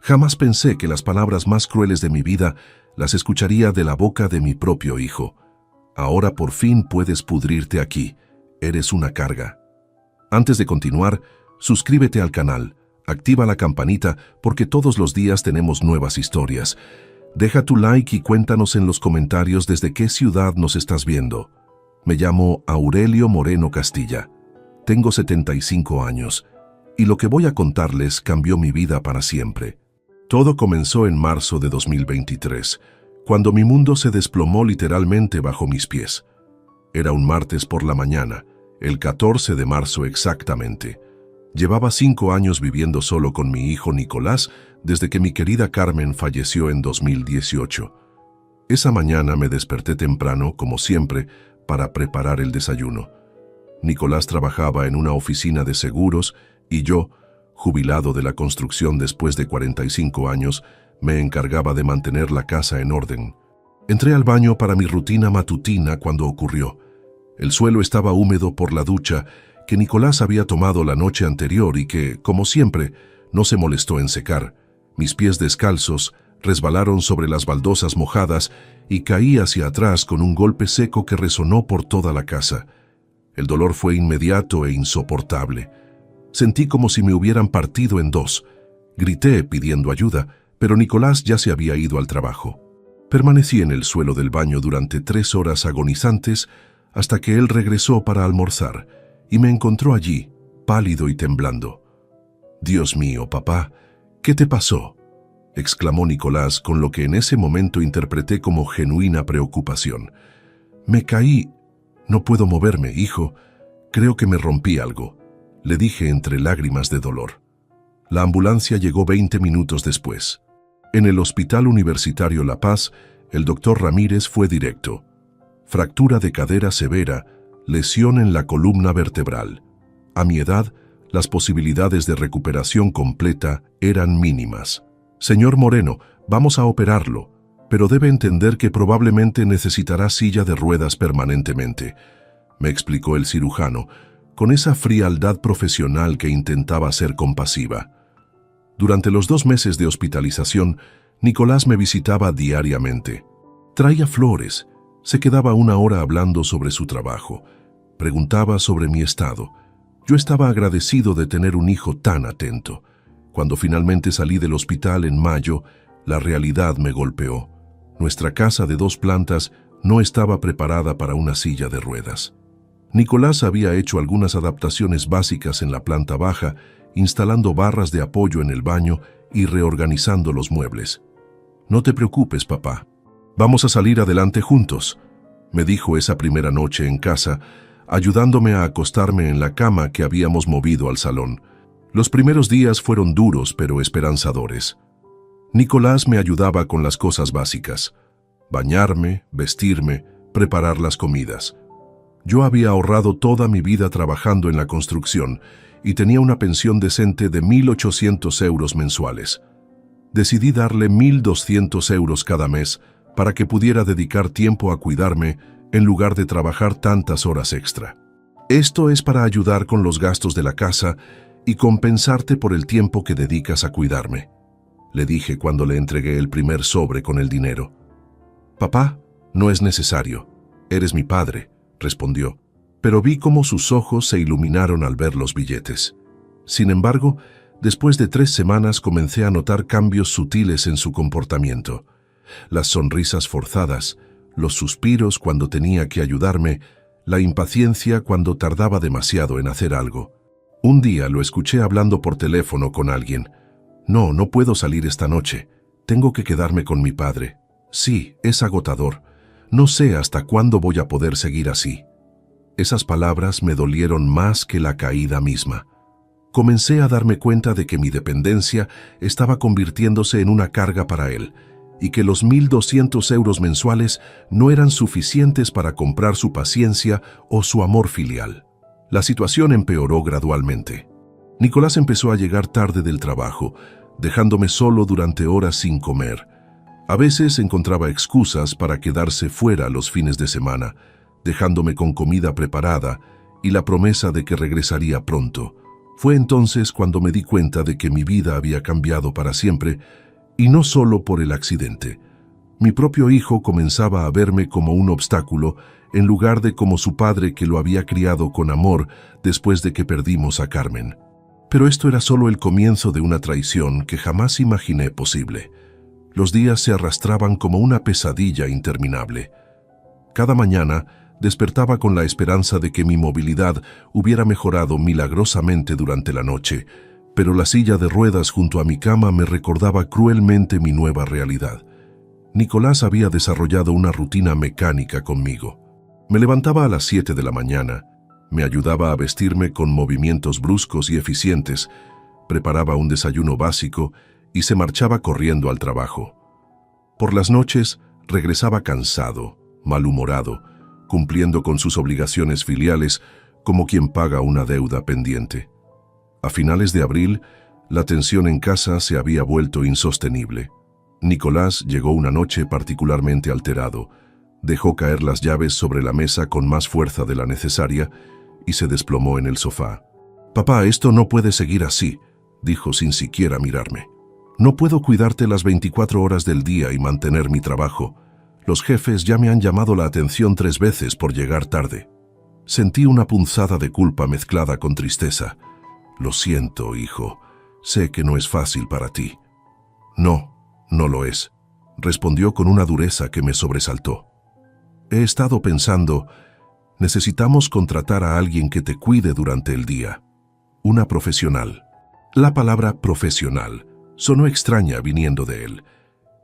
Jamás pensé que las palabras más crueles de mi vida las escucharía de la boca de mi propio hijo. Ahora por fin puedes pudrirte aquí. Eres una carga. Antes de continuar, suscríbete al canal, activa la campanita porque todos los días tenemos nuevas historias. Deja tu like y cuéntanos en los comentarios desde qué ciudad nos estás viendo. Me llamo Aurelio Moreno Castilla. Tengo 75 años y lo que voy a contarles cambió mi vida para siempre. Todo comenzó en marzo de 2023, cuando mi mundo se desplomó literalmente bajo mis pies. Era un martes por la mañana, el 14 de marzo exactamente. Llevaba 5 años viviendo solo con mi hijo Nicolás desde que mi querida Carmen falleció en 2018. Esa mañana me desperté temprano, como siempre, para preparar el desayuno. Nicolás trabajaba en una oficina de seguros y yo, jubilado de la construcción después de 45 años, me encargaba de mantener la casa en orden. Entré al baño para mi rutina matutina cuando ocurrió. El suelo estaba húmedo por la ducha que Nicolás había tomado la noche anterior y que, como siempre, no se molestó en secar. Mis pies descalzos resbalaron sobre las baldosas mojadas y caí hacia atrás con un golpe seco que resonó por toda la casa. El dolor fue inmediato e insoportable. Sentí como si me hubieran partido en dos. Grité pidiendo ayuda, pero Nicolás ya se había ido al trabajo. Permanecí en el suelo del baño durante 3 horas agonizantes hasta que él regresó para almorzar y me encontró allí, pálido y temblando. «Dios mío, papá, ¿qué te pasó?», exclamó Nicolás con lo que en ese momento interpreté como genuina preocupación. «Me caí. No puedo moverme, hijo. Creo que me rompí algo», le dije entre lágrimas de dolor. La ambulancia llegó 20 minutos después. En el Hospital Universitario La Paz, el doctor Ramírez fue directo. Fractura de cadera severa, lesión en la columna vertebral. A mi edad, las posibilidades de recuperación completa eran mínimas. «Señor Moreno, vamos a operarlo, pero debe entender que probablemente necesitará silla de ruedas permanentemente», me explicó el cirujano, con esa frialdad profesional que intentaba ser compasiva. Durante los 2 meses de hospitalización, Nicolás me visitaba diariamente. Traía flores, se quedaba 1 hora hablando sobre su trabajo, preguntaba sobre mi estado. Yo estaba agradecido de tener un hijo tan atento. Cuando finalmente salí del hospital en mayo, la realidad me golpeó. Nuestra casa de 2 plantas no estaba preparada para una silla de ruedas. Nicolás había hecho algunas adaptaciones básicas en la planta baja, instalando barras de apoyo en el baño y reorganizando los muebles. «No te preocupes, papá. Vamos a salir adelante juntos», me dijo esa primera noche en casa, ayudándome a acostarme en la cama que habíamos movido al salón. Los primeros días fueron duros pero esperanzadores. Nicolás me ayudaba con las cosas básicas: bañarme, vestirme, preparar las comidas. Yo había ahorrado toda mi vida trabajando en la construcción y tenía una pensión decente de 1.800 euros mensuales. Decidí darle 1.200 euros cada mes para que pudiera dedicar tiempo a cuidarme en lugar de trabajar tantas horas extra. «Esto es para ayudar con los gastos de la casa y compensarte por el tiempo que dedicas a cuidarme», le dije cuando le entregué el primer sobre con el dinero. «Papá, no es necesario. Eres mi padre», respondió, pero vi cómo sus ojos se iluminaron al ver los billetes. Sin embargo, después de 3 semanas comencé a notar cambios sutiles en su comportamiento. Las sonrisas forzadas, los suspiros cuando tenía que ayudarme, la impaciencia cuando tardaba demasiado en hacer algo. Un día lo escuché hablando por teléfono con alguien. No puedo salir esta noche. Tengo que quedarme con mi padre. Sí, es agotador. No sé hasta cuándo voy a poder seguir así». Esas palabras me dolieron más que la caída misma. Comencé a darme cuenta de que mi dependencia estaba convirtiéndose en una carga para él y que los 1.200 euros mensuales no eran suficientes para comprar su paciencia o su amor filial. La situación empeoró gradualmente. Nicolás empezó a llegar tarde del trabajo, dejándome solo durante horas sin comer. A veces encontraba excusas para quedarse fuera los fines de semana, dejándome con comida preparada y la promesa de que regresaría pronto. Fue entonces cuando me di cuenta de que mi vida había cambiado para siempre, y no solo por el accidente. Mi propio hijo comenzaba a verme como un obstáculo en lugar de como su padre que lo había criado con amor después de que perdimos a Carmen. Pero esto era solo el comienzo de una traición que jamás imaginé posible. Los días se arrastraban como una pesadilla interminable. Cada mañana despertaba con la esperanza de que mi movilidad hubiera mejorado milagrosamente durante la noche, pero la silla de ruedas junto a mi cama me recordaba cruelmente mi nueva realidad. Nicolás había desarrollado una rutina mecánica conmigo. Me levantaba a las 7 de la mañana, me ayudaba a vestirme con movimientos bruscos y eficientes, preparaba un desayuno básico y se marchaba corriendo al trabajo. Por las noches regresaba cansado, malhumorado, cumpliendo con sus obligaciones filiales como quien paga una deuda pendiente. A finales de abril, la tensión en casa se había vuelto insostenible. Nicolás llegó una noche particularmente alterado, dejó caer las llaves sobre la mesa con más fuerza de la necesaria y se desplomó en el sofá. «Papá, esto no puede seguir así», dijo sin siquiera mirarme. «No puedo cuidarte las 24 horas del día y mantener mi trabajo. Los jefes ya me han llamado la atención 3 veces por llegar tarde». Sentí una punzada de culpa mezclada con tristeza. «Lo siento, hijo. Sé que no es fácil para ti». «No, no lo es», respondió con una dureza que me sobresaltó. «He estado pensando, necesitamos contratar a alguien que te cuide durante el día. Una profesional». La palabra profesional sonó extraña viniendo de él.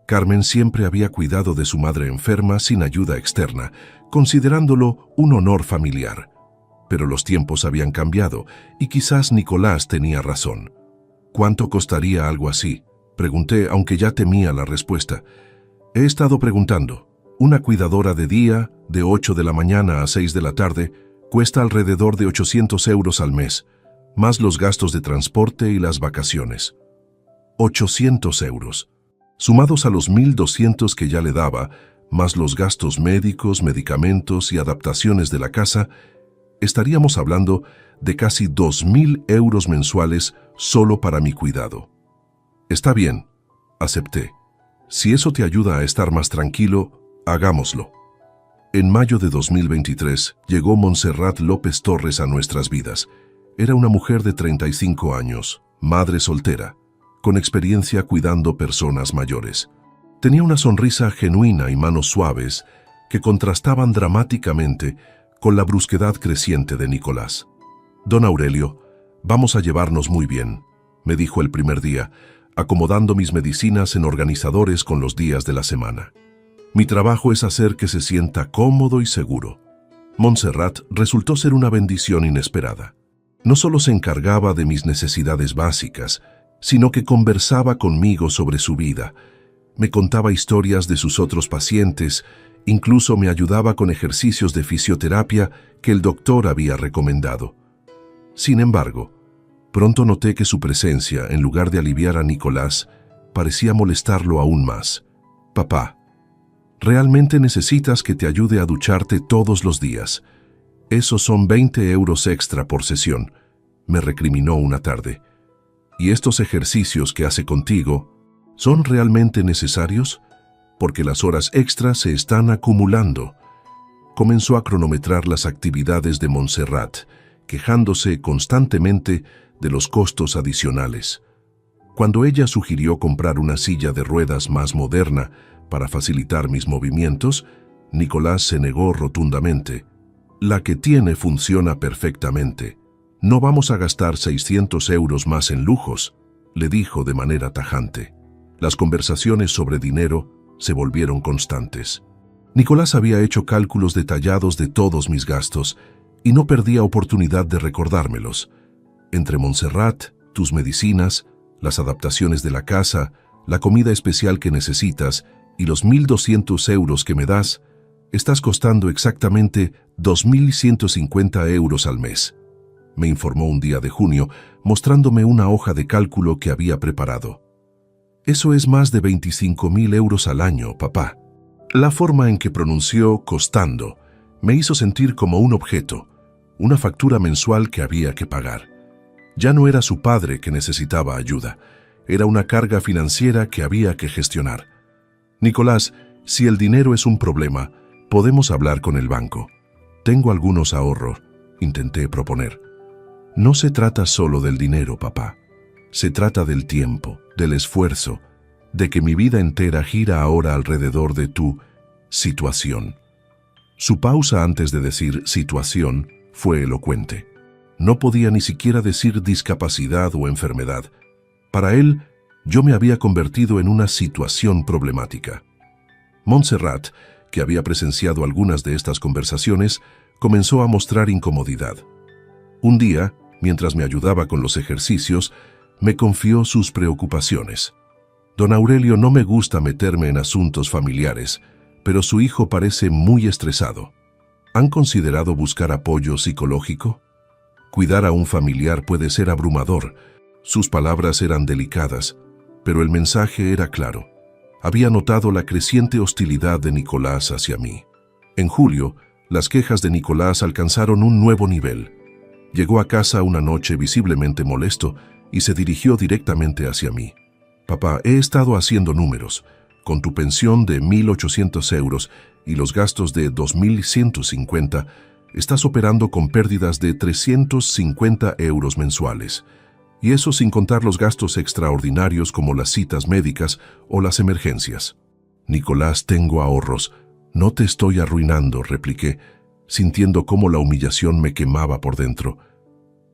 Carmen siempre había cuidado de su madre enferma sin ayuda externa, considerándolo un honor familiar. Pero los tiempos habían cambiado y quizás Nicolás tenía razón. «¿Cuánto costaría algo así?», pregunté, aunque ya temía la respuesta. «He estado preguntando. Una cuidadora de día, de 8 de la mañana a 6 de la tarde, cuesta alrededor de 800 euros al mes, más los gastos de transporte y las vacaciones». 800 euros. Sumados a los 1.200 que ya le daba, más los gastos médicos, medicamentos y adaptaciones de la casa, estaríamos hablando de casi 2.000 euros mensuales solo para mi cuidado. «Está bien», acepté. «Si eso te ayuda a estar más tranquilo, hagámoslo». En mayo de 2023 llegó Montserrat López Torres a nuestras vidas. Era una mujer de 35 años, madre soltera, con experiencia cuidando personas mayores. Tenía una sonrisa genuina y manos suaves que contrastaban dramáticamente con la brusquedad creciente de Nicolás. «Don Aurelio, vamos a llevarnos muy bien», me dijo el primer día, acomodando mis medicinas en organizadores con los días de la semana. «Mi trabajo es hacer que se sienta cómodo y seguro». Montserrat resultó ser una bendición inesperada. No solo se encargaba de mis necesidades básicas, sino que conversaba conmigo sobre su vida, me contaba historias de sus otros pacientes, incluso me ayudaba con ejercicios de fisioterapia que el doctor había recomendado. Sin embargo, pronto noté que su presencia, en lugar de aliviar a Nicolás, parecía molestarlo aún más. «Papá, realmente necesitas que te ayude a ducharte todos los días. Esos son 20 euros extra por sesión», me recriminó una tarde. «¿Y estos ejercicios que hace contigo son realmente necesarios? Porque las horas extras se están acumulando». Comenzó a cronometrar las actividades de Montserrat, quejándose constantemente de los costos adicionales. Cuando ella sugirió comprar una silla de ruedas más moderna para facilitar mis movimientos, Nicolás se negó rotundamente. «La que tiene funciona perfectamente. No vamos a gastar 600 euros más en lujos», le dijo de manera tajante. Las conversaciones sobre dinero se volvieron constantes. Nicolás había hecho cálculos detallados de todos mis gastos y no perdía oportunidad de recordármelos. Entre Montserrat, tus medicinas, las adaptaciones de la casa, la comida especial que necesitas y los 1.200 euros que me das, estás costando exactamente 2.150 euros al mes, me informó un día de junio, mostrándome una hoja de cálculo que había preparado. «Eso es más de 25.000 euros al año, papá». La forma en que pronunció «costando» me hizo sentir como un objeto, una factura mensual que había que pagar. Ya no era su padre que necesitaba ayuda, era una carga financiera que había que gestionar. Nicolás, si el dinero es un problema, podemos hablar con el banco. Tengo algunos ahorros, intenté proponer. No se trata solo del dinero, papá. Se trata del tiempo, del esfuerzo, de que mi vida entera gira ahora alrededor de tu situación. Su pausa antes de decir situación fue elocuente. No podía ni siquiera decir discapacidad o enfermedad. Para él, yo me había convertido en una situación problemática. Montserrat, que había presenciado algunas de estas conversaciones, comenzó a mostrar incomodidad. Un día, mientras me ayudaba con los ejercicios, me confió sus preocupaciones. Don Aurelio, no me gusta meterme en asuntos familiares, pero su hijo parece muy estresado. ¿Han considerado buscar apoyo psicológico? Cuidar a un familiar puede ser abrumador. Sus palabras eran delicadas, pero el mensaje era claro. Había notado la creciente hostilidad de Nicolás hacia mí. En julio, las quejas de Nicolás alcanzaron un nuevo nivel. Llegó a casa una noche visiblemente molesto y se dirigió directamente hacia mí. Papá, he estado haciendo números. Con tu pensión de 1.800 euros y los gastos de 2.150, estás operando con pérdidas de 350 euros mensuales. Y eso sin contar los gastos extraordinarios como las citas médicas o las emergencias. Nicolás, tengo ahorros. No te estoy arruinando, repliqué, sintiendo cómo la humillación me quemaba por dentro.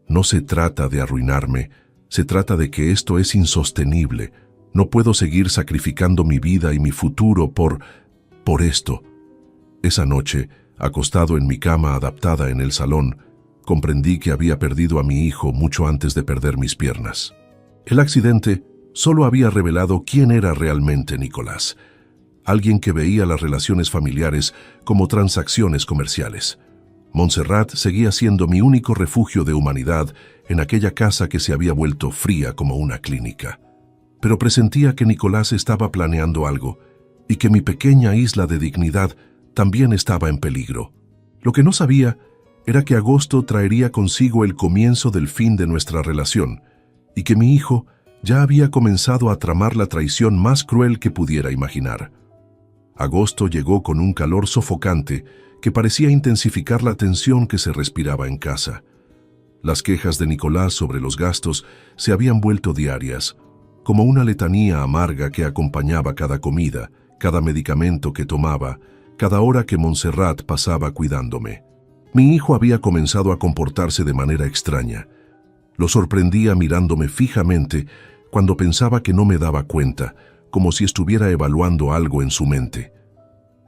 No se trata de arruinarme, se trata de que esto es insostenible. No puedo seguir sacrificando mi vida y mi futuro por esto. Esa noche, acostado en mi cama adaptada en el salón, comprendí que había perdido a mi hijo mucho antes de perder mis piernas. El accidente solo había revelado quién era realmente Nicolás. Alguien que veía las relaciones familiares como transacciones comerciales. Montserrat seguía siendo mi único refugio de humanidad en aquella casa que se había vuelto fría como una clínica. Pero presentía que Nicolás estaba planeando algo y que mi pequeña isla de dignidad también estaba en peligro. Lo que no sabía era que agosto traería consigo el comienzo del fin de nuestra relación y que mi hijo ya había comenzado a tramar la traición más cruel que pudiera imaginar. Agosto llegó con un calor sofocante que parecía intensificar la tensión que se respiraba en casa. Las quejas de Nicolás sobre los gastos se habían vuelto diarias, como una letanía amarga que acompañaba cada comida, cada medicamento que tomaba, cada hora que Montserrat pasaba cuidándome. Mi hijo había comenzado a comportarse de manera extraña. Lo sorprendía mirándome fijamente cuando pensaba que no me daba cuenta, como si estuviera evaluando algo en su mente.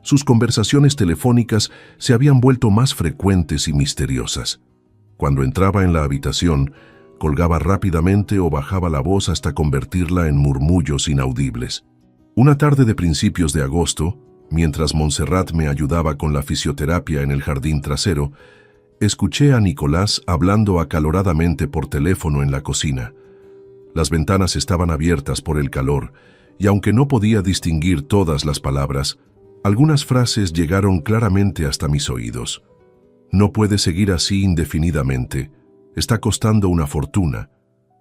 Sus conversaciones telefónicas se habían vuelto más frecuentes y misteriosas. Cuando entraba en la habitación, colgaba rápidamente o bajaba la voz hasta convertirla en murmullos inaudibles. Una tarde de principios de agosto, mientras Montserrat me ayudaba con la fisioterapia en el jardín trasero, escuché a Nicolás hablando acaloradamente por teléfono en la cocina. Las ventanas estaban abiertas por el calor, y aunque no podía distinguir todas las palabras, algunas frases llegaron claramente hasta mis oídos. No puede seguir así indefinidamente. Está costando una fortuna.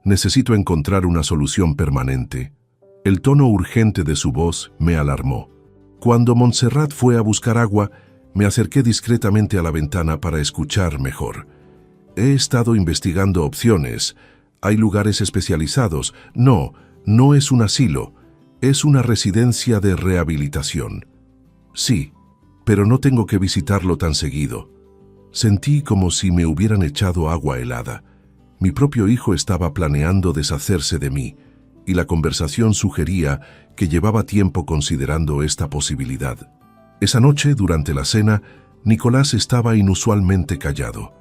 Necesito encontrar una solución permanente. El tono urgente de su voz me alarmó. Cuando Montserrat fue a buscar agua, me acerqué discretamente a la ventana para escuchar mejor. He estado investigando opciones. Hay lugares especializados. No es un asilo. Es una residencia de rehabilitación. Sí, pero no tengo que visitarlo tan seguido. Sentí como si me hubieran echado agua helada. Mi propio hijo estaba planeando deshacerse de mí, y la conversación sugería que llevaba tiempo considerando esta posibilidad. Esa noche, durante la cena, Nicolás estaba inusualmente callado.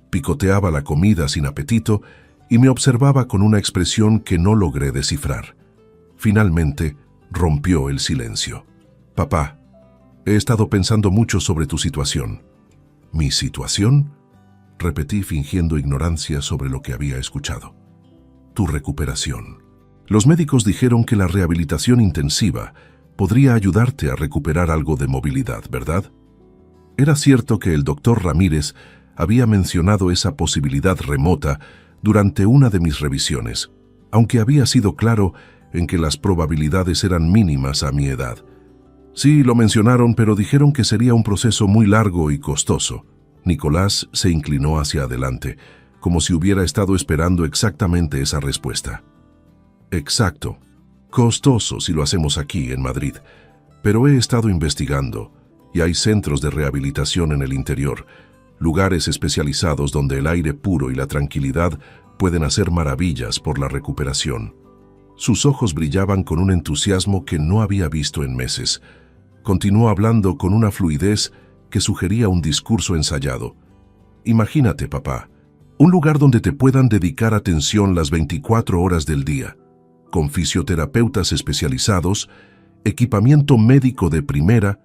Picoteaba la comida sin apetito y me observaba con una expresión que no logré descifrar. Finalmente, rompió el silencio. Papá, he estado pensando mucho sobre tu situación. ¿Mi situación? Repetí fingiendo ignorancia sobre lo que había escuchado. Tu recuperación. Los médicos dijeron que la rehabilitación intensiva podría ayudarte a recuperar algo de movilidad, ¿verdad? Era cierto que el doctor Ramírez había mencionado esa posibilidad remota durante una de mis revisiones, aunque había sido claro en que las probabilidades eran mínimas a mi edad. Sí, lo mencionaron, pero dijeron que sería un proceso muy largo y costoso. Nicolás se inclinó hacia adelante, como si hubiera estado esperando exactamente esa respuesta. Exacto. Costoso si lo hacemos aquí, en Madrid. Pero he estado investigando, y hay centros de rehabilitación en el interior, lugares especializados donde el aire puro y la tranquilidad pueden hacer maravillas por la recuperación. Sus ojos brillaban con un entusiasmo que no había visto en meses. Continuó hablando con una fluidez que sugería un discurso ensayado. Imagínate, papá, un lugar donde te puedan dedicar atención las 24 horas del día, con fisioterapeutas especializados, equipamiento médico de primera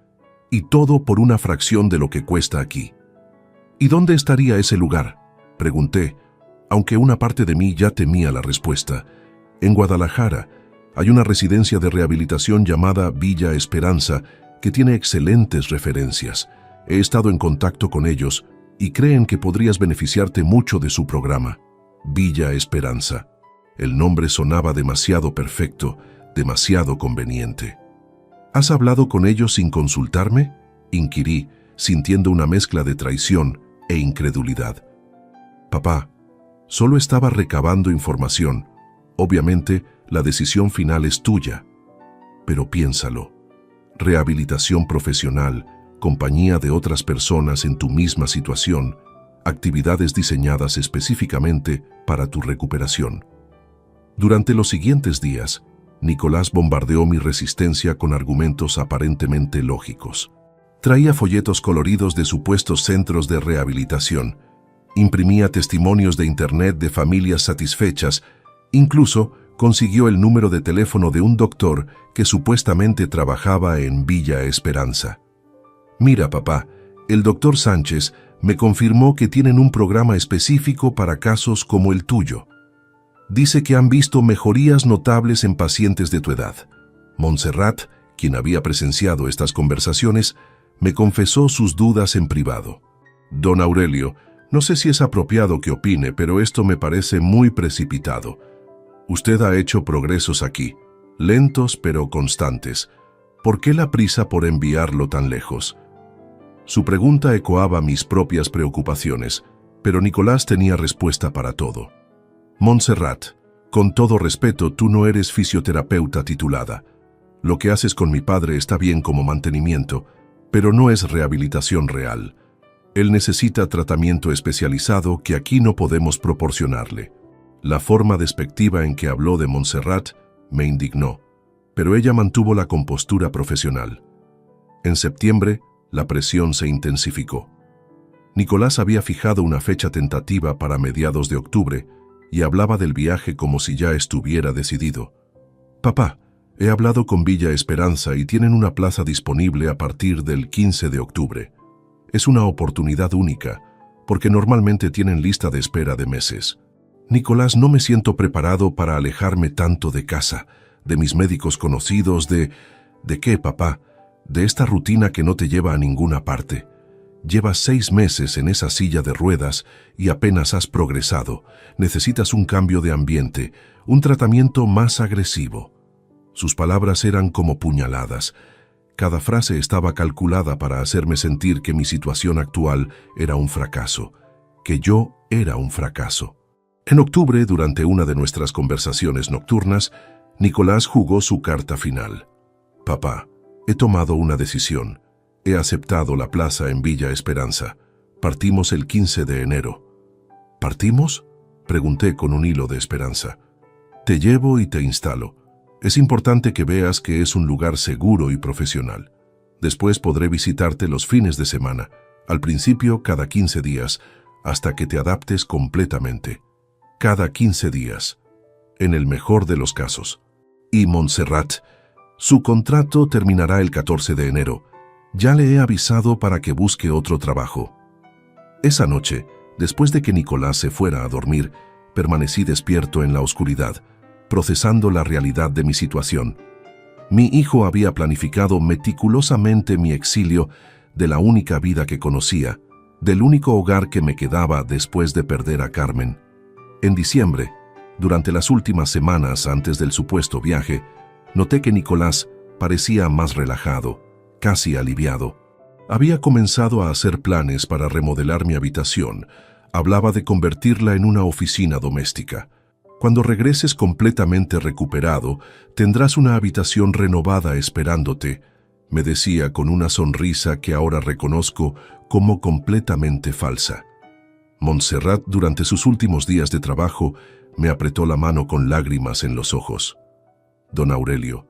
y todo por una fracción de lo que cuesta aquí. ¿Y dónde estaría ese lugar?, pregunté, aunque una parte de mí ya temía la respuesta. En Guadalajara hay una residencia de rehabilitación llamada Villa Esperanza que tiene excelentes referencias. He estado en contacto con ellos y creen que podrías beneficiarte mucho de su programa. Villa Esperanza. El nombre sonaba demasiado perfecto, demasiado conveniente. ¿Has hablado con ellos sin consultarme?, inquirí, sintiendo una mezcla de traición e incredulidad. Papá, solo estaba recabando información. Obviamente, la decisión final es tuya. Pero piénsalo. Rehabilitación profesional, compañía de otras personas en tu misma situación, actividades diseñadas específicamente para tu recuperación. Durante los siguientes días, Nicolás bombardeó mi resistencia con argumentos aparentemente lógicos. Traía folletos coloridos de supuestos centros de rehabilitación, imprimía testimonios de internet de familias satisfechas, incluso consiguió el número de teléfono de un doctor que supuestamente trabajaba en Villa Esperanza. Mira, papá, el doctor Sánchez me confirmó que tienen un programa específico para casos como el tuyo. Dice que han visto mejorías notables en pacientes de tu edad. Montserrat, quien había presenciado estas conversaciones, me confesó sus dudas en privado. Don Aurelio, no sé si es apropiado que opine, pero esto me parece muy precipitado. Usted ha hecho progresos aquí, lentos pero constantes. ¿Por qué la prisa por enviarlo tan lejos? Su pregunta ecoaba mis propias preocupaciones, pero Nicolás tenía respuesta para todo. Montserrat, con todo respeto, tú no eres fisioterapeuta titulada. Lo que haces con mi padre está bien como mantenimiento, pero no es rehabilitación real. Él necesita tratamiento especializado que aquí no podemos proporcionarle. La forma despectiva en que habló de Montserrat me indignó, pero ella mantuvo la compostura profesional. En septiembre, la presión se intensificó. Nicolás había fijado una fecha tentativa para mediados de octubre y hablaba del viaje como si ya estuviera decidido. Papá, he hablado con Villa Esperanza y tienen una plaza disponible a partir del 15 de octubre. Es una oportunidad única, porque normalmente tienen lista de espera de meses. Nicolás, no me siento preparado para alejarme tanto de casa, de mis médicos conocidos, ¿De qué, papá? De esta rutina que no te lleva a ninguna parte. Llevas 6 meses en esa silla de ruedas y apenas has progresado. Necesitas un cambio de ambiente, un tratamiento más agresivo. Sus palabras eran como puñaladas. Cada frase estaba calculada para hacerme sentir que mi situación actual era un fracaso, que yo era un fracaso. En octubre, durante una de nuestras conversaciones nocturnas, Nicolás jugó su carta final. Papá, he tomado una decisión. He aceptado la plaza en Villa Esperanza. Partimos el 15 de enero. ¿Partimos?, pregunté con un hilo de esperanza. Te llevo y te instalo. Es importante que veas que es un lugar seguro y profesional. Después podré visitarte los fines de semana, al principio cada 15 días, hasta que te adaptes completamente. Cada 15 días, en el mejor de los casos. Y Montserrat, su contrato terminará el 14 de enero. Ya le he avisado para que busque otro trabajo. Esa noche, después de que Nicolás se fuera a dormir, permanecí despierto en la oscuridad, procesando la realidad de mi situación. Mi hijo había planificado meticulosamente mi exilio de la única vida que conocía, del único hogar que me quedaba después de perder a Carmen. En diciembre, durante las últimas semanas antes del supuesto viaje, noté que Nicolás parecía más relajado, casi aliviado. Había comenzado a hacer planes para remodelar mi habitación. Hablaba de convertirla en una oficina doméstica. Cuando regreses completamente recuperado, tendrás una habitación renovada esperándote, me decía con una sonrisa que ahora reconozco como completamente falsa. Montserrat, durante sus últimos días de trabajo, me apretó la mano con lágrimas en los ojos. Don Aurelio,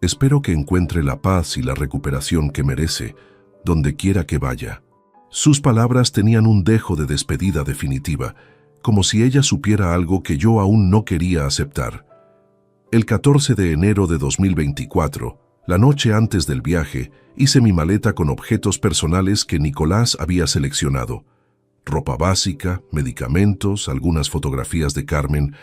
espero que encuentre la paz y la recuperación que merece, donde quiera que vaya. Sus palabras tenían un dejo de despedida definitiva, como si ella supiera algo que yo aún no quería aceptar. El 14 de enero de 2024, la noche antes del viaje, hice mi maleta con objetos personales que Nicolás había seleccionado. Ropa básica, medicamentos, algunas fotografías de Carmen.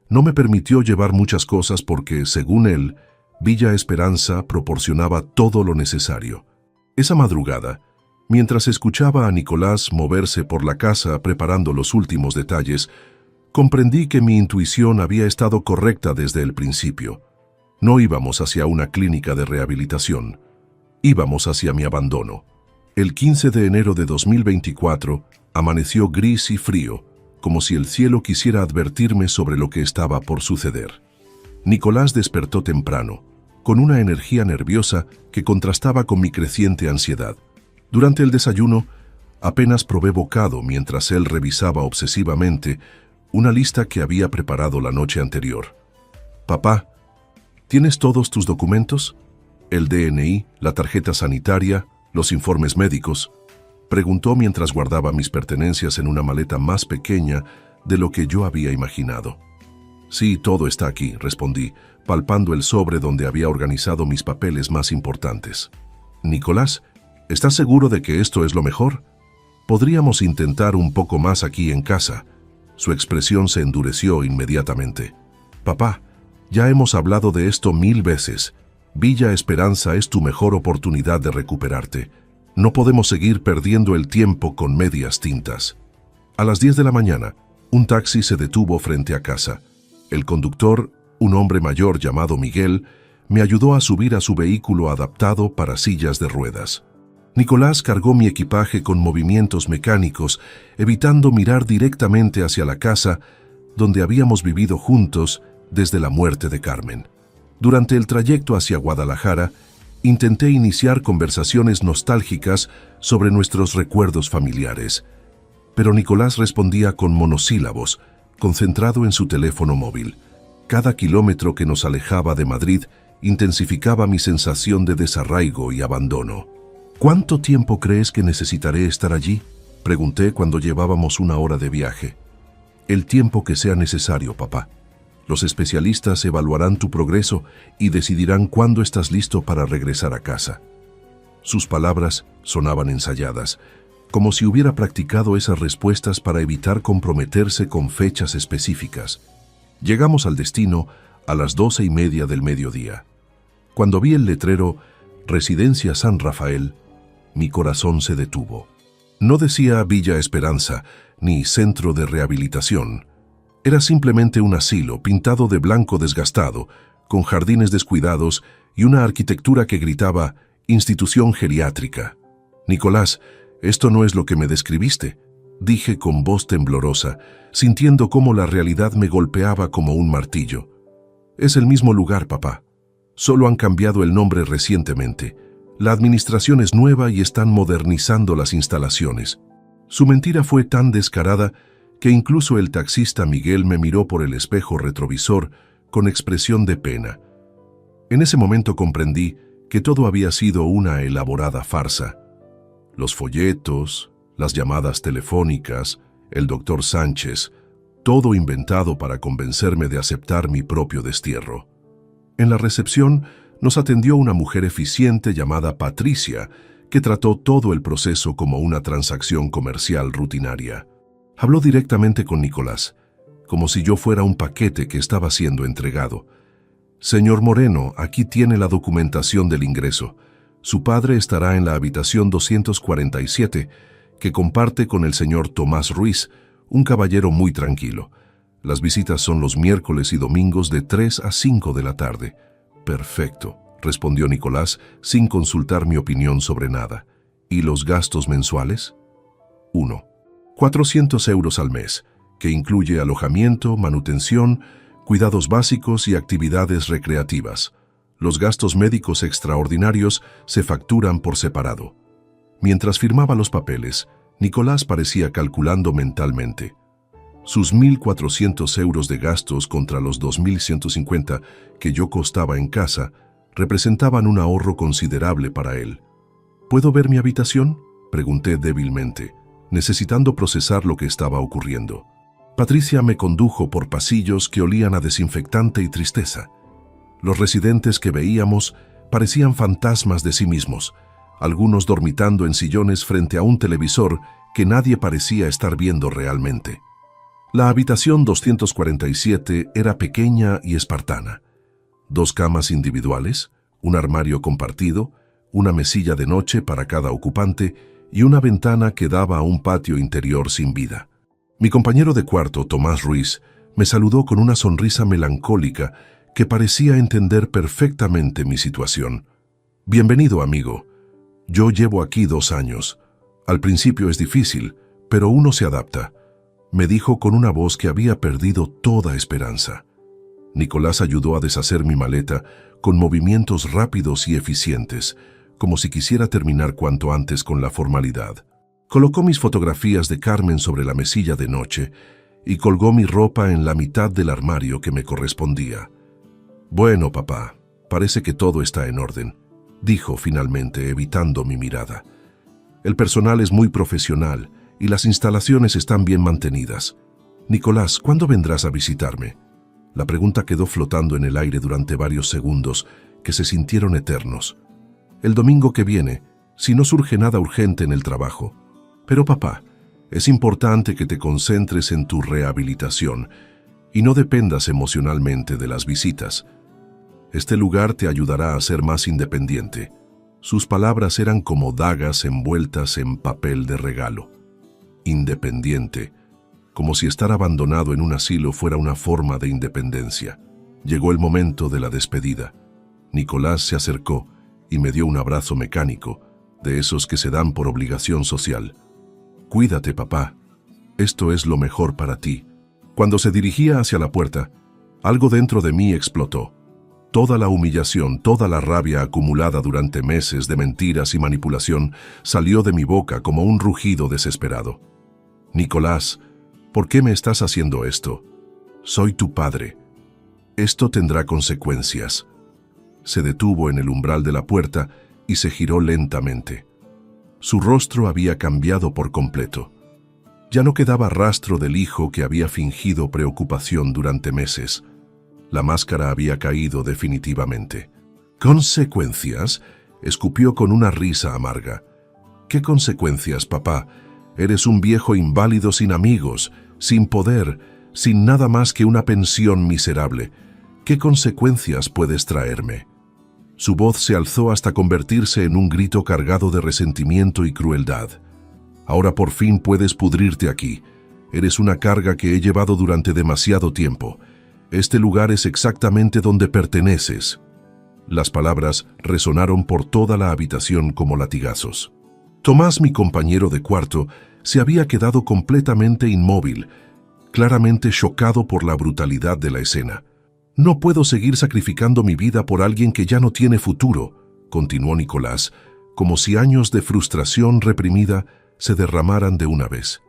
No me permitió llevar muchas cosas porque, según él, Villa Esperanza proporcionaba todo lo necesario. Esa madrugada, mientras escuchaba a Nicolás moverse por la casa preparando los últimos detalles, comprendí que mi intuición había estado correcta desde el principio. No íbamos hacia una clínica de rehabilitación. Íbamos hacia mi abandono. El 15 de enero de 2024 amaneció gris y frío, como si el cielo quisiera advertirme sobre lo que estaba por suceder. Nicolás despertó temprano, con una energía nerviosa que contrastaba con mi creciente ansiedad. Durante el desayuno, apenas probé bocado mientras él revisaba obsesivamente una lista que había preparado la noche anterior. «Papá, ¿tienes todos tus documentos? El DNI, la tarjeta sanitaria, los informes médicos», preguntó mientras guardaba mis pertenencias en una maleta más pequeña de lo que yo había imaginado. «Sí, todo está aquí», respondí, palpando el sobre donde había organizado mis papeles más importantes. «Nicolás, ¿estás seguro de que esto es lo mejor? Podríamos intentar un poco más aquí en casa». Su expresión se endureció inmediatamente. «Papá, ya hemos hablado de esto 1000 veces. Villa Esperanza es tu mejor oportunidad de recuperarte. No podemos seguir perdiendo el tiempo con medias tintas». A las 10 de la mañana, un taxi se detuvo frente a casa. El conductor, un hombre mayor llamado Miguel, me ayudó a subir a su vehículo adaptado para sillas de ruedas. Nicolás cargó mi equipaje con movimientos mecánicos, evitando mirar directamente hacia la casa donde habíamos vivido juntos desde la muerte de Carmen. Durante el trayecto hacia Guadalajara, intenté iniciar conversaciones nostálgicas sobre nuestros recuerdos familiares, pero Nicolás respondía con monosílabos, concentrado en su teléfono móvil. Cada kilómetro que nos alejaba de Madrid intensificaba mi sensación de desarraigo y abandono. «¿Cuánto tiempo crees que necesitaré estar allí?», pregunté cuando llevábamos 1 hora de viaje. «El tiempo que sea necesario, papá. Los especialistas evaluarán tu progreso y decidirán cuándo estás listo para regresar a casa». Sus palabras sonaban ensayadas, como si hubiera practicado esas respuestas para evitar comprometerse con fechas específicas. Llegamos al destino a las 12:30 del mediodía. Cuando vi el letrero «Residencia San Rafael», mi corazón se detuvo. No decía Villa Esperanza ni Centro de Rehabilitación. Era simplemente un asilo pintado de blanco desgastado, con jardines descuidados y una arquitectura que gritaba «Institución geriátrica». «Nicolás, esto no es lo que me describiste», dije con voz temblorosa, sintiendo cómo la realidad me golpeaba como un martillo. «Es el mismo lugar, papá. Solo han cambiado el nombre recientemente. La administración es nueva y están modernizando las instalaciones». Su mentira fue tan descarada que incluso el taxista Miguel me miró por el espejo retrovisor con expresión de pena. En ese momento comprendí que todo había sido una elaborada farsa. Los folletos, las llamadas telefónicas, el doctor Sánchez, todo inventado para convencerme de aceptar mi propio destierro. En la recepción nos atendió una mujer eficiente llamada Patricia, que trató todo el proceso como una transacción comercial rutinaria. Habló directamente con Nicolás, como si yo fuera un paquete que estaba siendo entregado. «Señor Moreno, aquí tiene la documentación del ingreso. Su padre estará en la habitación 247, que comparte con el señor Tomás Ruiz, un caballero muy tranquilo. Las visitas son los miércoles y domingos de 3 a 5 de la tarde. Perfecto, respondió Nicolás sin consultar mi opinión sobre nada. ¿Y los gastos mensuales? 1. 400 euros al mes, que incluye alojamiento, manutención, cuidados básicos y actividades recreativas. Los gastos médicos extraordinarios se facturan por separado. Mientras firmaba los papeles, Nicolás parecía calculando mentalmente. Sus 1.400 euros de gastos contra los 2.150 que yo costaba en casa representaban un ahorro considerable para él. ¿Puedo ver mi habitación?, pregunté débilmente, necesitando procesar lo que estaba ocurriendo. Patricia me condujo por pasillos que olían a desinfectante y tristeza. Los residentes que veíamos parecían fantasmas de sí mismos, algunos dormitando en sillones frente a un televisor que nadie parecía estar viendo realmente. La habitación 247 era pequeña y espartana. 2 camas individuales, un armario compartido, una mesilla de noche para cada ocupante y una ventana que daba a un patio interior sin vida. Mi compañero de cuarto, Tomás Ruiz, me saludó con una sonrisa melancólica que parecía entender perfectamente mi situación. «Bienvenido, amigo. Yo llevo aquí 2 años. Al principio es difícil, pero uno se adapta», me dijo con una voz que había perdido toda esperanza. Nicolás ayudó a deshacer mi maleta con movimientos rápidos y eficientes, como si quisiera terminar cuanto antes con la formalidad. Colocó mis fotografías de Carmen sobre la mesilla de noche y colgó mi ropa en la mitad del armario que me correspondía. «Bueno, papá, parece que todo está en orden», dijo finalmente, evitando mi mirada. «El personal es muy profesional y las instalaciones están bien mantenidas. Nicolás, ¿cuándo vendrás a visitarme?». La pregunta quedó flotando en el aire durante varios segundos que se sintieron eternos. «El domingo que viene, si no surge nada urgente en el trabajo. Pero papá, es importante que te concentres en tu rehabilitación y no dependas emocionalmente de las visitas. Este lugar te ayudará a ser más independiente». Sus palabras eran como dagas envueltas en papel de regalo. Independiente, como si estar abandonado en un asilo fuera una forma de independencia. Llegó el momento de la despedida. Nicolás se acercó y me dio un abrazo mecánico, de esos que se dan por obligación social. «Cuídate, papá. Esto es lo mejor para ti». Cuando se dirigía hacia la puerta, algo dentro de mí explotó. Toda la humillación, toda la rabia acumulada durante meses de mentiras y manipulación salió de mi boca como un rugido desesperado. «Nicolás, ¿por qué me estás haciendo esto? Soy tu padre. Esto tendrá consecuencias». Se detuvo en el umbral de la puerta y se giró lentamente. Su rostro había cambiado por completo. Ya no quedaba rastro del hijo que había fingido preocupación durante meses. La máscara había caído definitivamente. «¿Consecuencias?», escupió con una risa amarga. «¿Qué consecuencias, papá? Eres un viejo inválido sin amigos, sin poder, sin nada más que una pensión miserable. ¿Qué consecuencias puedes traerme?». Su voz se alzó hasta convertirse en un grito cargado de resentimiento y crueldad. «Ahora por fin puedes pudrirte aquí. Eres una carga que he llevado durante demasiado tiempo. Este lugar es exactamente donde perteneces». Las palabras resonaron por toda la habitación como latigazos. Tomás, mi compañero de cuarto, se había quedado completamente inmóvil, claramente chocado por la brutalidad de la escena. «No puedo seguir sacrificando mi vida por alguien que ya no tiene futuro», continuó Nicolás, como si años de frustración reprimida se derramaran de una vez.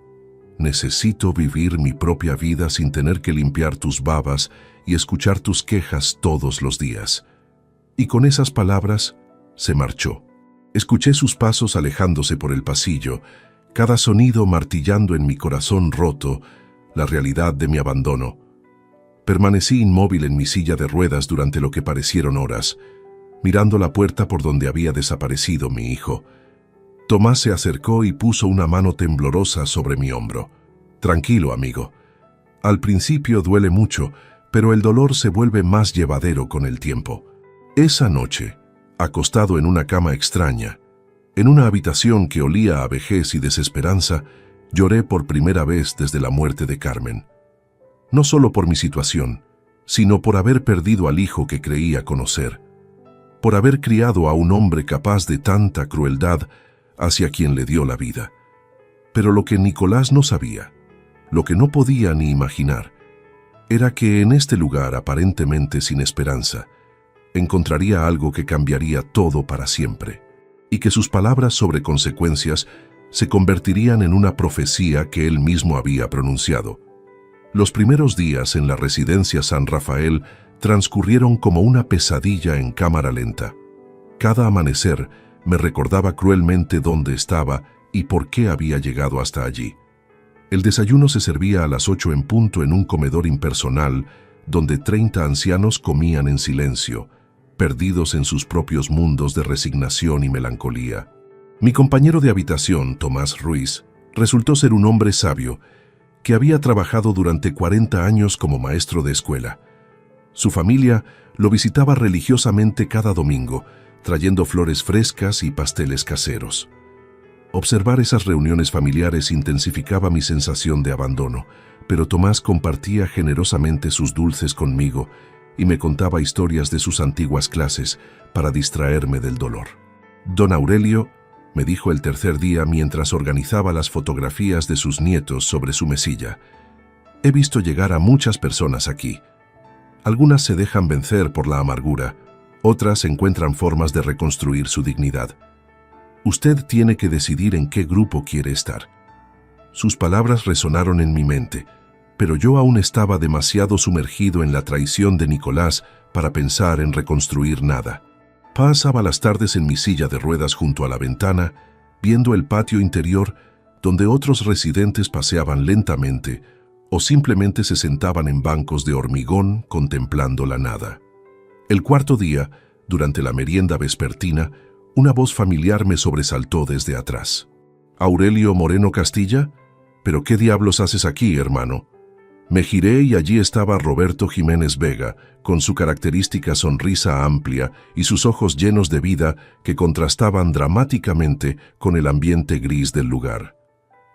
«Necesito vivir mi propia vida sin tener que limpiar tus babas y escuchar tus quejas todos los días». Y con esas palabras se marchó. Escuché sus pasos alejándose por el pasillo, cada sonido martillando en mi corazón roto la realidad de mi abandono. Permanecí inmóvil en mi silla de ruedas durante lo que parecieron horas, mirando la puerta por donde había desaparecido mi hijo. Tomás se acercó y puso una mano temblorosa sobre mi hombro. «Tranquilo, amigo. Al principio duele mucho, pero el dolor se vuelve más llevadero con el tiempo». Esa noche, acostado en una cama extraña, en una habitación que olía a vejez y desesperanza, lloré por primera vez desde la muerte de Carmen. no solo por mi situación, sino por haber perdido al hijo que creía conocer, por haber criado a un hombre capaz de tanta crueldad hacia quien le dio la vida. Pero lo que Nicolás no sabía, lo que no podía ni imaginar, era que en este lugar aparentemente sin esperanza, encontraría algo que cambiaría todo para siempre, y que sus palabras sobre consecuencias se convertirían en una profecía que él mismo había pronunciado. Los primeros días en la residencia San Rafael transcurrieron como una pesadilla en cámara lenta. Cada amanecer me recordaba cruelmente dónde estaba y por qué había llegado hasta allí. El desayuno se servía a las 8 en punto en un comedor impersonal donde 30 ancianos comían en silencio, perdidos en sus propios mundos de resignación y melancolía. Mi compañero de habitación, Tomás Ruiz, resultó ser un hombre sabio que había trabajado durante 40 años como maestro de escuela. Su familia lo visitaba religiosamente cada domingo, trayendo flores frescas y pasteles caseros. Observar esas reuniones familiares intensificaba mi sensación de abandono, pero Tomás compartía generosamente sus dulces conmigo y me contaba historias de sus antiguas clases para distraerme del dolor. Don Aurelio, me dijo el tercer día mientras organizaba las fotografías de sus nietos sobre su mesilla, he visto llegar a muchas personas aquí. Algunas se dejan vencer por la amargura, otras encuentran formas de reconstruir su dignidad. Usted tiene que decidir en qué grupo quiere estar. Sus palabras resonaron en mi mente, pero yo aún estaba demasiado sumergido en la traición de Nicolás para pensar en reconstruir nada. Pasaba las tardes en mi silla de ruedas junto a la ventana, viendo el patio interior donde otros residentes paseaban lentamente o simplemente se sentaban en bancos de hormigón contemplando la nada. El cuarto día, durante la merienda vespertina, una voz familiar me sobresaltó desde atrás. «¿Aurelio Moreno Castilla? ¿Pero qué diablos haces aquí, hermano?» Me giré y allí estaba Roberto Jiménez Vega, con su característica sonrisa amplia y sus ojos llenos de vida que contrastaban dramáticamente con el ambiente gris del lugar.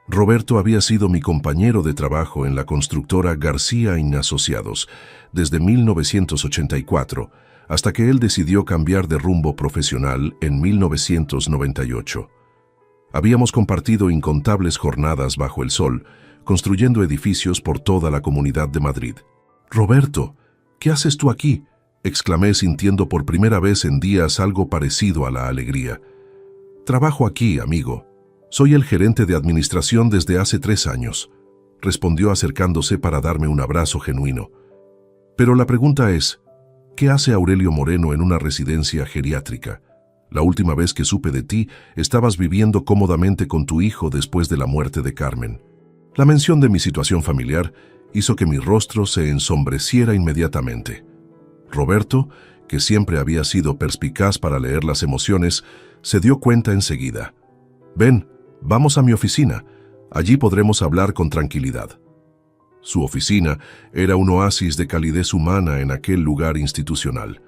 Roberto había sido mi compañero de trabajo en la constructora García y Asociados desde 1984, hasta que él decidió cambiar de rumbo profesional en 1998. Habíamos compartido incontables jornadas bajo el sol, construyendo edificios por toda la Comunidad de Madrid. «Roberto, ¿qué haces tú aquí?», exclamé sintiendo por primera vez en días algo parecido a la alegría. «Trabajo aquí, amigo. Soy el gerente de administración desde hace 3 años», respondió acercándose para darme un abrazo genuino. «Pero la pregunta es, ¿qué hace Aurelio Moreno en una residencia geriátrica? La última vez que supe de ti, estabas viviendo cómodamente con tu hijo después de la muerte de Carmen». La mención de mi situación familiar hizo que mi rostro se ensombreciera inmediatamente. Roberto, que siempre había sido perspicaz para leer las emociones, se dio cuenta enseguida. «Ven, vamos a mi oficina. Allí podremos hablar con tranquilidad». Su oficina era un oasis de calidez humana en aquel lugar institucional.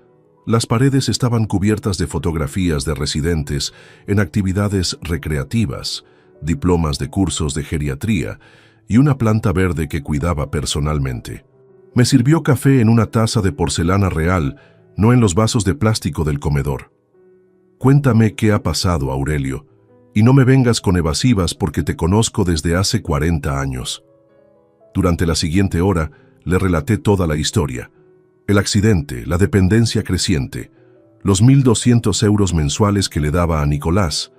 Las paredes estaban cubiertas de fotografías de residentes en actividades recreativas, diplomas de cursos de geriatría y una planta verde que cuidaba personalmente. Me sirvió café en una taza de porcelana real, no en los vasos de plástico del comedor. «Cuéntame qué ha pasado, Aurelio, y no me vengas con evasivas porque te conozco desde hace 40 años». Durante la siguiente hora le relaté toda la historia. El accidente, la dependencia creciente, los 1.200 euros mensuales que le daba a Nicolás,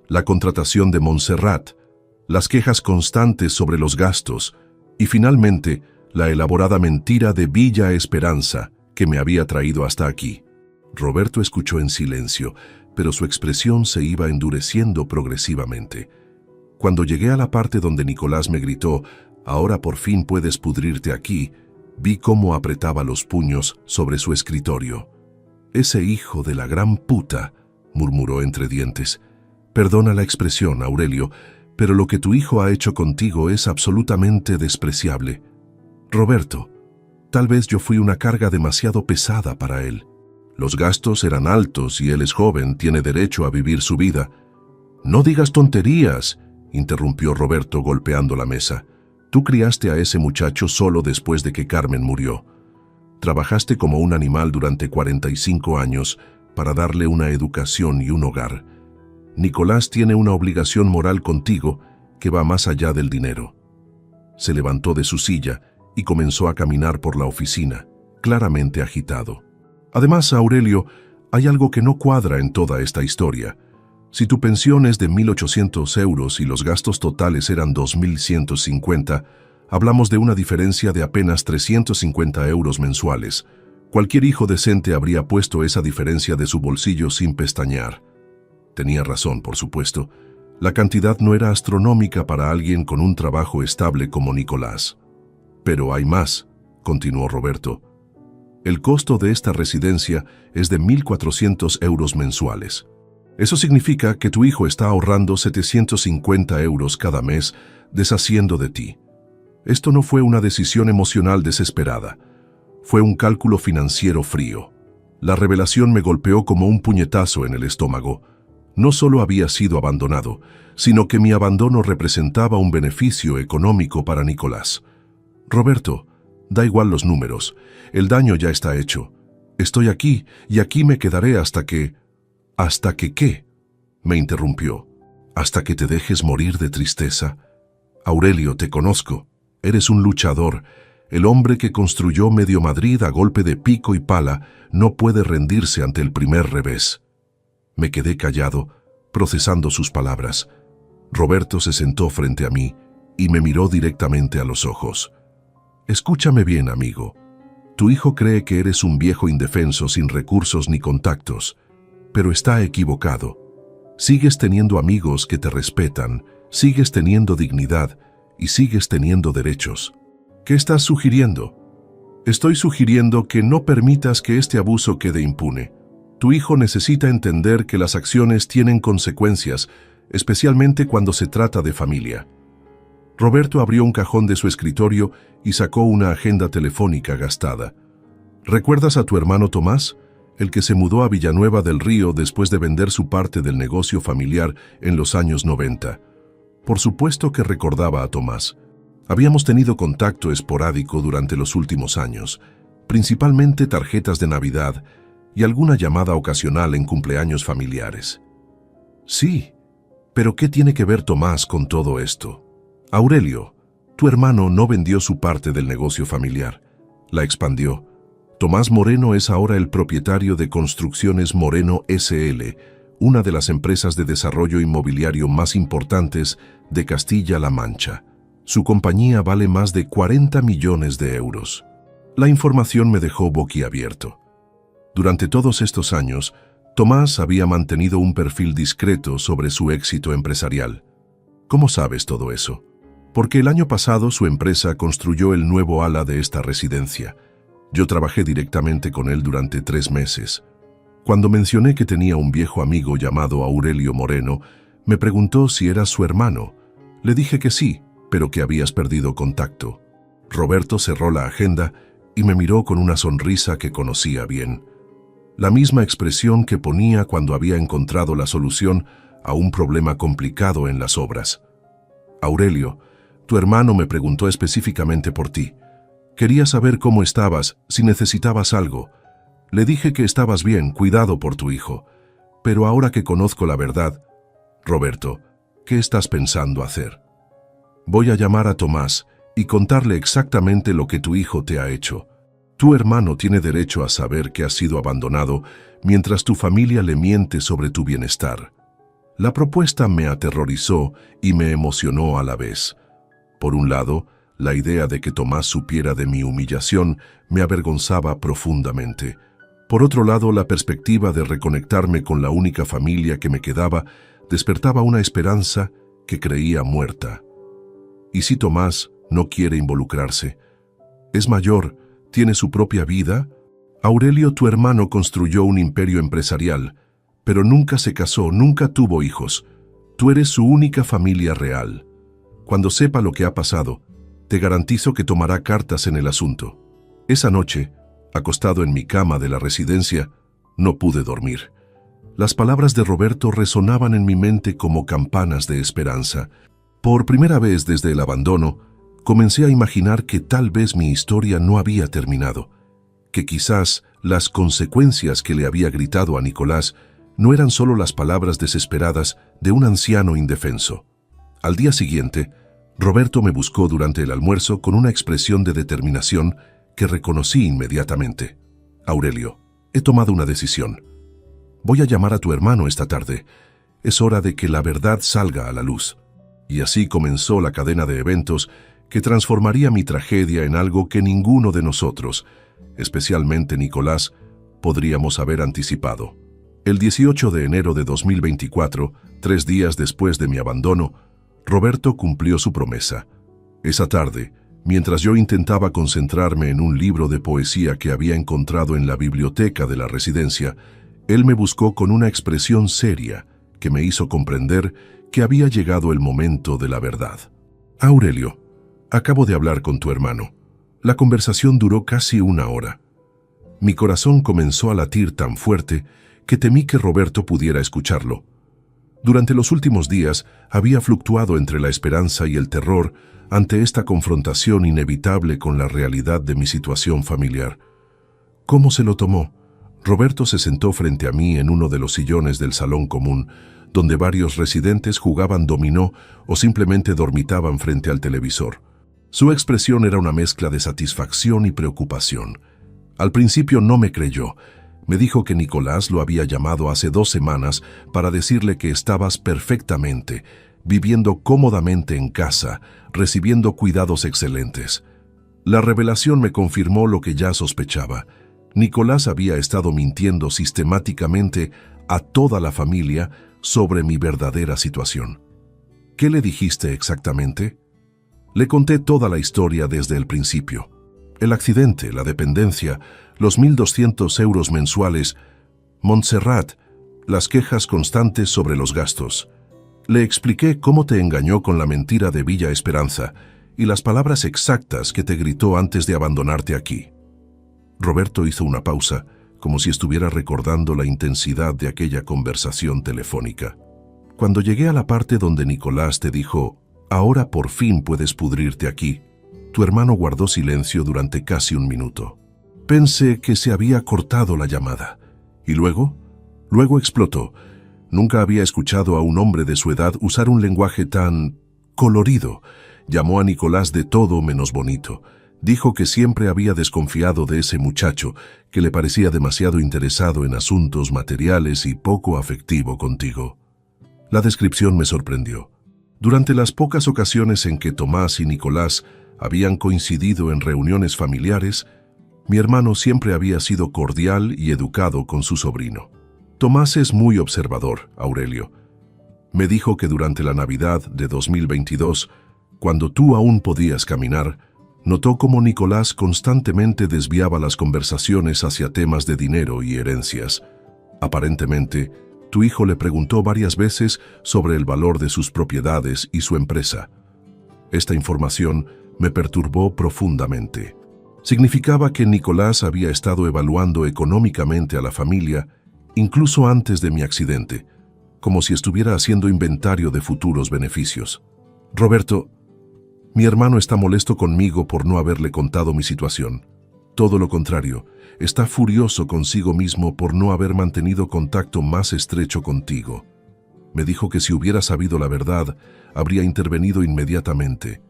la contratación de Montserrat, las quejas constantes sobre los gastos y finalmente la elaborada mentira de Villa Esperanza que me había traído hasta aquí. Roberto escuchó en silencio, pero su expresión se iba endureciendo progresivamente. Cuando llegué a la parte donde Nicolás me gritó, «Ahora por fin puedes pudrirte aquí», vi cómo apretaba los puños sobre su escritorio. «Ese hijo de la gran puta», murmuró entre dientes. «Perdona la expresión, Aurelio, pero lo que tu hijo ha hecho contigo es absolutamente despreciable. Roberto, tal vez yo fui una carga demasiado pesada para él. Los gastos eran altos y él es joven, tiene derecho a vivir su vida». «No digas tonterías», interrumpió Roberto golpeando la mesa. Tú criaste a ese muchacho solo después de que Carmen murió. Trabajaste como un animal durante 45 años para darle una educación y un hogar. Nicolás tiene una obligación moral contigo que va más allá del dinero. Se levantó de su silla y comenzó a caminar por la oficina, claramente agitado. Además, Aurelio, hay algo que no cuadra en toda esta historia. Si tu pensión es de 1.800 euros y los gastos totales eran 2.150, hablamos de una diferencia de apenas 350 euros mensuales. Cualquier hijo decente habría puesto esa diferencia de su bolsillo sin pestañear. Tenía razón, por supuesto. La cantidad no era astronómica para alguien con un trabajo estable como Nicolás. Pero hay más, continuó Roberto. El costo de esta residencia es de 1.400 euros mensuales. Eso significa que tu hijo está ahorrando 750 euros cada mes deshaciendo de ti. Esto no fue una decisión emocional desesperada. Fue un cálculo financiero frío. La revelación me golpeó como un puñetazo en el estómago. No solo había sido abandonado, sino que mi abandono representaba un beneficio económico para Nicolás. Roberto, da igual los números. El daño ya está hecho. Estoy aquí y aquí me quedaré hasta que... ¿Hasta que qué? Me interrumpió. ¿Hasta que te dejes morir de tristeza? Aurelio, te conozco. Eres un luchador. El hombre que construyó medio Madrid a golpe de pico y pala no puede rendirse ante el primer revés. Me quedé callado, procesando sus palabras. Roberto se sentó frente a mí y me miró directamente a los ojos. Escúchame bien, amigo. Tu hijo cree que eres un viejo indefenso sin recursos ni contactos. Pero está equivocado. Sigues teniendo amigos que te respetan, sigues teniendo dignidad y sigues teniendo derechos. ¿Qué estás sugiriendo? Estoy sugiriendo que no permitas que este abuso quede impune. Tu hijo necesita entender que las acciones tienen consecuencias, especialmente cuando se trata de familia. Roberto abrió un cajón de su escritorio y sacó una agenda telefónica gastada. ¿Recuerdas a tu hermano Tomás? El que se mudó a Villanueva del Río después de vender su parte del negocio familiar en los años 90. Por supuesto que recordaba a Tomás. Habíamos tenido contacto esporádico durante los últimos años, principalmente tarjetas de Navidad y alguna llamada ocasional en cumpleaños familiares. Sí, pero ¿qué tiene que ver Tomás con todo esto? Aurelio, tu hermano no vendió su parte del negocio familiar, la expandió. Tomás Moreno es ahora el propietario de Construcciones Moreno S.L., una de las empresas de desarrollo inmobiliario más importantes de Castilla-La Mancha. Su compañía vale más de 40 millones de euros. La información me dejó boquiabierto. Durante todos estos años, Tomás había mantenido un perfil discreto sobre su éxito empresarial. ¿Cómo sabes todo eso? Porque el año pasado su empresa construyó el nuevo ala de esta residencia. Yo trabajé directamente con él durante 3 meses. Cuando mencioné que tenía un viejo amigo llamado Aurelio Moreno, me preguntó si era su hermano. Le dije que sí, pero que habías perdido contacto. Roberto cerró la agenda y me miró con una sonrisa que conocía bien. La misma expresión que ponía cuando había encontrado la solución a un problema complicado en las obras. Aurelio, tu hermano me preguntó específicamente por ti. Quería saber cómo estabas, si necesitabas algo. Le dije que estabas bien, cuidado por tu hijo. Pero ahora que conozco la verdad, Roberto, ¿qué estás pensando hacer? Voy a llamar a Tomás y contarle exactamente lo que tu hijo te ha hecho. Tu hermano tiene derecho a saber que has sido abandonado mientras tu familia le miente sobre tu bienestar. La propuesta me aterrorizó y me emocionó a la vez. Por un lado, la idea de que Tomás supiera de mi humillación me avergonzaba profundamente. Por otro lado, la perspectiva de reconectarme con la única familia que me quedaba despertaba una esperanza que creía muerta. ¿Y si Tomás no quiere involucrarse? Es mayor, tiene su propia vida. Aurelio, tu hermano, construyó un imperio empresarial, pero nunca se casó, nunca tuvo hijos. Tú eres su única familia real. Cuando sepa lo que ha pasado, te garantizo que tomará cartas en el asunto. Esa noche, acostado en mi cama de la residencia, no pude dormir. Las palabras de Roberto resonaban en mi mente como campanas de esperanza. Por primera vez desde el abandono, Comencé a imaginar que tal vez mi historia no había terminado, que quizás las consecuencias que le había gritado a Nicolás no eran solo las palabras desesperadas de un anciano indefenso. Al día siguiente, Roberto me buscó durante el almuerzo con una expresión de determinación que reconocí inmediatamente. Aurelio, he tomado una decisión. Voy a llamar a tu hermano esta tarde. Es hora de que la verdad salga a la luz. Y así comenzó la cadena de eventos que transformaría mi tragedia en algo que ninguno de nosotros, especialmente Nicolás, podríamos haber anticipado. El 18 de enero de 2024, 3 días después de mi abandono, Roberto cumplió su promesa. Esa tarde, mientras yo intentaba concentrarme en un libro de poesía que había encontrado en la biblioteca de la residencia, él me buscó con una expresión seria que me hizo comprender que había llegado el momento de la verdad. Aurelio, acabo de hablar con tu hermano. La conversación duró casi 1 hora. Mi corazón comenzó a latir tan fuerte que temí que Roberto pudiera escucharlo. Durante los últimos días había fluctuado entre la esperanza y el terror ante esta confrontación inevitable con la realidad de mi situación familiar. ¿Cómo se lo tomó? Roberto se sentó frente a mí en uno de los sillones del salón común, donde varios residentes jugaban dominó o simplemente dormitaban frente al televisor. Su expresión era una mezcla de satisfacción y preocupación. Al principio no me creyó. Me dijo que Nicolás lo había llamado hace 2 semanas para decirle que estabas perfectamente, viviendo cómodamente en casa, recibiendo cuidados excelentes. La revelación me confirmó lo que ya sospechaba. Nicolás había estado mintiendo sistemáticamente a toda la familia sobre mi verdadera situación. ¿Qué le dijiste exactamente? Le conté toda la historia desde el principio. El accidente, la dependencia, los 1.200 euros mensuales, Montserrat, las quejas constantes sobre los gastos. Le expliqué cómo te engañó con la mentira de Villa Esperanza y las palabras exactas que te gritó antes de abandonarte aquí. Roberto hizo una pausa, como si estuviera recordando la intensidad de aquella conversación telefónica. Cuando llegué a la parte donde Nicolás te dijo, ahora por fin puedes pudrirte aquí, tu hermano guardó silencio durante casi 1 minuto. Pensé que se había cortado la llamada. ¿Y luego? Luego explotó. Nunca había escuchado a un hombre de su edad usar un lenguaje tan colorido. Llamó a Nicolás de todo menos bonito. Dijo que siempre había desconfiado de ese muchacho, que le parecía demasiado interesado en asuntos materiales y poco afectivo contigo. La descripción me sorprendió. Durante las pocas ocasiones en que Tomás y Nicolás habían coincidido en reuniones familiares, mi hermano siempre había sido cordial y educado con su sobrino. Tomás es muy observador, Aurelio. Me dijo que durante la Navidad de 2022, cuando tú aún podías caminar, notó cómo Nicolás constantemente desviaba las conversaciones hacia temas de dinero y herencias. Aparentemente, tu hijo le preguntó varias veces sobre el valor de sus propiedades y su empresa. Esta información me perturbó profundamente. Significaba que Nicolás había estado evaluando económicamente a la familia incluso antes de mi accidente, como si estuviera haciendo inventario de futuros beneficios. Roberto, mi hermano está molesto conmigo por no haberle contado mi situación. Todo lo contrario, está furioso consigo mismo por no haber mantenido contacto más estrecho contigo. Me dijo que si hubiera sabido la verdad, habría intervenido inmediatamente.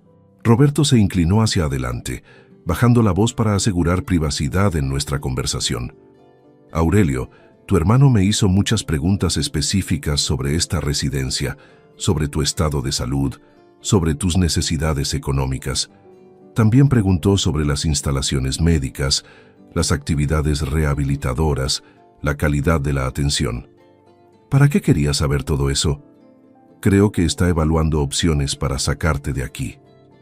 Roberto se inclinó hacia adelante, bajando la voz para asegurar privacidad en nuestra conversación. Aurelio, tu hermano me hizo muchas preguntas específicas sobre esta residencia, sobre tu estado de salud, sobre tus necesidades económicas. También preguntó sobre las instalaciones médicas, las actividades rehabilitadoras, la calidad de la atención. ¿Para qué quería saber todo eso? Creo que está evaluando opciones para sacarte de aquí.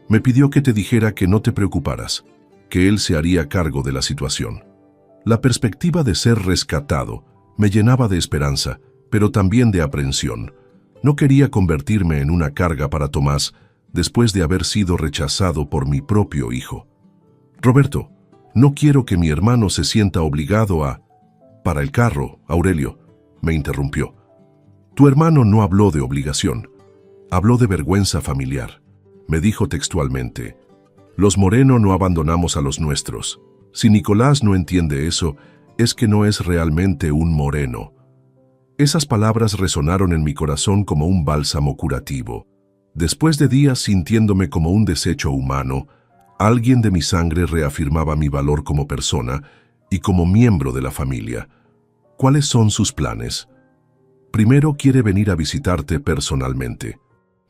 Me pidió que te dijera que no te preocuparas, que él se haría cargo de la situación. La perspectiva de ser rescatado me llenaba de esperanza, pero también de aprensión. No quería convertirme en una carga para Tomás después de haber sido rechazado por mi propio hijo. Roberto, no quiero que mi hermano se sienta obligado a... Para el carro, Aurelio, me interrumpió. Tu hermano no habló de obligación, habló de vergüenza familiar. Me dijo textualmente, Los Moreno no abandonamos a los nuestros. Si Nicolás no entiende eso, es que no es realmente un Moreno. Esas palabras resonaron en mi corazón como un bálsamo curativo. Después de días sintiéndome como un desecho humano, alguien de mi sangre reafirmaba mi valor como persona y como miembro de la familia. ¿Cuáles son sus planes? Primero quiere venir a visitarte personalmente.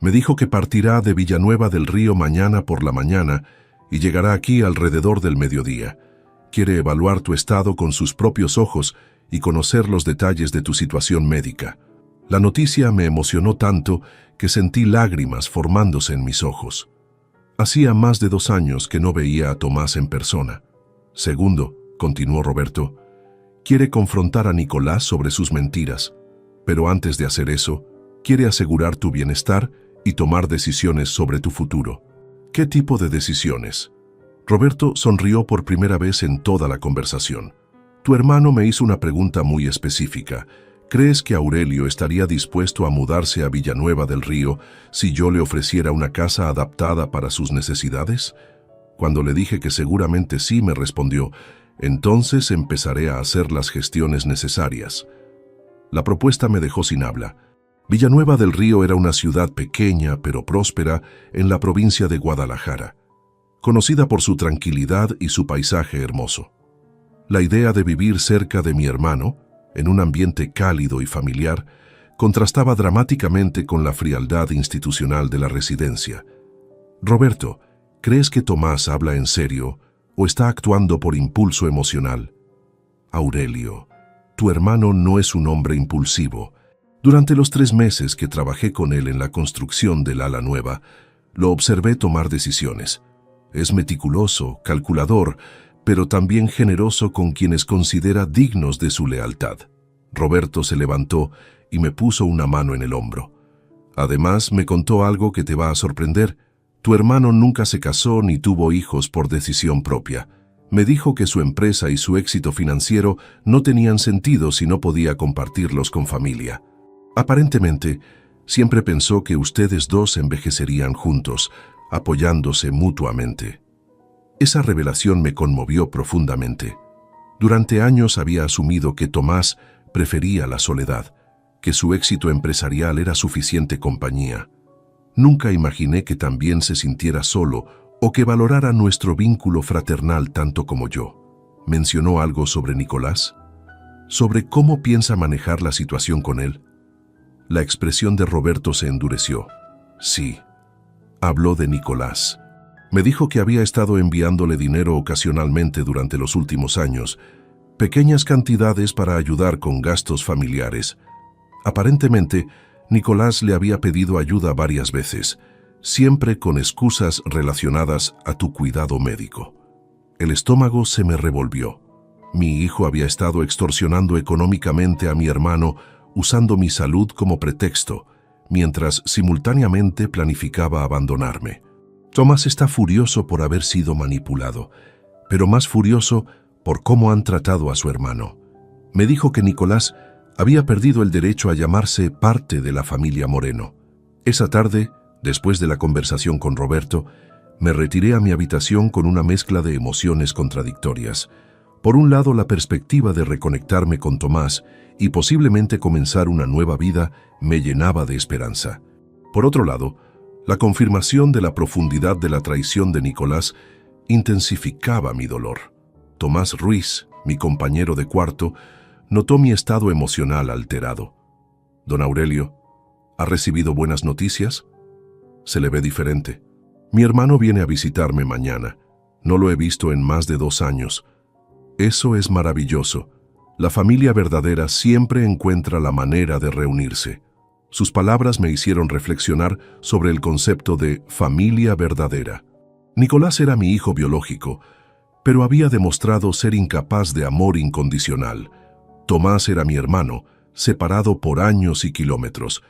Me dijo que partirá de Villanueva del Río mañana por la mañana y llegará aquí alrededor del mediodía. Quiere evaluar tu estado con sus propios ojos y conocer los detalles de tu situación médica. La noticia me emocionó tanto que sentí lágrimas formándose en mis ojos. Hacía más de 2 años que no veía a Tomás en persona. Segundo, continuó Roberto, quiere confrontar a Nicolás sobre sus mentiras, pero antes de hacer eso, quiere asegurar tu bienestar y tomar decisiones sobre tu futuro. ¿Qué tipo de decisiones? Roberto sonrió por primera vez en toda la conversación. Tu hermano me hizo una pregunta muy específica. ¿Crees que Aurelio estaría dispuesto a mudarse a Villanueva del Río si yo le ofreciera una casa adaptada para sus necesidades? Cuando le dije que seguramente sí, me respondió, entonces empezaré a hacer las gestiones necesarias. La propuesta me dejó sin habla. Villanueva del Río era una ciudad pequeña pero próspera en la provincia de Guadalajara, conocida por su tranquilidad y su paisaje hermoso. La idea de vivir cerca de mi hermano, en un ambiente cálido y familiar, contrastaba dramáticamente con la frialdad institucional de la residencia. Roberto, ¿crees que Tomás habla en serio o está actuando por impulso emocional? Aurelio, tu hermano no es un hombre impulsivo. Durante los 3 meses que trabajé con él en la construcción del ala nueva, lo observé tomar decisiones. Es meticuloso, calculador, pero también generoso con quienes considera dignos de su lealtad. Roberto se levantó y me puso una mano en el hombro. Además, me contó algo que te va a sorprender. Tu hermano nunca se casó ni tuvo hijos por decisión propia. Me dijo que su empresa y su éxito financiero no tenían sentido si no podía compartirlos con familia. Aparentemente, siempre pensó que ustedes dos envejecerían juntos, apoyándose mutuamente. Esa revelación me conmovió profundamente. Durante años había asumido que Tomás prefería la soledad, que su éxito empresarial era suficiente compañía. Nunca imaginé que también se sintiera solo o que valorara nuestro vínculo fraternal tanto como yo. ¿Mencionó algo sobre Nicolás? ¿Sobre cómo piensa manejar la situación con él? La expresión de Roberto se endureció. Sí, habló de Nicolás. Me dijo que había estado enviándole dinero ocasionalmente durante los últimos años, pequeñas cantidades para ayudar con gastos familiares. Aparentemente, Nicolás le había pedido ayuda varias veces, siempre con excusas relacionadas a tu cuidado médico. El estómago se me revolvió. Mi hijo había estado extorsionando económicamente a mi hermano usando mi salud como pretexto, mientras simultáneamente planificaba abandonarme. Tomás está furioso por haber sido manipulado, pero más furioso por cómo han tratado a su hermano. Me dijo que Nicolás había perdido el derecho a llamarse parte de la familia Moreno. Esa tarde, después de la conversación con Roberto, me retiré a mi habitación con una mezcla de emociones contradictorias. Por un lado, la perspectiva de reconectarme con Tomás y posiblemente comenzar una nueva vida me llenaba de esperanza. Por otro lado, la confirmación de la profundidad de la traición de Nicolás intensificaba mi dolor. Tomás Ruiz, mi compañero de cuarto, notó mi estado emocional alterado. Don Aurelio, ¿ha recibido buenas noticias? Se le ve diferente. Mi hermano viene a visitarme mañana. No lo he visto en más de 2 años. Eso es maravilloso. La familia verdadera siempre encuentra la manera de reunirse. Sus palabras me hicieron reflexionar sobre el concepto de familia verdadera. Nicolás era mi hijo biológico, pero había demostrado ser incapaz de amor incondicional. Tomás era mi hermano, separado por años y kilómetros,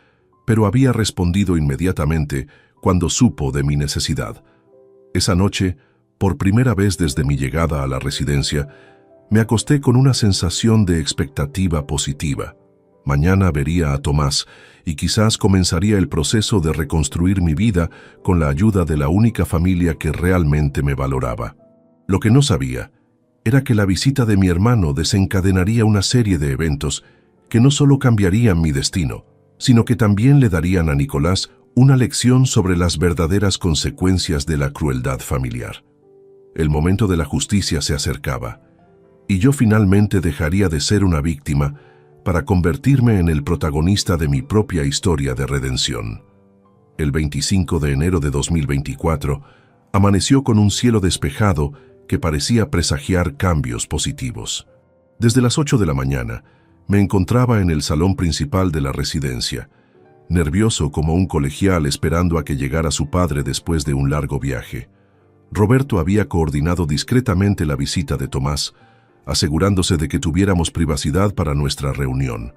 pero había respondido inmediatamente cuando supo de mi necesidad. Esa noche, por primera vez desde mi llegada a la residencia, me acosté con una sensación de expectativa positiva. Mañana vería a Tomás y quizás comenzaría el proceso de reconstruir mi vida con la ayuda de la única familia que realmente me valoraba. Lo que no sabía era que la visita de mi hermano desencadenaría una serie de eventos que no solo cambiarían mi destino, sino que también le darían a Nicolás una lección sobre las verdaderas consecuencias de la crueldad familiar. El momento de la justicia se acercaba, y yo finalmente dejaría de ser una víctima para convertirme en el protagonista de mi propia historia de redención. El 25 de enero de 2024 amaneció con un cielo despejado que parecía presagiar cambios positivos. Desde las 8 de la mañana me encontraba en el salón principal de la residencia, nervioso como un colegial esperando a que llegara su padre después de un largo viaje. Roberto había coordinado discretamente la visita de Tomás, asegurándose de que tuviéramos privacidad para nuestra reunión.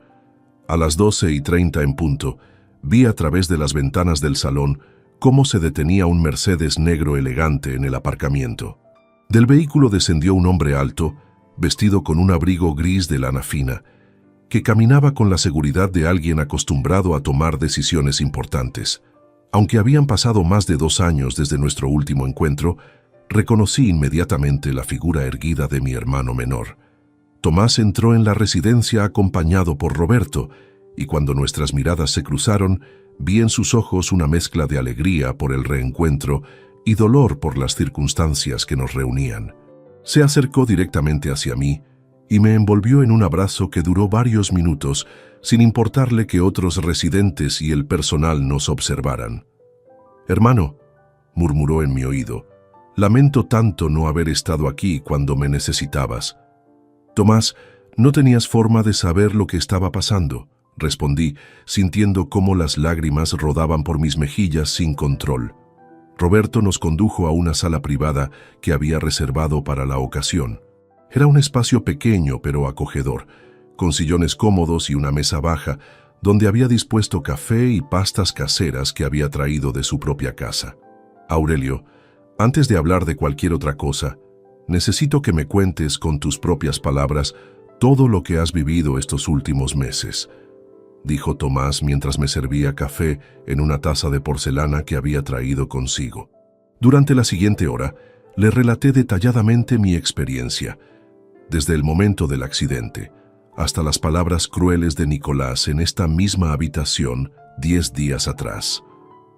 A las 12:30 en punto, vi a través de las ventanas del salón cómo se detenía un Mercedes negro elegante en el aparcamiento. Del vehículo descendió un hombre alto, vestido con un abrigo gris de lana fina, que caminaba con la seguridad de alguien acostumbrado a tomar decisiones importantes. Aunque habían pasado más de 2 años desde nuestro último encuentro, reconocí inmediatamente la figura erguida de mi hermano menor. Tomás entró en la residencia acompañado por Roberto, y cuando nuestras miradas se cruzaron, vi en sus ojos una mezcla de alegría por el reencuentro y dolor por las circunstancias que nos reunían. Se acercó directamente hacia mí y me envolvió en un abrazo que duró varios minutos, sin importarle que otros residentes y el personal nos observaran. «Hermano», murmuró en mi oído, «lamento tanto no haber estado aquí cuando me necesitabas». «Tomás, no tenías forma de saber lo que estaba pasando», respondí, sintiendo cómo las lágrimas rodaban por mis mejillas sin control. Roberto nos condujo a una sala privada que había reservado para la ocasión. Era un espacio pequeño pero acogedor, con sillones cómodos y una mesa baja, donde había dispuesto café y pastas caseras que había traído de su propia casa. «Aurelio, antes de hablar de cualquier otra cosa, necesito que me cuentes con tus propias palabras todo lo que has vivido estos últimos meses», dijo Tomás mientras me servía café en una taza de porcelana que había traído consigo. Durante la siguiente hora, le relaté detalladamente mi experiencia, desde el momento del accidente hasta las palabras crueles de Nicolás en esta misma habitación 10 días atrás.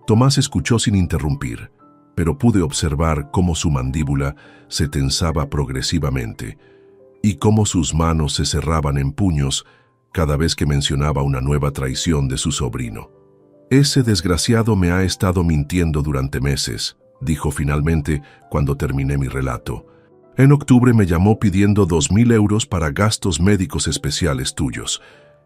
Tomás escuchó sin interrumpir, pero pude observar cómo su mandíbula se tensaba progresivamente y cómo sus manos se cerraban en puños cada vez que mencionaba una nueva traición de su sobrino. «Ese desgraciado me ha estado mintiendo durante meses», dijo finalmente cuando terminé mi relato. «En octubre me llamó pidiendo 2.000 euros para gastos médicos especiales tuyos.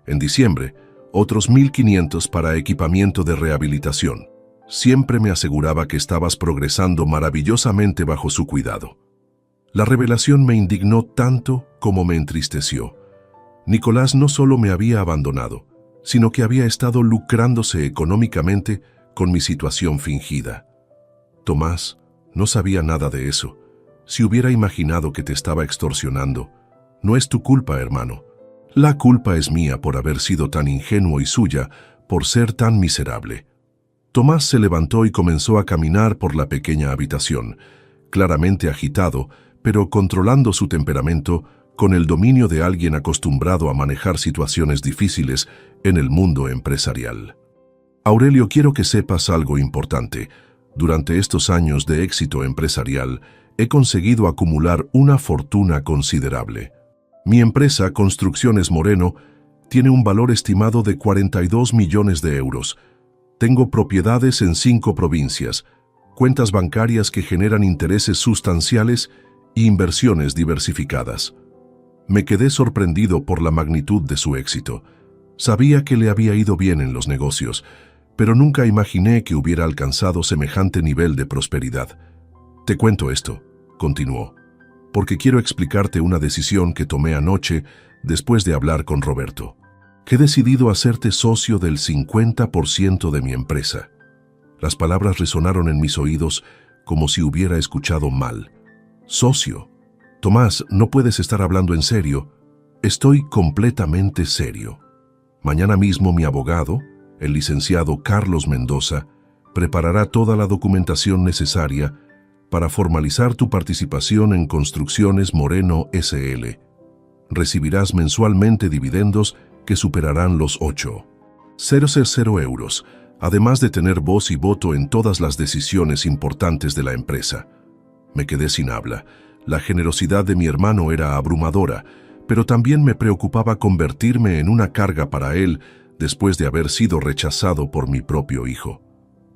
En diciembre, otros 1.500 para equipamiento de rehabilitación. Siempre me aseguraba que estabas progresando maravillosamente bajo su cuidado». La revelación me indignó tanto como me entristeció. Nicolás no solo me había abandonado, sino que había estado lucrándose económicamente con mi situación fingida. «Tomás, no sabía nada de eso. Si hubiera imaginado que te estaba extorsionando, no es tu culpa, hermano. La culpa es mía por haber sido tan ingenuo y suya por ser tan miserable». Tomás se levantó y comenzó a caminar por la pequeña habitación, claramente agitado, pero controlando su temperamento con el dominio de alguien acostumbrado a manejar situaciones difíciles en el mundo empresarial. «Aurelio, quiero que sepas algo importante. Durante estos años de éxito empresarial, he conseguido acumular una fortuna considerable. Mi empresa, Construcciones Moreno, tiene un valor estimado de 42 millones de euros. Tengo propiedades en 5 provincias, cuentas bancarias que generan intereses sustanciales y inversiones diversificadas». Me quedé sorprendido por la magnitud de su éxito. Sabía que le había ido bien en los negocios, pero nunca imaginé que hubiera alcanzado semejante nivel de prosperidad. «Te cuento esto», continuó, «porque quiero explicarte una decisión que tomé anoche después de hablar con Roberto. He decidido hacerte socio del 50% de mi empresa». Las palabras resonaron en mis oídos como si hubiera escuchado mal. «¿Socio? Tomás, no puedes estar hablando en serio». «Estoy completamente serio». Mañana mismo mi abogado, el licenciado Carlos Mendoza, preparará toda la documentación necesaria para formalizar tu participación en Construcciones Moreno S.L. Recibirás mensualmente dividendos que superarán los 8.000 euros, además de tener voz y voto en todas las decisiones importantes de la empresa. Me quedé sin habla. La generosidad de mi hermano era abrumadora, pero también me preocupaba convertirme en una carga para él después de haber sido rechazado por mi propio hijo.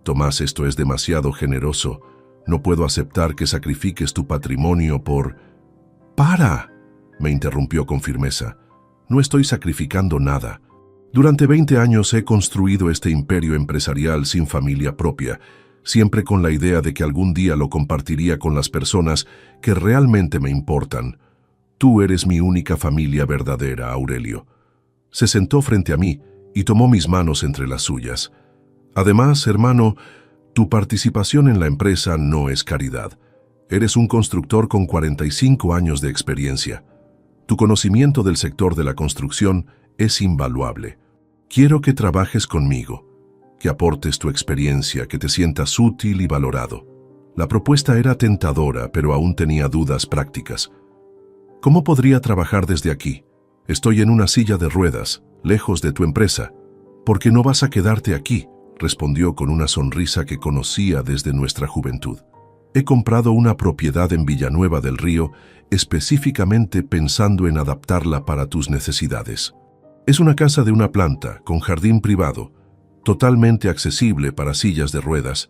Tomás, esto es demasiado generoso. No puedo aceptar que sacrifiques tu patrimonio por... ¡Para!, me interrumpió con firmeza. No estoy sacrificando nada. Durante 20 años he construido este imperio empresarial sin familia propia, siempre con la idea de que algún día lo compartiría con las personas que realmente me importan. Tú eres mi única familia verdadera, Aurelio. Se sentó frente a mí y tomó mis manos entre las suyas. Además, hermano, tu participación en la empresa no es caridad. Eres un constructor con 45 años de experiencia. Tu conocimiento del sector de la construcción es invaluable. Quiero que trabajes conmigo, que aportes tu experiencia, que te sientas útil y valorado. La propuesta era tentadora, pero aún tenía dudas prácticas. ¿Cómo podría trabajar desde aquí? Estoy en una silla de ruedas, lejos de tu empresa. ¿Por qué no vas a quedarte aquí?, respondió con una sonrisa que conocía desde nuestra juventud. He comprado una propiedad en Villanueva del Río, específicamente pensando en adaptarla para tus necesidades. Es una casa de una planta, con jardín privado, totalmente accesible para sillas de ruedas,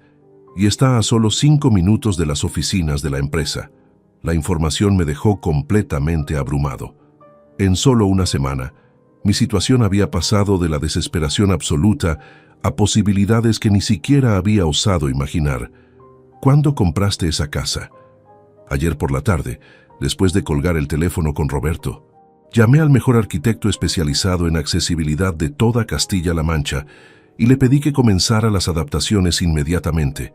y está a solo 5 minutos de las oficinas de la empresa. La información me dejó completamente abrumado. En solo una semana, mi situación había pasado de la desesperación absoluta a posibilidades que ni siquiera había osado imaginar. ¿Cuándo compraste esa casa? Ayer por la tarde, después de colgar el teléfono con Roberto. Llamé al mejor arquitecto especializado en accesibilidad de toda Castilla-La Mancha y le pedí que comenzara las adaptaciones inmediatamente.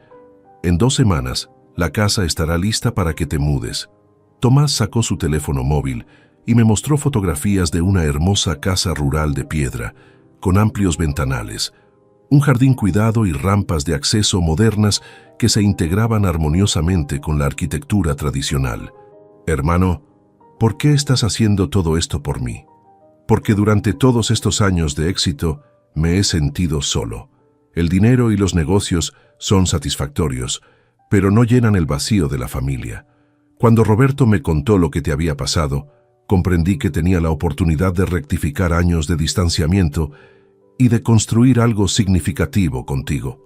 En 2 semanas, la casa estará lista para que te mudes. Tomás sacó su teléfono móvil y me mostró fotografías de una hermosa casa rural de piedra, con amplios ventanales, un jardín cuidado y rampas de acceso modernas que se integraban armoniosamente con la arquitectura tradicional. Hermano, ¿por qué estás haciendo todo esto por mí? Porque durante todos estos años de éxito me he sentido solo. El dinero y los negocios son satisfactorios, pero no llenan el vacío de la familia. Cuando Roberto me contó lo que te había pasado, comprendí que tenía la oportunidad de rectificar años de distanciamiento y de construir algo significativo contigo.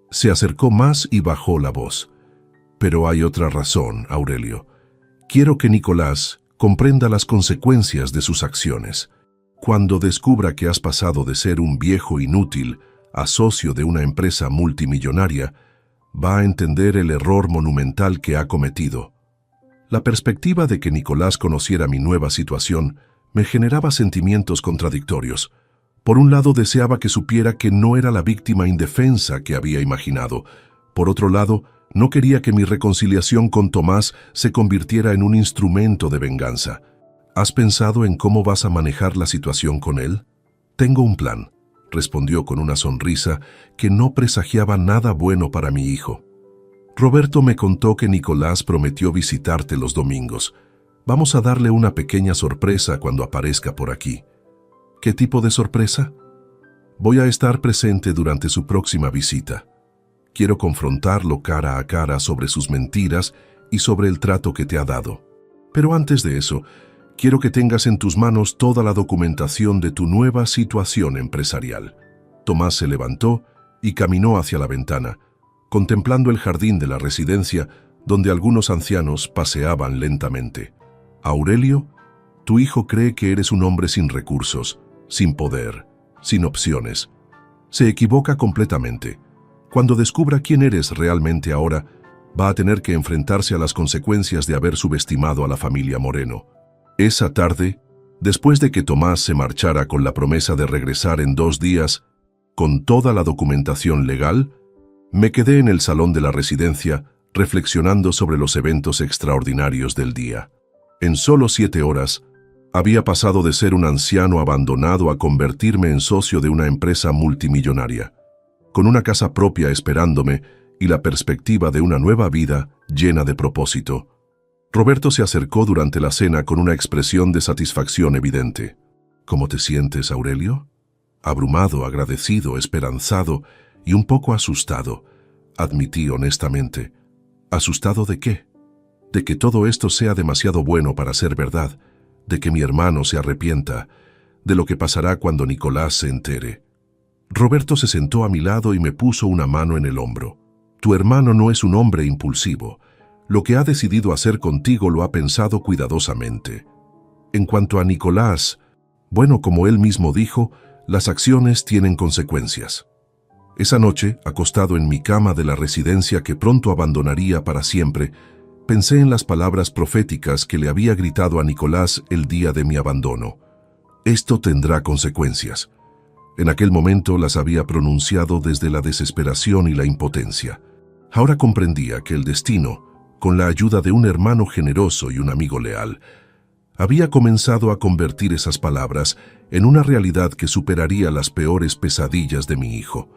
Se acercó más y bajó la voz. Pero hay otra razón, Aurelio. Quiero que Nicolás comprenda las consecuencias de sus acciones. Cuando descubra que has pasado de ser un viejo inútil a socio de una empresa multimillonaria, va a entender el error monumental que ha cometido. La perspectiva de que Nicolás conociera mi nueva situación me generaba sentimientos contradictorios. Por un lado, deseaba que supiera que no era la víctima indefensa que había imaginado. Por otro lado, no quería que mi reconciliación con Tomás se convirtiera en un instrumento de venganza. ¿Has pensado en cómo vas a manejar la situación con él? Tengo un plan, respondió con una sonrisa que no presagiaba nada bueno para mi hijo. Roberto me contó que Nicolás prometió visitarte los domingos. Vamos a darle una pequeña sorpresa cuando aparezca por aquí. ¿Qué tipo de sorpresa? Voy a estar presente durante su próxima visita. Quiero confrontarlo cara a cara sobre sus mentiras y sobre el trato que te ha dado. Pero antes de eso, quiero que tengas en tus manos toda la documentación de tu nueva situación empresarial. Tomás se levantó y caminó hacia la ventana, contemplando el jardín de la residencia donde algunos ancianos paseaban lentamente. Aurelio, tu hijo cree que eres un hombre sin recursos, sin poder, sin opciones. Se equivoca completamente. Cuando descubra quién eres realmente ahora, va a tener que enfrentarse a las consecuencias de haber subestimado a la familia Moreno. Esa tarde, después de que Tomás se marchara con la promesa de regresar en 2 días, con toda la documentación legal, me quedé en el salón de la residencia reflexionando sobre los eventos extraordinarios del día. En solo 7 horas, Había pasado de ser un anciano abandonado a convertirme en socio de una empresa multimillonaria, con una casa propia esperándome y la perspectiva de una nueva vida llena de propósito. Roberto se acercó durante la cena con una expresión de satisfacción evidente. ¿Cómo te sientes, Aurelio? Abrumado, agradecido, esperanzado y un poco asustado, admití honestamente. ¿Asustado de qué? De que todo esto sea demasiado bueno para ser verdad, de que mi hermano se arrepienta, de lo que pasará cuando Nicolás se entere. Roberto se sentó a mi lado y me puso una mano en el hombro. Tu hermano no es un hombre impulsivo. Lo que ha decidido hacer contigo lo ha pensado cuidadosamente. En cuanto a Nicolás, bueno, como él mismo dijo, las acciones tienen consecuencias. Esa noche, acostado en mi cama de la residencia que pronto abandonaría para siempre, pensé en las palabras proféticas que le había gritado a Nicolás el día de mi abandono. Esto tendrá consecuencias. En aquel momento las había pronunciado desde la desesperación y la impotencia. Ahora comprendía que el destino, con la ayuda de un hermano generoso y un amigo leal, había comenzado a convertir esas palabras en una realidad que superaría las peores pesadillas de mi hijo.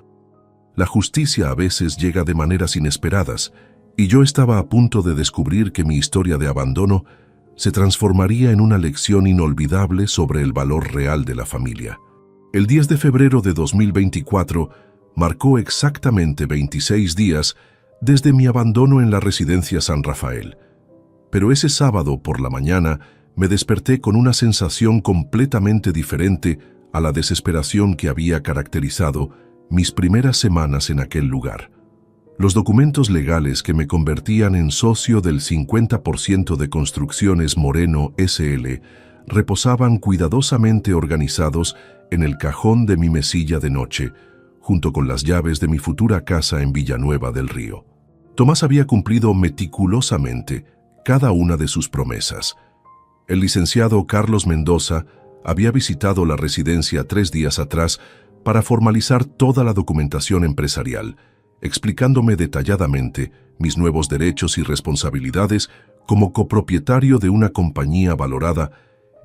La justicia a veces llega de maneras inesperadas, y yo estaba a punto de descubrir que mi historia de abandono se transformaría en una lección inolvidable sobre el valor real de la familia. El 10 de febrero de 2024 marcó exactamente 26 días desde mi abandono en la residencia San Rafael. Pero ese sábado por la mañana me desperté con una sensación completamente diferente a la desesperación que había caracterizado mis primeras semanas en aquel lugar. Los documentos legales que me convertían en socio del 50% de Construcciones Moreno S.L. reposaban cuidadosamente organizados en el cajón de mi mesilla de noche, junto con las llaves de mi futura casa en Villanueva del Río. Tomás había cumplido meticulosamente cada una de sus promesas. El licenciado Carlos Mendoza había visitado la residencia 3 días atrás para formalizar toda la documentación empresarial, explicándome detalladamente mis nuevos derechos y responsabilidades como copropietario de una compañía valorada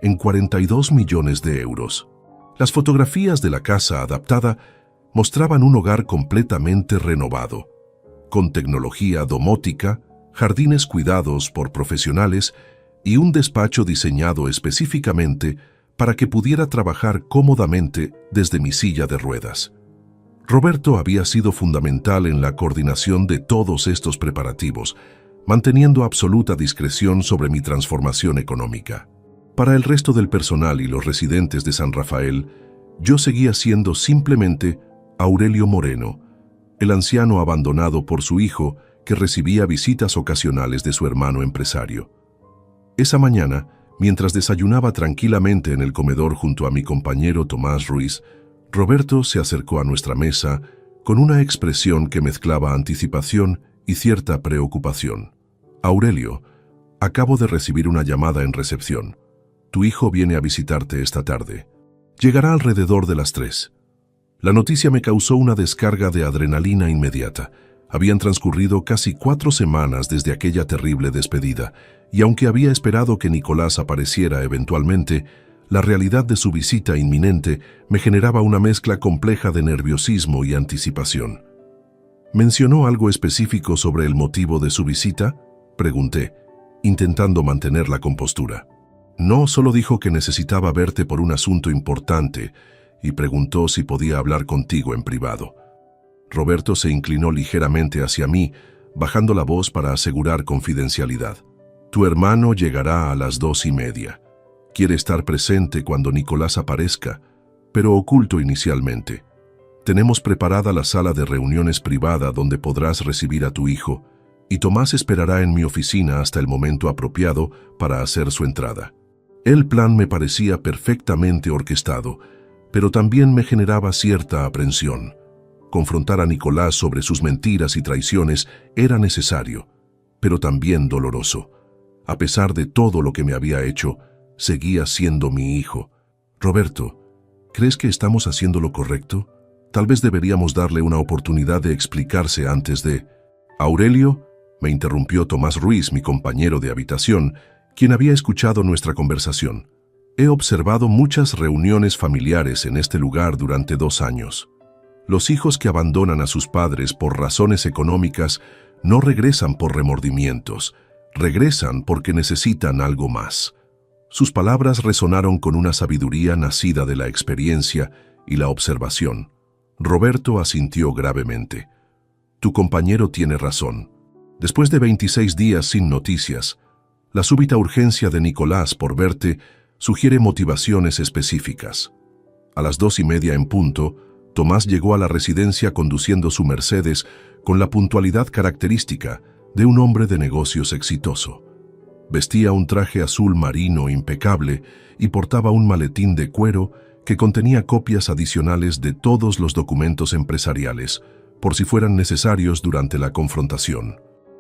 en 42 millones de euros. Las fotografías de la casa adaptada mostraban un hogar completamente renovado, con tecnología domótica, jardines cuidados por profesionales y un despacho diseñado específicamente para que pudiera trabajar cómodamente desde mi silla de ruedas. Roberto había sido fundamental en la coordinación de todos estos preparativos, manteniendo absoluta discreción sobre mi transformación económica. Para el resto del personal y los residentes de San Rafael, yo seguía siendo simplemente Aurelio Moreno, el anciano abandonado por su hijo que recibía visitas ocasionales de su hermano empresario. Esa mañana, mientras desayunaba tranquilamente en el comedor junto a mi compañero Tomás Ruiz, Roberto se acercó a nuestra mesa con una expresión que mezclaba anticipación y cierta preocupación. Aurelio, acabo de recibir una llamada en recepción. Tu hijo viene a visitarte esta tarde. Llegará alrededor de las 3. La noticia me causó una descarga de adrenalina inmediata. Habían transcurrido casi 4 semanas desde aquella terrible despedida, y aunque había esperado que Nicolás apareciera eventualmente, la realidad de su visita inminente me generaba una mezcla compleja de nerviosismo y anticipación. ¿Mencionó algo específico sobre el motivo de su visita?, pregunté, intentando mantener la compostura. No, solo dijo que necesitaba verte por un asunto importante y preguntó si podía hablar contigo en privado. Roberto se inclinó ligeramente hacia mí, bajando la voz para asegurar confidencialidad. Tu hermano llegará a las 2:30. Quiere estar presente cuando Nicolás aparezca, pero oculto inicialmente. Tenemos preparada la sala de reuniones privada donde podrás recibir a tu hijo, y Tomás esperará en mi oficina hasta el momento apropiado para hacer su entrada. El plan me parecía perfectamente orquestado, pero también me generaba cierta aprensión. Confrontar a Nicolás sobre sus mentiras y traiciones era necesario, pero también doloroso. A pesar de todo lo que me había hecho, seguía siendo mi hijo. Roberto, ¿crees que estamos haciendo lo correcto? Tal vez deberíamos darle una oportunidad de explicarse antes de... Aurelio, me interrumpió Tomás Ruiz, mi compañero de habitación, quien había escuchado nuestra conversación. He observado muchas reuniones familiares en este lugar durante 2 años. Los hijos que abandonan a sus padres por razones económicas no regresan por remordimientos, regresan porque necesitan algo más. Sus palabras resonaron con una sabiduría nacida de la experiencia y la observación. Roberto asintió gravemente. Tu compañero tiene razón. Después de 26 días sin noticias, la súbita urgencia de Nicolás por verte sugiere motivaciones específicas. A las 2:30 en punto, Tomás llegó a la residencia conduciendo su Mercedes con la puntualidad característica de un hombre de negocios exitoso. Vestía un traje azul marino impecable y portaba un maletín de cuero que contenía copias adicionales de todos los documentos empresariales, por si fueran necesarios durante la confrontación.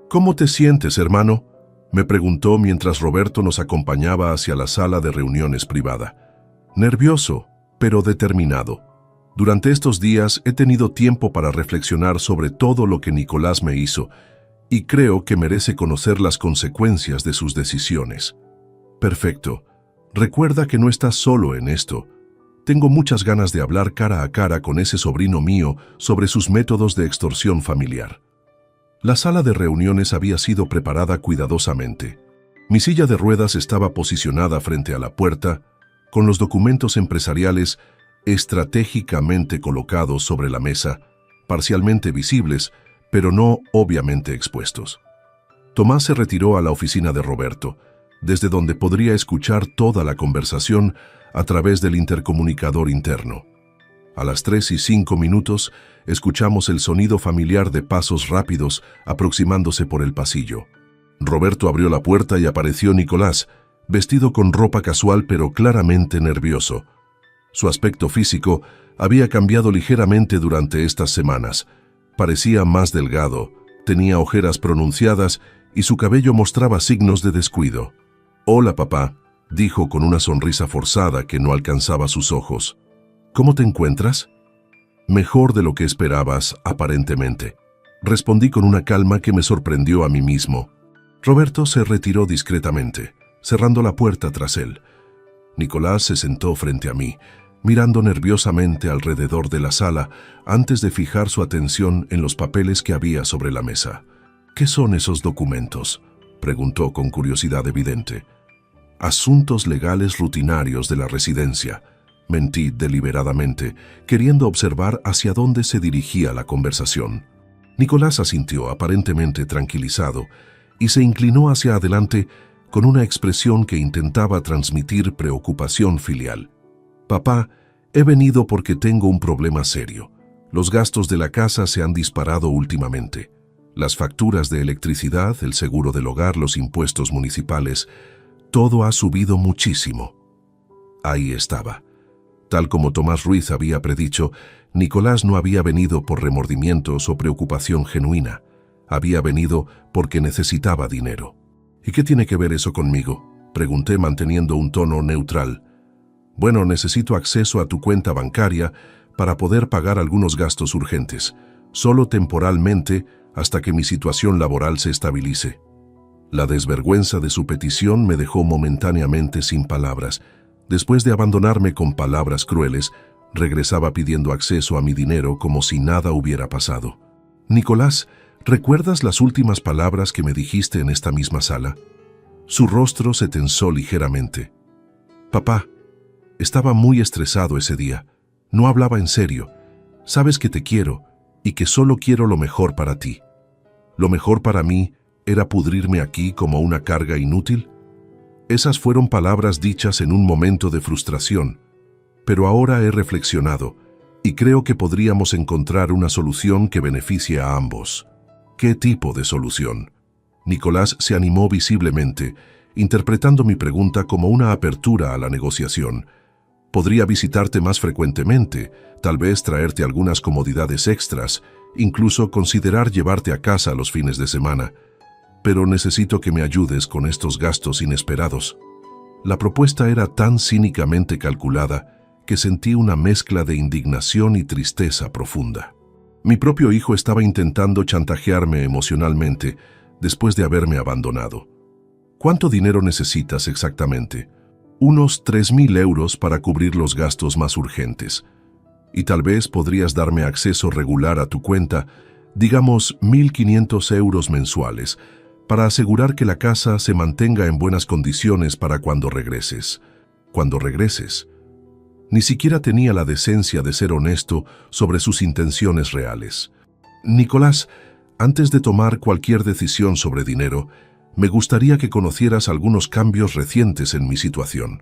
«¿Cómo te sientes, hermano?», me preguntó mientras Roberto nos acompañaba hacia la sala de reuniones privada. «Nervioso, pero determinado. Durante estos días he tenido tiempo para reflexionar sobre todo lo que Nicolás me hizo, y creo que merece conocer las consecuencias de sus decisiones». «Perfecto. Recuerda que no estás solo en esto. Tengo muchas ganas de hablar cara a cara con ese sobrino mío sobre sus métodos de extorsión familiar». La sala de reuniones había sido preparada cuidadosamente. Mi silla de ruedas estaba posicionada frente a la puerta, con los documentos empresariales estratégicamente colocados sobre la mesa, parcialmente visibles, pero no obviamente expuestos. Tomás se retiró a la oficina de Roberto, desde donde podría escuchar toda la conversación a través del intercomunicador interno. A las 3:05 escuchamos el sonido familiar de pasos rápidos aproximándose por el pasillo. Roberto abrió la puerta y apareció Nicolás, vestido con ropa casual pero claramente nervioso. Su aspecto físico había cambiado ligeramente durante estas semanas. Parecía más delgado, tenía ojeras pronunciadas y su cabello mostraba signos de descuido. «Hola, papá», dijo con una sonrisa forzada que no alcanzaba sus ojos. «¿Cómo te encuentras?» «Mejor de lo que esperabas, aparentemente», respondí con una calma que me sorprendió a mí mismo. Roberto se retiró discretamente, cerrando la puerta tras él. Nicolás se sentó frente a mí, mirando nerviosamente alrededor de la sala antes de fijar su atención en los papeles que había sobre la mesa. «¿Qué son esos documentos?», preguntó con curiosidad evidente. «Asuntos legales rutinarios de la residencia», mentí deliberadamente, queriendo observar hacia dónde se dirigía la conversación. Nicolás asintió, aparentemente tranquilizado, y se inclinó hacia adelante con una expresión que intentaba transmitir preocupación filial. «Papá, he venido porque tengo un problema serio. Los gastos de la casa se han disparado últimamente. Las facturas de electricidad, el seguro del hogar, los impuestos municipales, todo ha subido muchísimo». Ahí estaba. Tal como Tomás Ruiz había predicho, Nicolás no había venido por remordimientos o preocupación genuina. Había venido porque necesitaba dinero. «¿Y qué tiene que ver eso conmigo?», pregunté manteniendo un tono neutral. «Bueno, necesito acceso a tu cuenta bancaria para poder pagar algunos gastos urgentes, solo temporalmente hasta que mi situación laboral se estabilice». La desvergüenza de su petición me dejó momentáneamente sin palabras. Después de abandonarme con palabras crueles, regresaba pidiendo acceso a mi dinero como si nada hubiera pasado. «Nicolás, ¿recuerdas las últimas palabras que me dijiste en esta misma sala?». Su rostro se tensó ligeramente. «Papá, estaba muy estresado ese día. No hablaba en serio. Sabes que te quiero y que solo quiero lo mejor para ti. Lo mejor para mí era pudrirme aquí como una carga inútil». Esas fueron palabras dichas en un momento de frustración, pero ahora he reflexionado y creo que podríamos encontrar una solución que beneficie a ambos. ¿Qué tipo de solución? Nicolás se animó visiblemente, interpretando mi pregunta como una apertura a la negociación. Podría visitarte más frecuentemente, tal vez traerte algunas comodidades extras, incluso considerar llevarte a casa los fines de semana. Pero necesito que me ayudes con estos gastos inesperados. La propuesta era tan cínicamente calculada que sentí una mezcla de indignación y tristeza profunda. Mi propio hijo estaba intentando chantajearme emocionalmente después de haberme abandonado. «¿Cuánto dinero necesitas exactamente?». Unos 3.000 euros para cubrir los gastos más urgentes. Y tal vez podrías darme acceso regular a tu cuenta, digamos 1.500 euros mensuales, para asegurar que la casa se mantenga en buenas condiciones para cuando regreses. Cuando regreses. Ni siquiera tenía la decencia de ser honesto sobre sus intenciones reales. Nicolás, antes de tomar cualquier decisión sobre dinero, me gustaría que conocieras algunos cambios recientes en mi situación.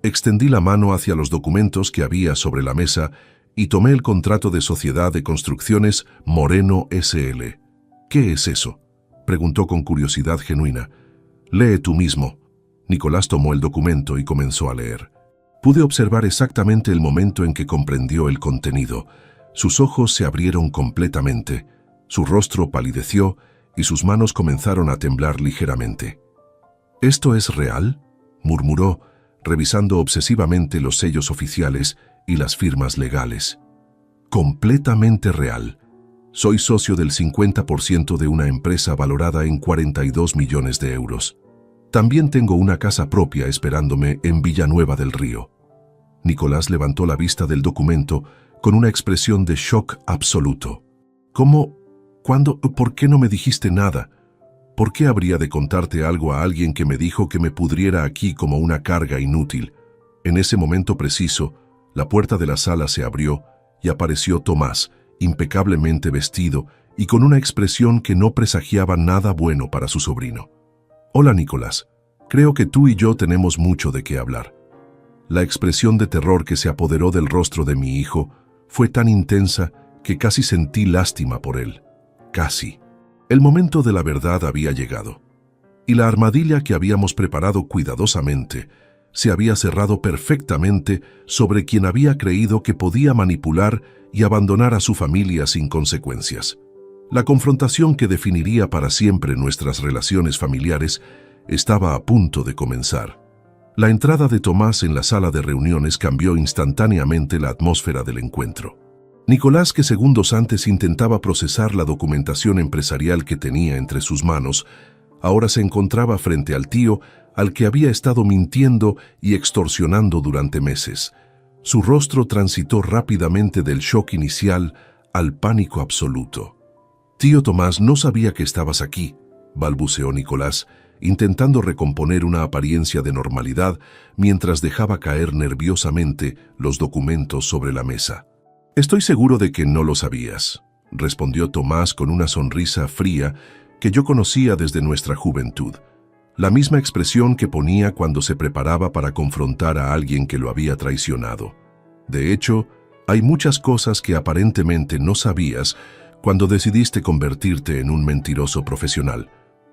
Extendí la mano hacia los documentos que había sobre la mesa y tomé el contrato de Sociedad de Construcciones Moreno S.L. ¿Qué es eso?, preguntó con curiosidad genuina. Lee tú mismo. Nicolás tomó el documento y comenzó a leer. Pude observar exactamente el momento en que comprendió el contenido. Sus ojos se abrieron completamente, su rostro palideció y sus manos comenzaron a temblar ligeramente. ¿Esto es real?, murmuró, revisando obsesivamente los sellos oficiales y las firmas legales. Completamente real. Soy socio del 50% de una empresa valorada en 42 millones de euros. También tengo una casa propia esperándome en Villanueva del Río. Nicolás levantó la vista del documento con una expresión de shock absoluto. ¿Cómo? ¿Cuándo? ¿Por qué no me dijiste nada? ¿Por qué habría de contarte algo a alguien que me dijo que me pudriera aquí como una carga inútil? En ese momento preciso, la puerta de la sala se abrió y apareció Tomás, impecablemente vestido y con una expresión que no presagiaba nada bueno para su sobrino. Hola, Nicolás. Creo que tú y yo tenemos mucho de qué hablar. La expresión de terror que se apoderó del rostro de mi hijo fue tan intensa que casi sentí lástima por él. Casi. El momento de la verdad había llegado. Y la armadilla que habíamos preparado cuidadosamente se había cerrado perfectamente sobre quien había creído que podía manipular y abandonar a su familia sin consecuencias. La confrontación que definiría para siempre nuestras relaciones familiares estaba a punto de comenzar. La entrada de Tomás en la sala de reuniones cambió instantáneamente la atmósfera del encuentro. Nicolás, que segundos antes intentaba procesar la documentación empresarial que tenía entre sus manos, ahora se encontraba frente al tío al que había estado mintiendo y extorsionando durante meses. Su rostro transitó rápidamente del shock inicial al pánico absoluto. «Tío Tomás, no sabía que estabas aquí», balbuceó Nicolás, intentando recomponer una apariencia de normalidad mientras dejaba caer nerviosamente los documentos sobre la mesa. «Estoy seguro de que no lo sabías», respondió Tomás con una sonrisa fría que yo conocía desde nuestra juventud, la misma expresión que ponía cuando se preparaba para confrontar a alguien que lo había traicionado. De hecho, hay muchas cosas que aparentemente no sabías cuando decidiste convertirte en un mentiroso profesional.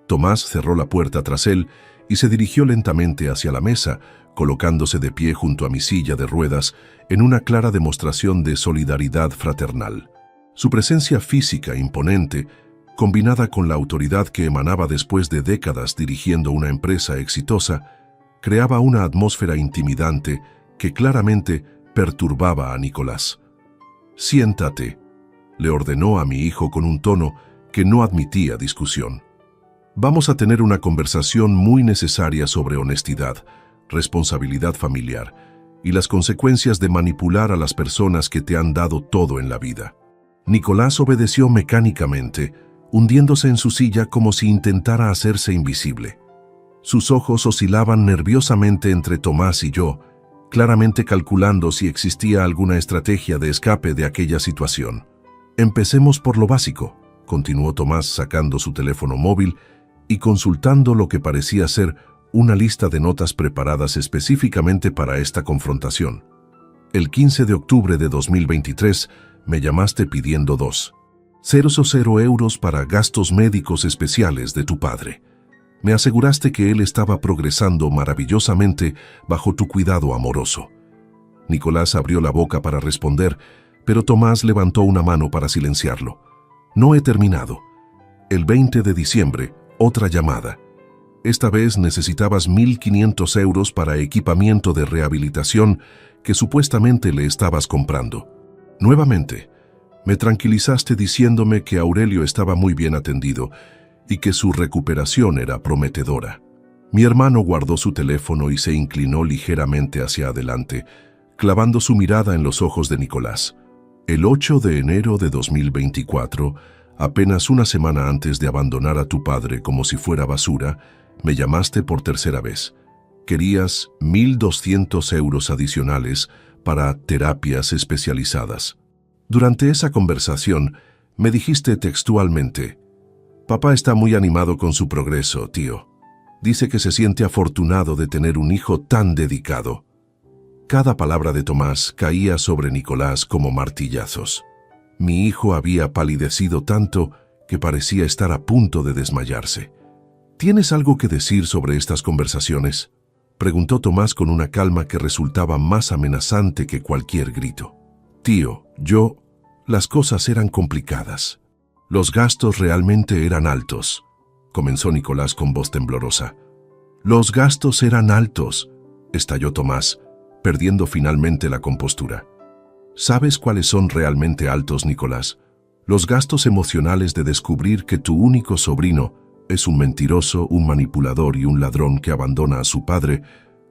Tomás cerró la puerta tras él y se dirigió lentamente hacia la mesa, colocándose de pie junto a mi silla de ruedas en una clara demostración de solidaridad fraternal. Su presencia física imponente, combinada con la autoridad que emanaba después de décadas dirigiendo una empresa exitosa, creaba una atmósfera intimidante que claramente perturbaba a Nicolás. «Siéntate», le ordenó a mi hijo con un tono que no admitía discusión. «Vamos a tener una conversación muy necesaria sobre honestidad, responsabilidad familiar y las consecuencias de manipular a las personas que te han dado todo en la vida». Nicolás obedeció mecánicamente, hundiéndose en su silla como si intentara hacerse invisible. Sus ojos oscilaban nerviosamente entre Tomás y yo, claramente calculando si existía alguna estrategia de escape de aquella situación. «Empecemos por lo básico», continuó Tomás sacando su teléfono móvil y consultando lo que parecía ser una lista de notas preparadas específicamente para esta confrontación. «El 15 de octubre de 2023 me llamaste pidiendo 200 euros para gastos médicos especiales de tu padre. Me aseguraste que él estaba progresando maravillosamente bajo tu cuidado amoroso». Nicolás abrió la boca para responder, pero Tomás levantó una mano para silenciarlo. «No he terminado. El 20 de diciembre, otra llamada. Esta vez necesitabas 1.500 euros para equipamiento de rehabilitación que supuestamente le estabas comprando. Nuevamente, me tranquilizaste diciéndome que Aurelio estaba muy bien atendido y que su recuperación era prometedora. Mi hermano guardó su teléfono y se inclinó ligeramente hacia adelante, clavando su mirada en los ojos de Nicolás. El 8 de enero de 2024, apenas una semana antes de abandonar a tu padre como si fuera basura, me llamaste por tercera vez. Querías 1.200 euros adicionales para terapias especializadas. Durante esa conversación, me dijiste textualmente: «Papá está muy animado con su progreso, tío. Dice que se siente afortunado de tener un hijo tan dedicado». Cada palabra de Tomás caía sobre Nicolás como martillazos. Mi hijo había palidecido tanto que parecía estar a punto de desmayarse. «¿Tienes algo que decir sobre estas conversaciones?», preguntó Tomás con una calma que resultaba más amenazante que cualquier grito. «Tío, las cosas eran complicadas. Los gastos realmente eran altos», comenzó Nicolás con voz temblorosa. «Los gastos eran altos», estalló Tomás, perdiendo finalmente la compostura. «¿Sabes cuáles son realmente altos, Nicolás? Los gastos emocionales de descubrir que tu único sobrino es un mentiroso, un manipulador y un ladrón que abandona a su padre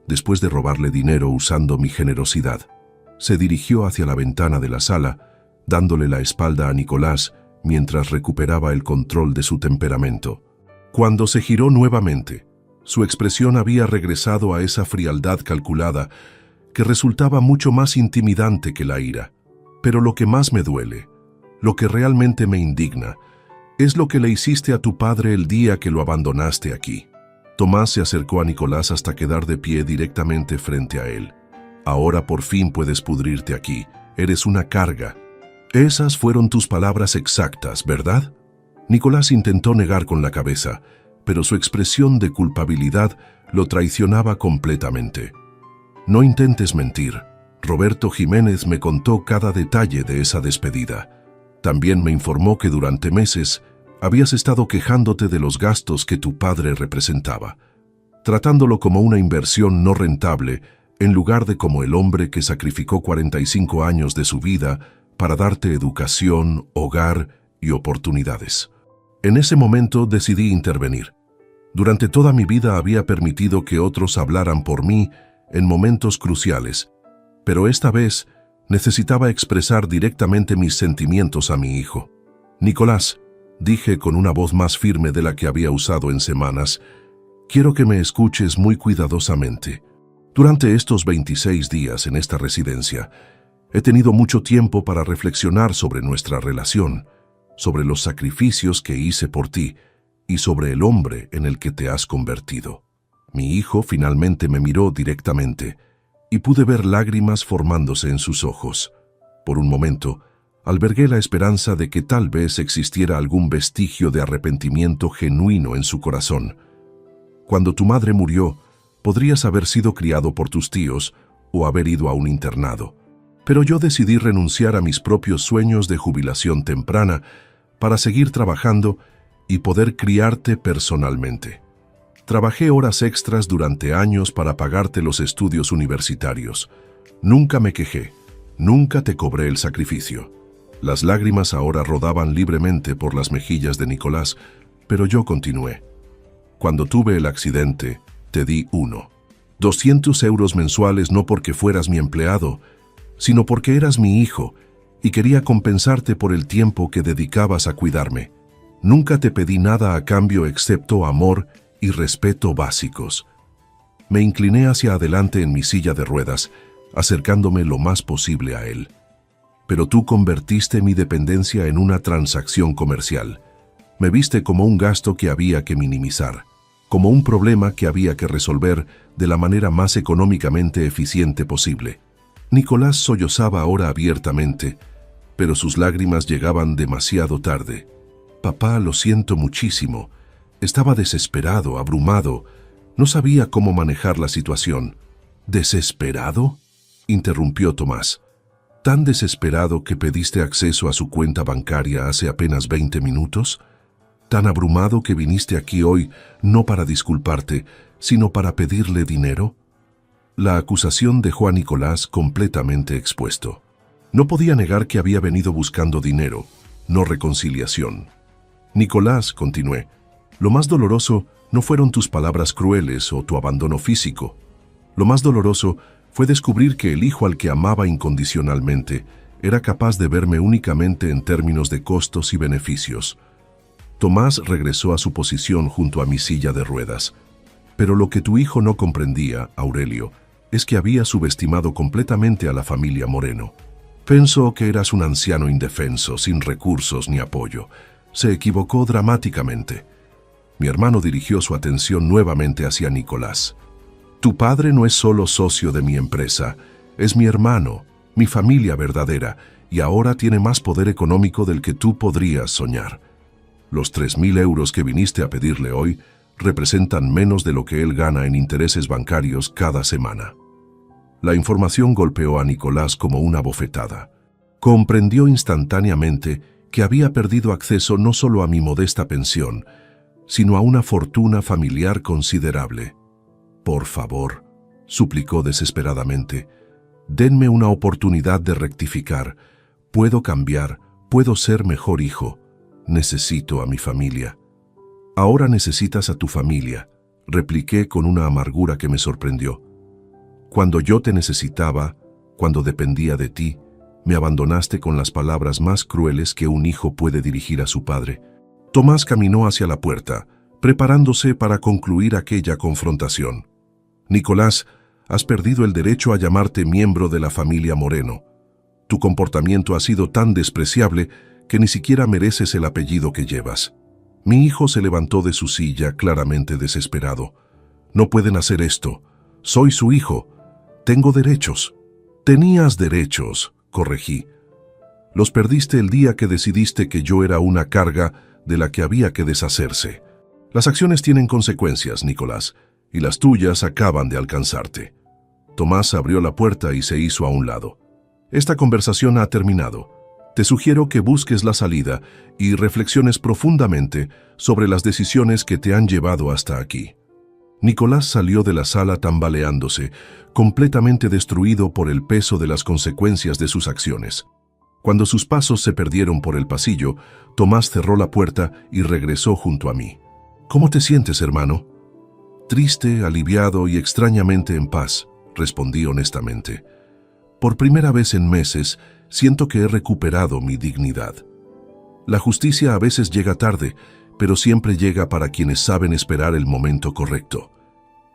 después de robarle dinero usando mi generosidad». Se dirigió hacia la ventana de la sala, dándole la espalda a Nicolás mientras recuperaba el control de su temperamento. Cuando se giró nuevamente, su expresión había regresado a esa frialdad calculada que resultaba mucho más intimidante que la ira. «Pero lo que más me duele, lo que realmente me indigna, es lo que le hiciste a tu padre el día que lo abandonaste aquí». Tomás se acercó a Nicolás hasta quedar de pie directamente frente a él. «Ahora por fin puedes pudrirte aquí. Eres una carga». «Esas fueron tus palabras exactas, ¿verdad?». Nicolás intentó negar con la cabeza, pero su expresión de culpabilidad lo traicionaba completamente. «No intentes mentir. Roberto Jiménez me contó cada detalle de esa despedida. También me informó que durante meses habías estado quejándote de los gastos que tu padre representaba, tratándolo como una inversión no rentable en lugar de como el hombre que sacrificó 45 años de su vida para darte educación, hogar y oportunidades». En ese momento decidí intervenir. Durante toda mi vida había permitido que otros hablaran por mí en momentos cruciales, pero esta vez necesitaba expresar directamente mis sentimientos a mi hijo. «Nicolás», dije con una voz más firme de la que había usado en semanas, «quiero que me escuches muy cuidadosamente. Durante estos 26 días en esta residencia, he tenido mucho tiempo para reflexionar sobre nuestra relación, sobre los sacrificios que hice por ti y sobre el hombre en el que te has convertido». Mi hijo finalmente me miró directamente y pude ver lágrimas formándose en sus ojos. Por un momento, albergué la esperanza de que tal vez existiera algún vestigio de arrepentimiento genuino en su corazón. «Cuando tu madre murió, podrías haber sido criado por tus tíos o haber ido a un internado. Pero yo decidí renunciar a mis propios sueños de jubilación temprana para seguir trabajando y poder criarte personalmente. Trabajé horas extras durante años para pagarte los estudios universitarios. Nunca me quejé, nunca te cobré el sacrificio». Las lágrimas ahora rodaban libremente por las mejillas de Nicolás, pero yo continué. «Cuando tuve el accidente, te di 200 euros mensuales no porque fueras mi empleado, sino porque eras mi hijo y quería compensarte por el tiempo que dedicabas a cuidarme. Nunca te pedí nada a cambio excepto amor y respeto básicos». Me incliné hacia adelante en mi silla de ruedas, acercándome lo más posible a él. «Pero tú convertiste mi dependencia en una transacción comercial. Me viste como un gasto que había que minimizar, como un problema que había que resolver de la manera más económicamente eficiente posible». Nicolás sollozaba ahora abiertamente, pero sus lágrimas llegaban demasiado tarde. «Papá, lo siento muchísimo». Estaba desesperado, abrumado. No sabía cómo manejar la situación. «¿Desesperado?», interrumpió Tomás. «¿Tan desesperado que pediste acceso a su cuenta bancaria hace apenas 20 minutos? ¿Tan abrumado que viniste aquí hoy no para disculparte, sino para pedirle dinero?». La acusación dejó a Nicolás completamente expuesto. No podía negar que había venido buscando dinero, no reconciliación. «Nicolás», continué, «lo más doloroso No fueron tus palabras crueles o tu abandono físico. Lo más doloroso fue descubrir que el hijo al que amaba incondicionalmente era capaz de verme únicamente en términos de costos y beneficios. Tomás regresó a su posición junto a mi silla de ruedas. Pero lo que tu hijo no comprendía, Aurelio, es que había subestimado completamente a la familia Moreno. Pensó que eras un anciano indefenso, sin recursos ni apoyo. Se equivocó dramáticamente. Mi hermano dirigió su atención nuevamente hacia Nicolás. Tu padre no es solo socio de mi empresa, es mi hermano, mi familia verdadera, y ahora tiene más poder económico del que tú podrías soñar. Los 3.000 euros que viniste a pedirle hoy representan menos de lo que él gana en intereses bancarios cada semana. La información golpeó a Nicolás como una bofetada. Comprendió instantáneamente que había perdido acceso no solo a mi modesta pensión, sino a una fortuna familiar considerable. Por favor, suplicó desesperadamente, denme una oportunidad de rectificar. Puedo cambiar, puedo ser mejor hijo. Necesito a mi familia. Ahora necesitas a tu familia, repliqué con una amargura que me sorprendió. Cuando yo te necesitaba, cuando dependía de ti, me abandonaste con las palabras más crueles que un hijo puede dirigir a su padre. Tomás caminó hacia la puerta, preparándose para concluir aquella confrontación. Nicolás, has perdido el derecho a llamarte miembro de la familia Moreno. Tu comportamiento ha sido tan despreciable que ni siquiera mereces el apellido que llevas. Mi hijo se levantó de su silla, claramente desesperado. No pueden hacer esto. Soy su hijo. Tengo derechos. Tenías derechos, corregí. Los perdiste el día que decidiste que yo era una carga de la que había que deshacerse. Las acciones tienen consecuencias, Nicolás, y las tuyas acaban de alcanzarte. Tomás abrió la puerta y se hizo a un lado. Esta conversación ha terminado. Te sugiero que busques la salida y reflexiones profundamente sobre las decisiones que te han llevado hasta aquí. Nicolás salió de la sala tambaleándose, completamente destruido por el peso de las consecuencias de sus acciones. Cuando sus pasos se perdieron por el pasillo, Tomás cerró la puerta y regresó junto a mí. ¿Cómo te sientes, hermano? Triste, aliviado y extrañamente en paz, respondí honestamente. Por primera vez en meses, siento que he recuperado mi dignidad. La justicia a veces llega tarde, pero siempre llega para quienes saben esperar el momento correcto.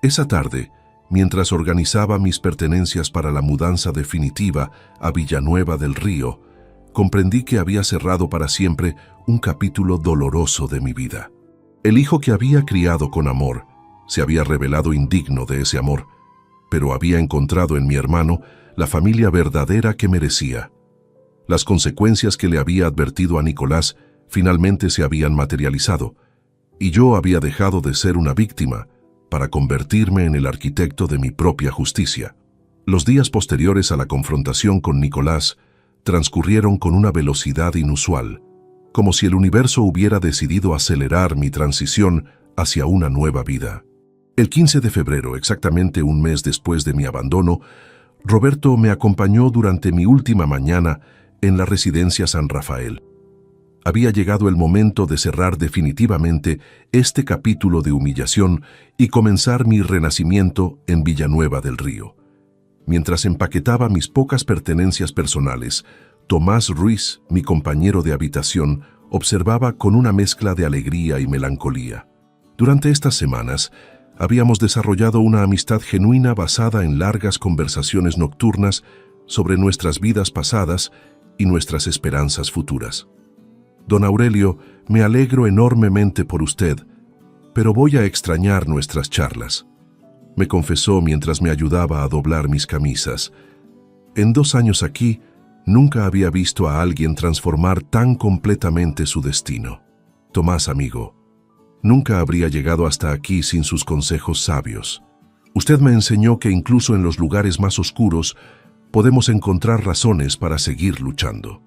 Esa tarde, mientras organizaba mis pertenencias para la mudanza definitiva a Villanueva del Río, comprendí que había cerrado para siempre un capítulo doloroso de mi vida. El hijo que había criado con amor se había revelado indigno de ese amor, pero había encontrado en mi hermano la familia verdadera que merecía. Las consecuencias que le había advertido a Nicolás finalmente se habían materializado, y yo había dejado de ser una víctima para convertirme en el arquitecto de mi propia justicia. Los días posteriores a la confrontación con Nicolás transcurrieron con una velocidad inusual, como si el universo hubiera decidido acelerar mi transición hacia una nueva vida. El 15 de febrero, exactamente un mes después de mi abandono, Roberto me acompañó durante mi última mañana en la residencia San Rafael. Había llegado el momento de cerrar definitivamente este capítulo de humillación y comenzar mi renacimiento en Villanueva del Río. Mientras empaquetaba mis pocas pertenencias personales, Tomás Ruiz, mi compañero de habitación, observaba con una mezcla de alegría y melancolía. Durante estas semanas, habíamos desarrollado una amistad genuina basada en largas conversaciones nocturnas sobre nuestras vidas pasadas y nuestras esperanzas futuras. Don Aurelio, me alegro enormemente por usted, pero voy a extrañar nuestras charlas, me confesó mientras me ayudaba a doblar mis camisas. En 2 años aquí, nunca había visto a alguien transformar tan completamente su destino. Tomás, amigo, nunca habría llegado hasta aquí sin sus consejos sabios. Usted me enseñó que incluso en los lugares más oscuros podemos encontrar razones para seguir luchando.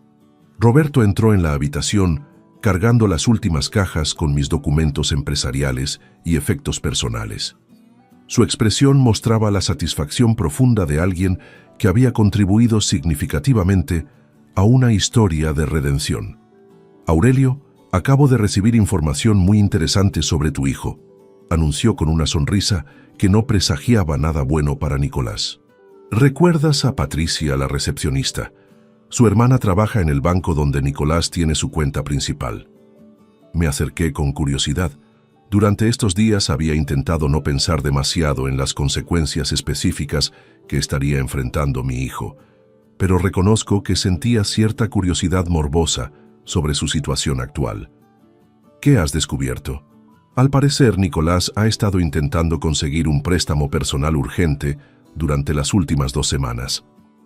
Roberto entró en la habitación cargando las últimas cajas con mis documentos empresariales y efectos personales. Su expresión mostraba la satisfacción profunda de alguien que había contribuido significativamente a una historia de redención. Aurelio, acabo de recibir información muy interesante sobre tu hijo. anunció con una sonrisa que no presagiaba nada bueno para Nicolás. ¿Recuerdas a Patricia, la recepcionista? Su hermana trabaja en el banco donde Nicolás tiene su cuenta principal. Me acerqué con curiosidad. Durante estos días había intentado no pensar demasiado en las consecuencias específicas que estaría enfrentando mi hijo, pero reconozco que sentía cierta curiosidad morbosa sobre su situación actual. ¿Qué has descubierto? Al parecer, Nicolás ha estado intentando conseguir un préstamo personal urgente durante las últimas 2 semanas.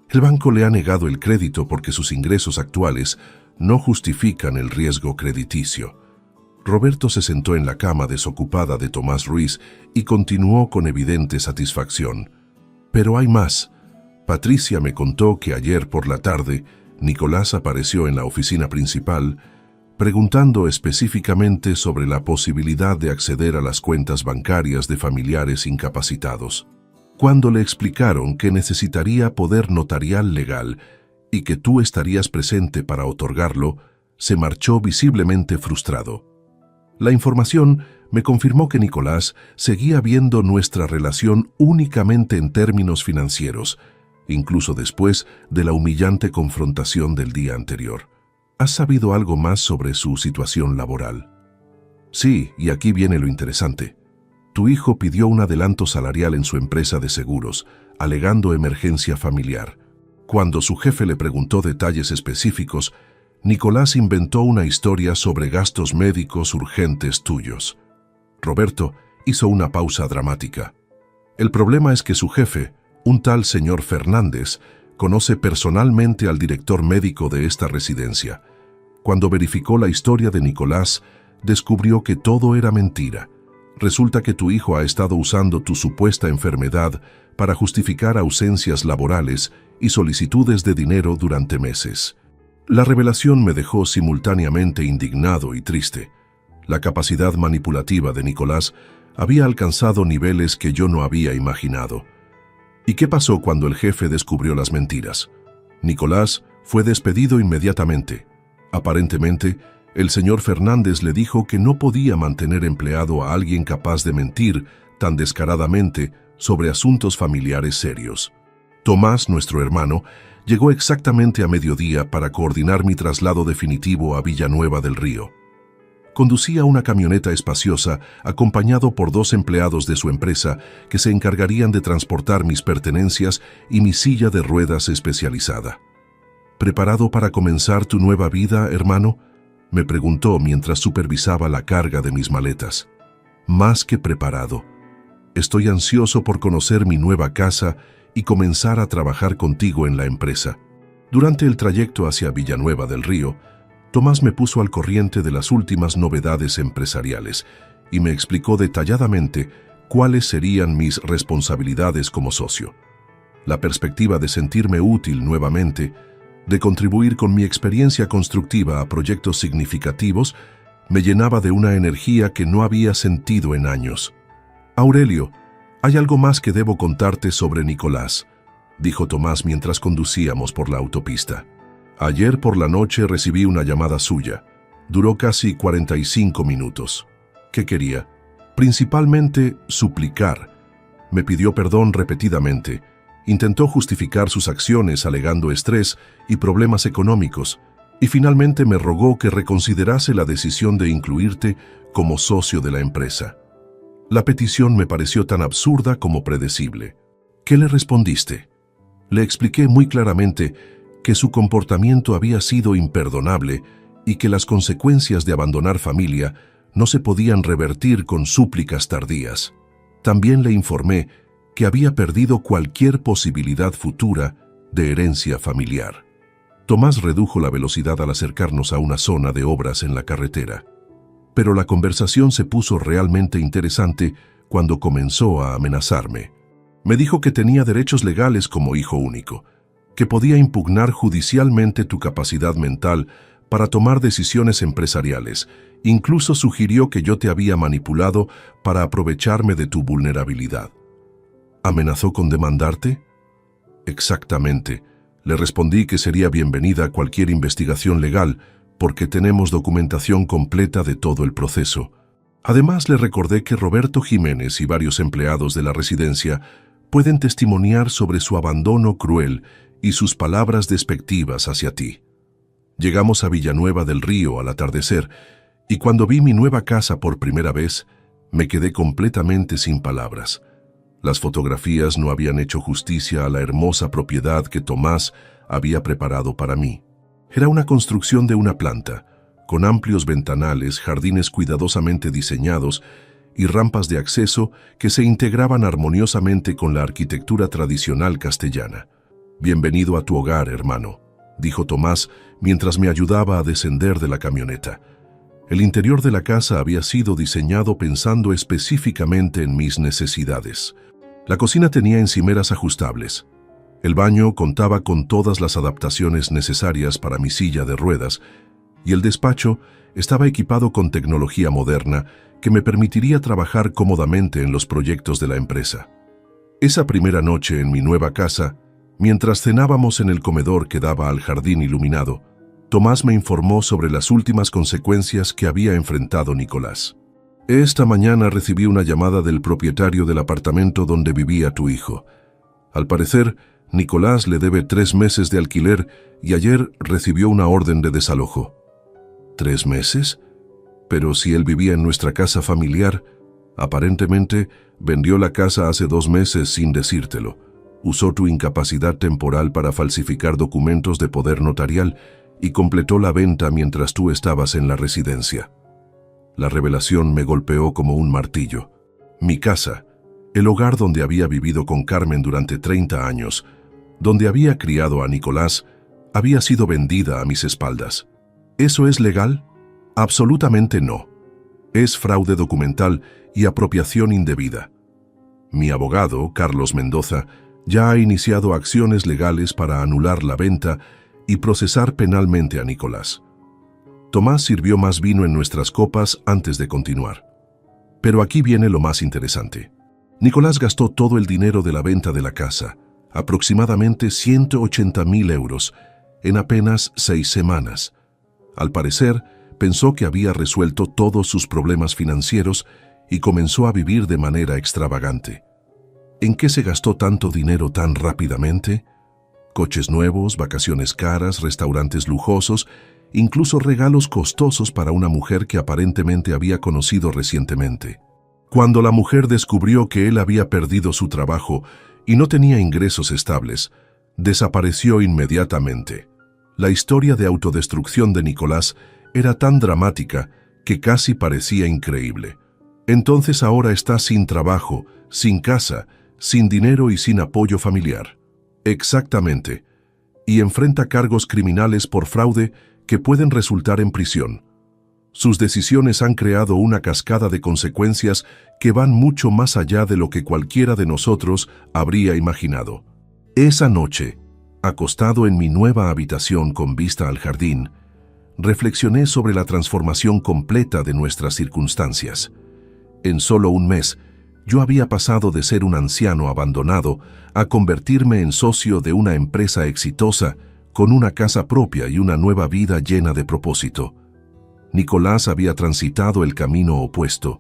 El banco le ha negado el crédito porque sus ingresos actuales no justifican el riesgo crediticio. Roberto se sentó en la cama desocupada de Tomás Ruiz y continuó con evidente satisfacción. Pero hay más. Patricia me contó que ayer por la tarde Nicolás apareció en la oficina principal preguntando específicamente sobre la posibilidad de acceder a las cuentas bancarias de familiares incapacitados. Cuando le explicaron que necesitaría poder notarial legal y que tú estarías presente para otorgarlo, se marchó visiblemente frustrado. La información me confirmó que Nicolás seguía viendo nuestra relación únicamente en términos financieros, incluso después de la humillante confrontación del día anterior. ¿Has sabido algo más sobre su situación laboral? Sí, y aquí viene lo interesante. Tu hijo pidió un adelanto salarial en su empresa de seguros, alegando emergencia familiar. Cuando su jefe le preguntó detalles específicos, Nicolás inventó una historia sobre gastos médicos urgentes tuyos. Roberto hizo una pausa dramática. El problema es que su jefe, un tal señor Fernández, conoce personalmente al director médico de esta residencia. Cuando verificó la historia de Nicolás, descubrió que todo era mentira. Resulta que tu hijo ha estado usando tu supuesta enfermedad para justificar ausencias laborales y solicitudes de dinero durante meses. La revelación me dejó simultáneamente indignado y triste. La capacidad manipulativa de Nicolás había alcanzado niveles que yo no había imaginado. ¿Y qué pasó cuando el jefe descubrió las mentiras? Nicolás fue despedido inmediatamente. Aparentemente, el señor Fernández le dijo que no podía mantener empleado a alguien capaz de mentir tan descaradamente sobre asuntos familiares serios. Tomás, nuestro hermano, llegó exactamente a mediodía para coordinar mi traslado definitivo a Villanueva del Río. Conducía una camioneta espaciosa acompañado por 2 empleados de su empresa que se encargarían de transportar mis pertenencias y mi silla de ruedas especializada. ¿Preparado para comenzar tu nueva vida, hermano?, me preguntó mientras supervisaba la carga de mis maletas. Más que preparado. Estoy ansioso por conocer mi nueva casa y comenzar a trabajar contigo en la empresa. Durante el trayecto hacia Villanueva del Río, Tomás me puso al corriente de las últimas novedades empresariales y me explicó detalladamente cuáles serían mis responsabilidades como socio. La perspectiva de sentirme útil nuevamente, de contribuir con mi experiencia constructiva a proyectos significativos, me llenaba de una energía que no había sentido en años. Aurelio, hay algo más que debo contarte sobre Nicolás, dijo Tomás mientras conducíamos por la autopista. Ayer por la noche recibí una llamada suya. Duró casi 45 minutos. ¿Qué quería? Principalmente suplicar. Me pidió perdón repetidamente. Intentó justificar sus acciones alegando estrés y problemas económicos, y finalmente me rogó que reconsiderase la decisión de incluirte como socio de la empresa. La petición me pareció tan absurda como predecible. ¿Qué le respondiste? Le expliqué muy claramente que su comportamiento había sido imperdonable y que las consecuencias de abandonar familia no se podían revertir con súplicas tardías. También le informé que había perdido cualquier posibilidad futura de herencia familiar. Tomás redujo la velocidad al acercarnos a una zona de obras en la carretera. Pero la conversación se puso realmente interesante cuando comenzó a amenazarme. Me dijo que tenía derechos legales como hijo único, que podía impugnar judicialmente tu capacidad mental para tomar decisiones empresariales. Incluso sugirió que yo te había manipulado para aprovecharme de tu vulnerabilidad. ¿Amenazó con demandarte? Exactamente. Le respondí que sería bienvenida a cualquier investigación legal porque tenemos documentación completa de todo el proceso. Además, le recordé que Roberto Jiménez y varios empleados de la residencia pueden testimoniar sobre su abandono cruel y sus palabras despectivas hacia ti. Llegamos a Villanueva del Río al atardecer, y cuando vi mi nueva casa por primera vez, me quedé completamente sin palabras. Las fotografías no habían hecho justicia a la hermosa propiedad que Tomás había preparado para mí. Era una construcción de una planta, con amplios ventanales, jardines cuidadosamente diseñados y rampas de acceso que se integraban armoniosamente con la arquitectura tradicional castellana. «Bienvenido a tu hogar, hermano», dijo Tomás mientras me ayudaba a descender de la camioneta. El interior de la casa había sido diseñado pensando específicamente en mis necesidades. La cocina tenía encimeras ajustables. El baño contaba con todas las adaptaciones necesarias para mi silla de ruedas, y el despacho estaba equipado con tecnología moderna que me permitiría trabajar cómodamente en los proyectos de la empresa. Esa primera noche en mi nueva casa, mientras cenábamos en el comedor que daba al jardín iluminado, Tomás me informó sobre las últimas consecuencias que había enfrentado Nicolás. «Esta mañana recibí una llamada del propietario del apartamento donde vivía tu hijo. Al parecer, Nicolás le debe 3 meses de alquiler y ayer recibió una orden de desalojo». ¿3 meses? Pero si él vivía en nuestra casa familiar, aparentemente vendió la casa hace 2 meses sin decírtelo. Usó tu incapacidad temporal para falsificar documentos de poder notarial y completó la venta mientras tú estabas en la residencia. La revelación me golpeó como un martillo. Mi casa, el hogar donde había vivido con Carmen durante 30 años, donde había criado a Nicolás, había sido vendida a mis espaldas. ¿Eso es legal? Absolutamente no. Es fraude documental y apropiación indebida. Mi abogado, Carlos Mendoza, ya ha iniciado acciones legales para anular la venta y procesar penalmente a Nicolás. Tomás sirvió más vino en nuestras copas antes de continuar. Pero aquí viene lo más interesante. Nicolás gastó todo el dinero de la venta de la casa, aproximadamente 180.000 euros, en apenas 6 semanas. Al parecer, pensó que había resuelto todos sus problemas financieros y comenzó a vivir de manera extravagante. ¿En qué se gastó tanto dinero tan rápidamente? Coches nuevos, vacaciones caras, restaurantes lujosos, incluso regalos costosos para una mujer que aparentemente había conocido recientemente. Cuando la mujer descubrió que él había perdido su trabajo y no tenía ingresos estables, desapareció inmediatamente. La historia de autodestrucción de Nicolás era tan dramática que casi parecía increíble. Entonces ahora está sin trabajo, sin casa, sin dinero y sin apoyo familiar. Exactamente. Y enfrenta cargos criminales por fraude que pueden resultar en prisión. Sus decisiones han creado una cascada de consecuencias que van mucho más allá de lo que cualquiera de nosotros habría imaginado. Esa noche, acostado en mi nueva habitación con vista al jardín, reflexioné sobre la transformación completa de nuestras circunstancias. En solo un mes, yo había pasado de ser un anciano abandonado a convertirme en socio de una empresa exitosa, con una casa propia y una nueva vida llena de propósito. Nicolás había transitado el camino opuesto,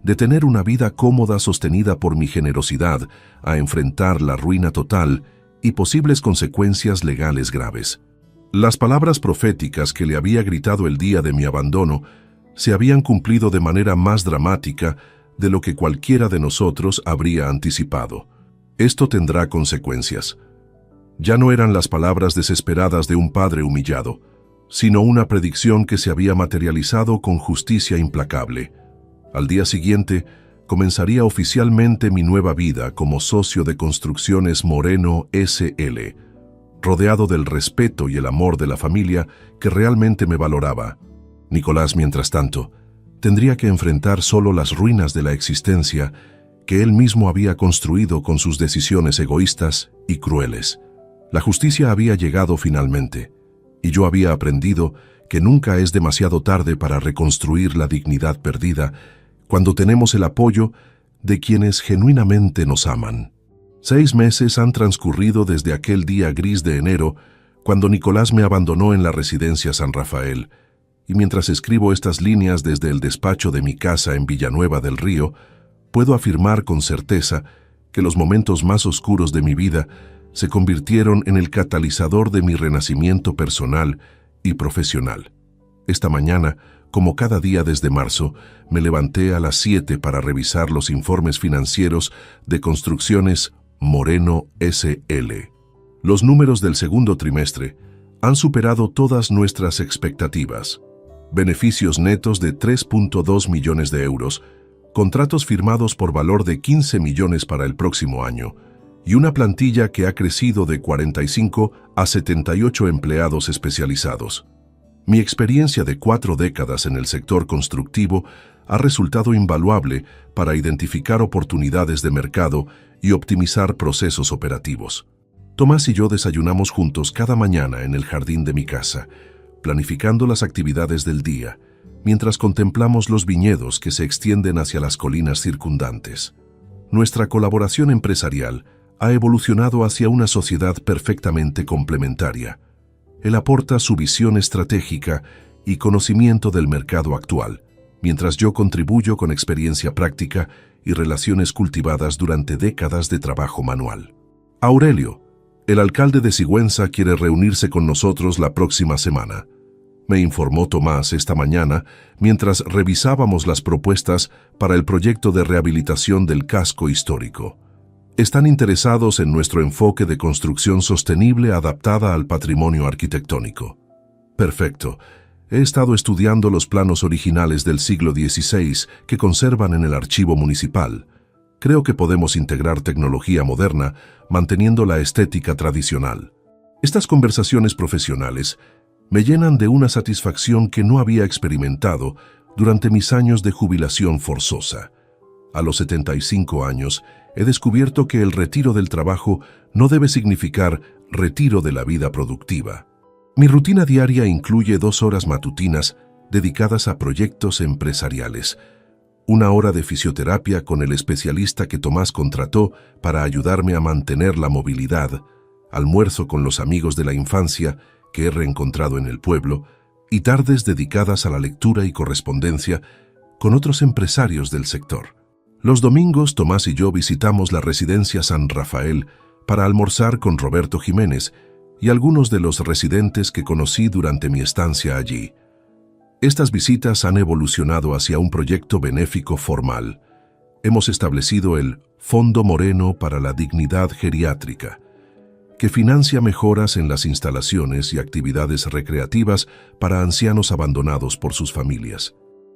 de tener una vida cómoda sostenida por mi generosidad, a enfrentar la ruina total y posibles consecuencias legales graves. Las palabras proféticas que le había gritado el día de mi abandono se habían cumplido de manera más dramática de lo que cualquiera de nosotros habría anticipado. Esto tendrá consecuencias. Ya no eran las palabras desesperadas de un padre humillado, sino una predicción que se había materializado con justicia implacable. Al día siguiente, comenzaría oficialmente mi nueva vida como socio de Construcciones Moreno S.L., rodeado del respeto y el amor de la familia que realmente me valoraba. Nicolás, mientras tanto, tendría que enfrentar solo las ruinas de la existencia que él mismo había construido con sus decisiones egoístas y crueles. La justicia había llegado finalmente, y yo había aprendido que nunca es demasiado tarde para reconstruir la dignidad perdida cuando tenemos el apoyo de quienes genuinamente nos aman. 6 meses han transcurrido desde aquel día gris de enero, cuando Nicolás me abandonó en la residencia San Rafael, y mientras escribo estas líneas desde el despacho de mi casa en Villanueva del Río, puedo afirmar con certeza que los momentos más oscuros de mi vida se convirtieron en el catalizador de mi renacimiento personal y profesional. Esta mañana, como cada día desde marzo, me levanté a las 7 para revisar los informes financieros de Construcciones Moreno S.L. Los números del segundo trimestre han superado todas nuestras expectativas. Beneficios netos de 3.2 millones de euros, contratos firmados por valor de 15 millones para el próximo año, y una plantilla que ha crecido de 45 a 78 empleados especializados. Mi experiencia de 4 décadas en el sector constructivo ha resultado invaluable para identificar oportunidades de mercado y optimizar procesos operativos. Tomás y yo desayunamos juntos cada mañana en el jardín de mi casa, planificando las actividades del día, mientras contemplamos los viñedos que se extienden hacia las colinas circundantes. Nuestra colaboración empresarial ha evolucionado hacia una sociedad perfectamente complementaria. Él aporta su visión estratégica y conocimiento del mercado actual, mientras yo contribuyo con experiencia práctica y relaciones cultivadas durante décadas de trabajo manual. Aurelio, el alcalde de Sigüenza, quiere reunirse con nosotros la próxima semana, me informó Tomás esta mañana mientras revisábamos las propuestas para el proyecto de rehabilitación del casco histórico. Están interesados en nuestro enfoque de construcción sostenible adaptada al patrimonio arquitectónico. Perfecto. He estado estudiando los planos originales del siglo XVI que conservan en el archivo municipal. Creo que podemos integrar tecnología moderna manteniendo la estética tradicional. Estas conversaciones profesionales me llenan de una satisfacción que no había experimentado durante mis años de jubilación forzosa. A los 75 años, he descubierto que el retiro del trabajo no debe significar retiro de la vida productiva. Mi rutina diaria incluye 2 horas matutinas dedicadas a proyectos empresariales, 1 hora de fisioterapia con el especialista que Tomás contrató para ayudarme a mantener la movilidad, almuerzo con los amigos de la infancia que he reencontrado en el pueblo, y tardes dedicadas a la lectura y correspondencia con otros empresarios del sector. Los domingos, Tomás y yo visitamos la residencia San Rafael para almorzar con Roberto Jiménez y algunos de los residentes que conocí durante mi estancia allí. Estas visitas han evolucionado hacia un proyecto benéfico formal. Hemos establecido el Fondo Moreno para la Dignidad Geriátrica, que financia mejoras en las instalaciones y actividades recreativas para ancianos abandonados por sus familias.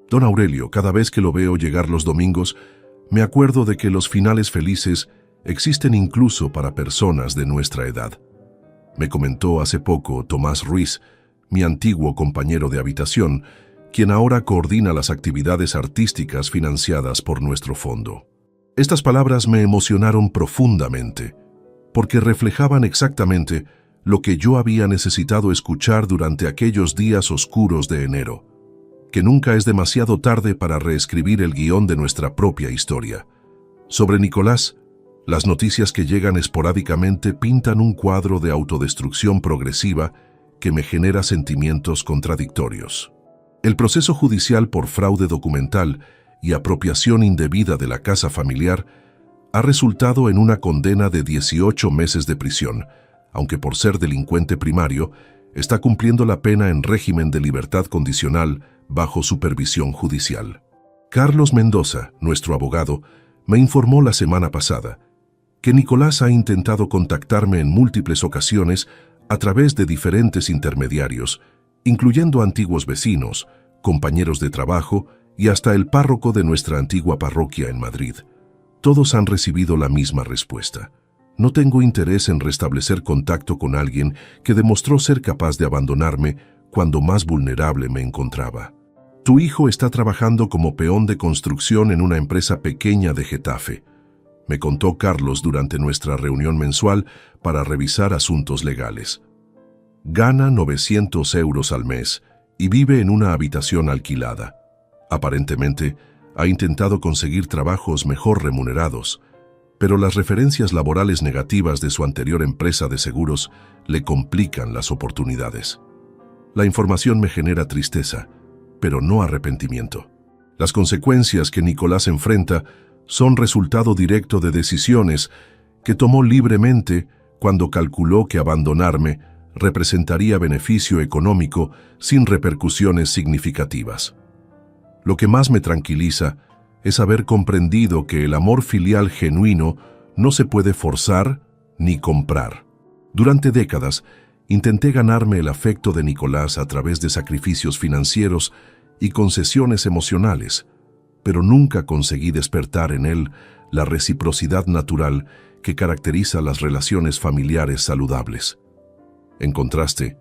Don Aurelio, cada vez que lo veo llegar los domingos, me acuerdo de que los finales felices existen incluso para personas de nuestra edad. Me comentó hace poco Tomás Ruiz, mi antiguo compañero de habitación, quien ahora coordina las actividades artísticas financiadas por nuestro fondo. Estas palabras me emocionaron profundamente, porque reflejaban exactamente lo que yo había necesitado escuchar durante aquellos días oscuros de enero, que nunca es demasiado tarde para reescribir el guión de nuestra propia historia. Sobre Nicolás, las noticias que llegan esporádicamente pintan un cuadro de autodestrucción progresiva que me genera sentimientos contradictorios. El proceso judicial por fraude documental y apropiación indebida de la casa familiar ha resultado en una condena de 18 meses de prisión, aunque por ser delincuente primario, está cumpliendo la pena en régimen de libertad condicional bajo supervisión judicial. Carlos Mendoza, nuestro abogado, me informó la semana pasada que Nicolás ha intentado contactarme en múltiples ocasiones a través de diferentes intermediarios, incluyendo antiguos vecinos, compañeros de trabajo y hasta el párroco de nuestra antigua parroquia en Madrid. Todos han recibido la misma respuesta. No tengo interés en restablecer contacto con alguien que demostró ser capaz de abandonarme cuando más vulnerable me encontraba. Tu hijo está trabajando como peón de construcción en una empresa pequeña de Getafe, me contó Carlos durante nuestra reunión mensual para revisar asuntos legales. Gana 900 euros al mes y vive en una habitación alquilada. Aparentemente, ha intentado conseguir trabajos mejor remunerados, pero las referencias laborales negativas de su anterior empresa de seguros le complican las oportunidades. La información me genera tristeza, pero no arrepentimiento. Las consecuencias que Nicolás enfrenta son resultado directo de decisiones que tomó libremente cuando calculó que abandonarme representaría beneficio económico sin repercusiones significativas. Lo que más me tranquiliza es haber comprendido que el amor filial genuino no se puede forzar ni comprar. Durante décadas, intenté ganarme el afecto de Nicolás a través de sacrificios financieros y concesiones emocionales, pero nunca conseguí despertar en él la reciprocidad natural que caracteriza las relaciones familiares saludables. En contraste,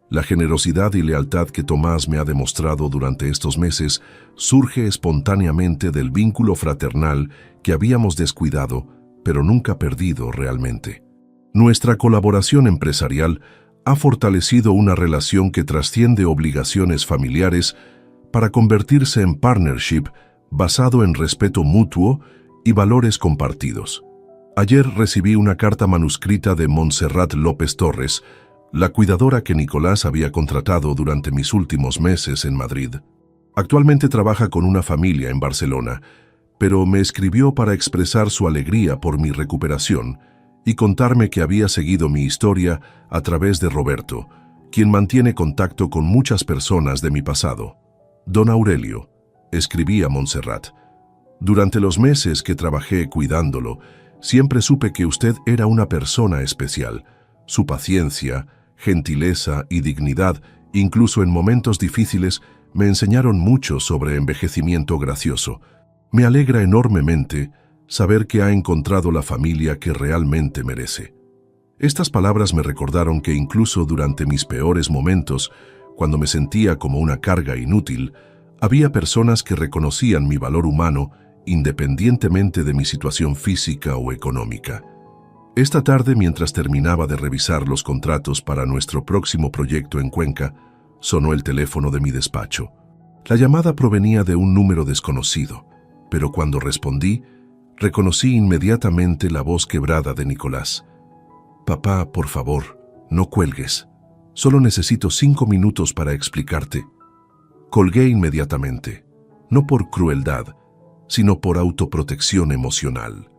la generosidad y lealtad que Tomás me ha demostrado durante estos meses surge espontáneamente del vínculo fraternal que habíamos descuidado, pero nunca perdido realmente. Nuestra colaboración empresarial ha fortalecido una relación que trasciende obligaciones familiares para convertirse en partnership basado en respeto mutuo y valores compartidos. Ayer recibí una carta manuscrita de Montserrat López Torres, la cuidadora que Nicolás había contratado durante mis últimos meses en Madrid. Actualmente trabaja con una familia en Barcelona, pero me escribió para expresar su alegría por mi recuperación y contarme que había seguido mi historia a través de Roberto, quien mantiene contacto con muchas personas de mi pasado. Don Aurelio, escribía Montserrat, durante los meses que trabajé cuidándolo, siempre supe que usted era una persona especial. Su paciencia, gentileza y dignidad, incluso en momentos difíciles, me enseñaron mucho sobre envejecimiento gracioso. Me alegra enormemente saber que ha encontrado la familia que realmente merece. Estas palabras me recordaron que incluso durante mis peores momentos, cuando me sentía como una carga inútil, había personas que reconocían mi valor humano independientemente de mi situación física o económica. Esta tarde, mientras terminaba de revisar los contratos para nuestro próximo proyecto en Cuenca, sonó el teléfono de mi despacho. La llamada provenía de un número desconocido, pero cuando respondí, reconocí inmediatamente la voz quebrada de Nicolás. «Papá, por favor, no cuelgues. Solo necesito 5 minutos para explicarte». Colgué inmediatamente, no por crueldad, sino por autoprotección emocional.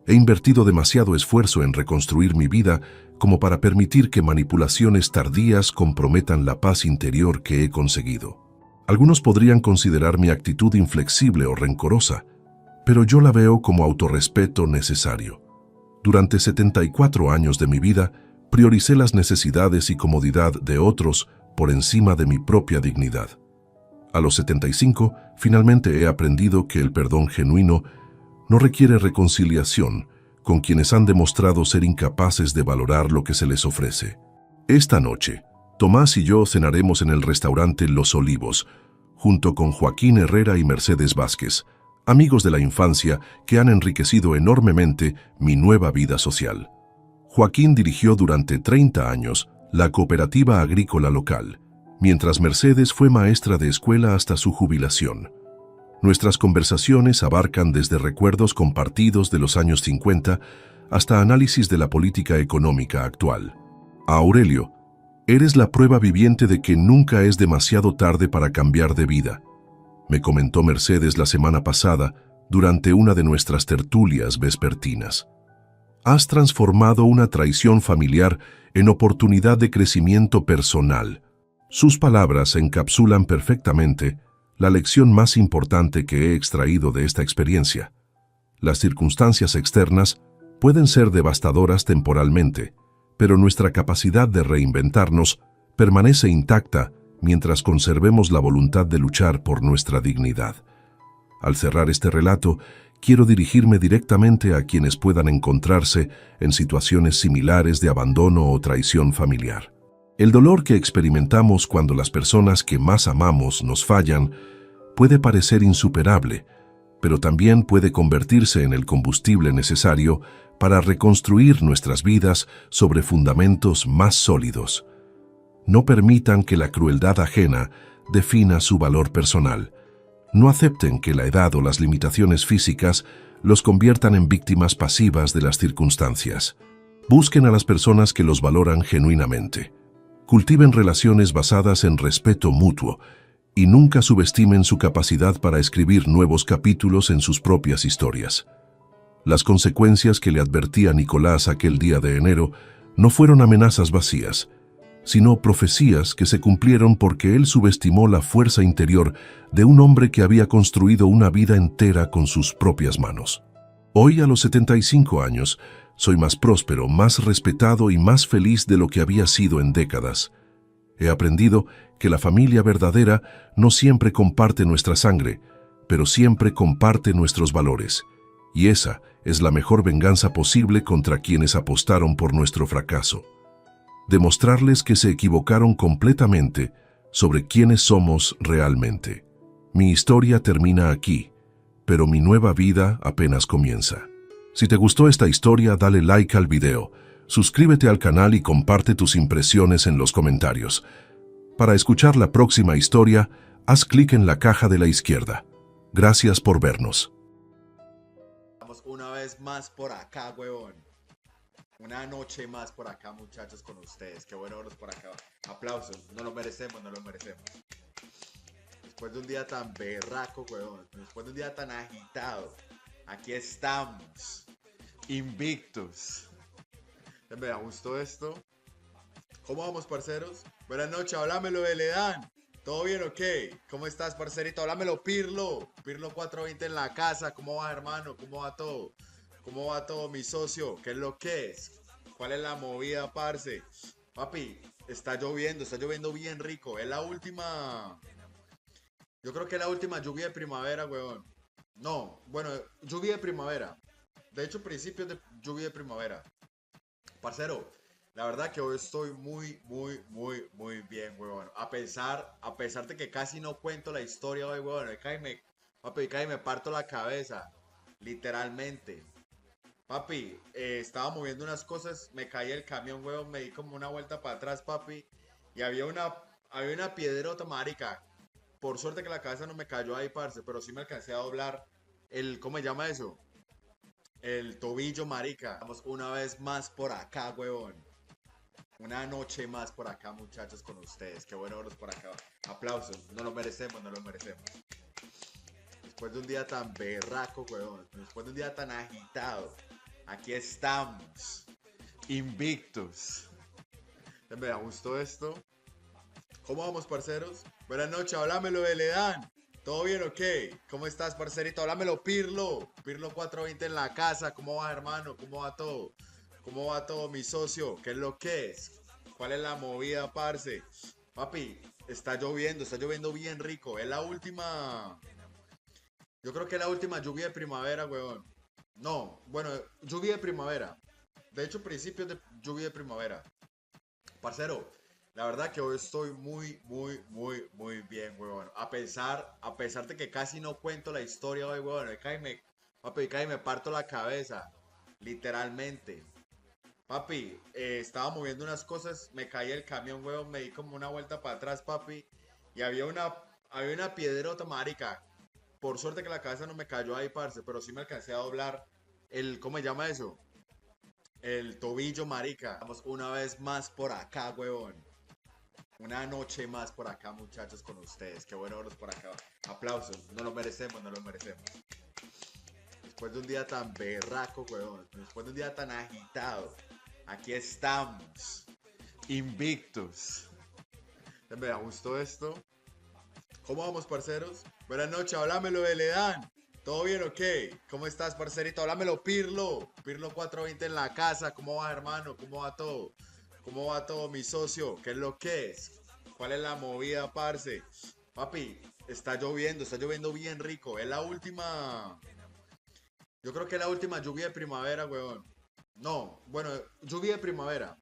He invertido demasiado esfuerzo en reconstruir mi vida como para permitir que manipulaciones tardías comprometan la paz interior que he conseguido. Algunos podrían considerar mi actitud inflexible o rencorosa, pero yo la veo como autorrespeto necesario. Durante 74 años de mi vida, prioricé las necesidades y comodidad de otros por encima de mi propia dignidad. A los 75, finalmente he aprendido que el perdón genuino no requiere reconciliación con quienes han demostrado ser incapaces de valorar lo que se les ofrece. Esta noche, Tomás y yo cenaremos en el restaurante Los Olivos, junto con Joaquín Herrera y Mercedes Vázquez, amigos de la infancia que han enriquecido enormemente mi nueva vida social. Joaquín dirigió durante 30 años la cooperativa agrícola local, mientras Mercedes fue maestra de escuela hasta su jubilación. Nuestras conversaciones abarcan desde recuerdos compartidos de los años 50 hasta análisis de la política económica actual. Aurelio, eres la prueba viviente de que nunca es demasiado tarde para cambiar de vida, me comentó Mercedes la semana pasada durante una de nuestras tertulias vespertinas. Has transformado una traición familiar en oportunidad de crecimiento personal. Sus palabras encapsulan perfectamente la lección más importante que he extraído de esta experiencia. Las circunstancias externas pueden ser devastadoras temporalmente, pero nuestra capacidad de reinventarnos permanece intacta mientras conservemos la voluntad de luchar por nuestra dignidad. Al cerrar este relato, quiero dirigirme directamente a quienes puedan encontrarse en situaciones similares de abandono o traición familiar. El dolor que experimentamos cuando las personas que más amamos nos fallan puede parecer insuperable, pero también puede convertirse en el combustible necesario para reconstruir nuestras vidas sobre fundamentos más sólidos. No permitan que la crueldad ajena defina su valor personal. No acepten que la edad o las limitaciones físicas los conviertan en víctimas pasivas de las circunstancias. Busquen a las personas que los valoran genuinamente. Cultiven relaciones basadas en respeto mutuo Y nunca subestimen su capacidad para escribir nuevos capítulos en sus propias historias. Las consecuencias que le advertía Nicolás aquel día de enero no fueron amenazas vacías, sino profecías que se cumplieron porque él subestimó la fuerza interior de un hombre que había construido una vida entera con sus propias manos. Hoy, a los 75 años, soy más próspero, más respetado y más feliz de lo que había sido en décadas. He aprendido que la familia verdadera no siempre comparte nuestra sangre, pero siempre comparte nuestros valores. Y esa es la mejor venganza posible contra quienes apostaron por nuestro fracaso. Demostrarles que se equivocaron completamente sobre quiénes somos realmente. Mi historia termina aquí, pero mi nueva vida apenas comienza. Si te gustó esta historia, dale like al video, suscríbete al canal y comparte tus impresiones en los comentarios. Para escuchar la próxima historia, haz clic en la caja de la izquierda. Gracias por vernos. Estamos una vez más por acá, huevón. Una noche más por acá, muchachos, con ustedes. Qué bueno verlos por acá. Aplausos. No lo merecemos, no lo merecemos. Después de un día tan berraco, huevón. Después de un día tan agitado. Aquí estamos. Invictus. Me gustó esto. ¿Cómo vamos, parceros? Buenas noches, háblamelo de Ledan. ¿Todo bien o qué? ¿Cómo estás, parcerito? Háblamelo, Pirlo. Pirlo 420 en la casa. ¿Cómo va, hermano? ¿Cómo va todo? ¿Cómo va todo, mi socio? ¿Qué es lo que es? ¿Cuál es la movida, parce? Papi, está lloviendo bien rico. Es la última... Yo creo que es la última lluvia de primavera, weón. No, bueno, lluvia de primavera. De hecho, principios de lluvia de primavera. Parcero, la verdad que hoy estoy muy bien, weón. A pesar de que casi no cuento la historia hoy, weón. Papi, me parto la cabeza. Literalmente. Papi, estaba moviendo unas cosas, me caí el camión, weón, me di como una vuelta para atrás, papi. Y había una piedrota, marica. Por suerte que la cabeza no me cayó ahí, parce, pero sí me alcancé a doblar ¿cómo se llama eso? El tobillo, marica. Estamos una vez más por acá, weón. Una noche más por acá, muchachos, con ustedes. Qué bueno verlos por acá. Aplausos. No lo merecemos, no lo merecemos. Después de un día tan berraco, weón. Después de un día tan agitado. Aquí estamos. Invictus. Me gustó esto. ¿Cómo vamos, parceros? Buenas noches, háblamelo de Ledan. ¿Todo bien o qué? ¿Cómo estás, parcerito? Háblamelo, Pirlo. Pirlo 420 en la casa. ¿Cómo va, hermano? ¿Cómo va todo? ¿Cómo va todo, mi socio? ¿Qué es lo que es? ¿Cuál es la movida, parce? Papi, está lloviendo bien rico. Es la última... Yo creo que es la última lluvia de primavera, weón. No, bueno, lluvia de primavera. De hecho, principios de lluvia de primavera. Parcero, la verdad que hoy estoy muy bien, weón. A pesar de que casi no cuento la historia hoy, weón. Papi, me parto la cabeza. Literalmente. Papi, estaba moviendo unas cosas, me caí el camión, weón, me di como una vuelta para atrás, papi. Y había una piedrota, marica. Por suerte que la cabeza no me cayó ahí, parce, pero sí me alcancé a doblar ¿cómo se llama eso? El tobillo, marica. Estamos una vez más por acá, weón. Una noche más por acá, muchachos, con ustedes. Qué bueno verlos por acá. Aplausos. No lo merecemos, no lo merecemos. Después de un día tan berraco, weón. Después de un día tan agitado. Aquí estamos. Invictus. Me gustó esto. ¿Cómo vamos, parceros? Buenas noches, háblamelo de Ledan. ¿Todo bien o qué? ¿Cómo estás, parcerito? Háblamelo, Pirlo. Pirlo 420 en la casa. ¿Cómo va, hermano? ¿Cómo va todo? ¿Cómo va todo, mi socio? ¿Qué es lo que es? ¿Cuál es la movida, parce? Papi, está lloviendo bien rico. Es la última... Yo creo que es la última lluvia de primavera, weón. No, bueno, lluvia de primavera.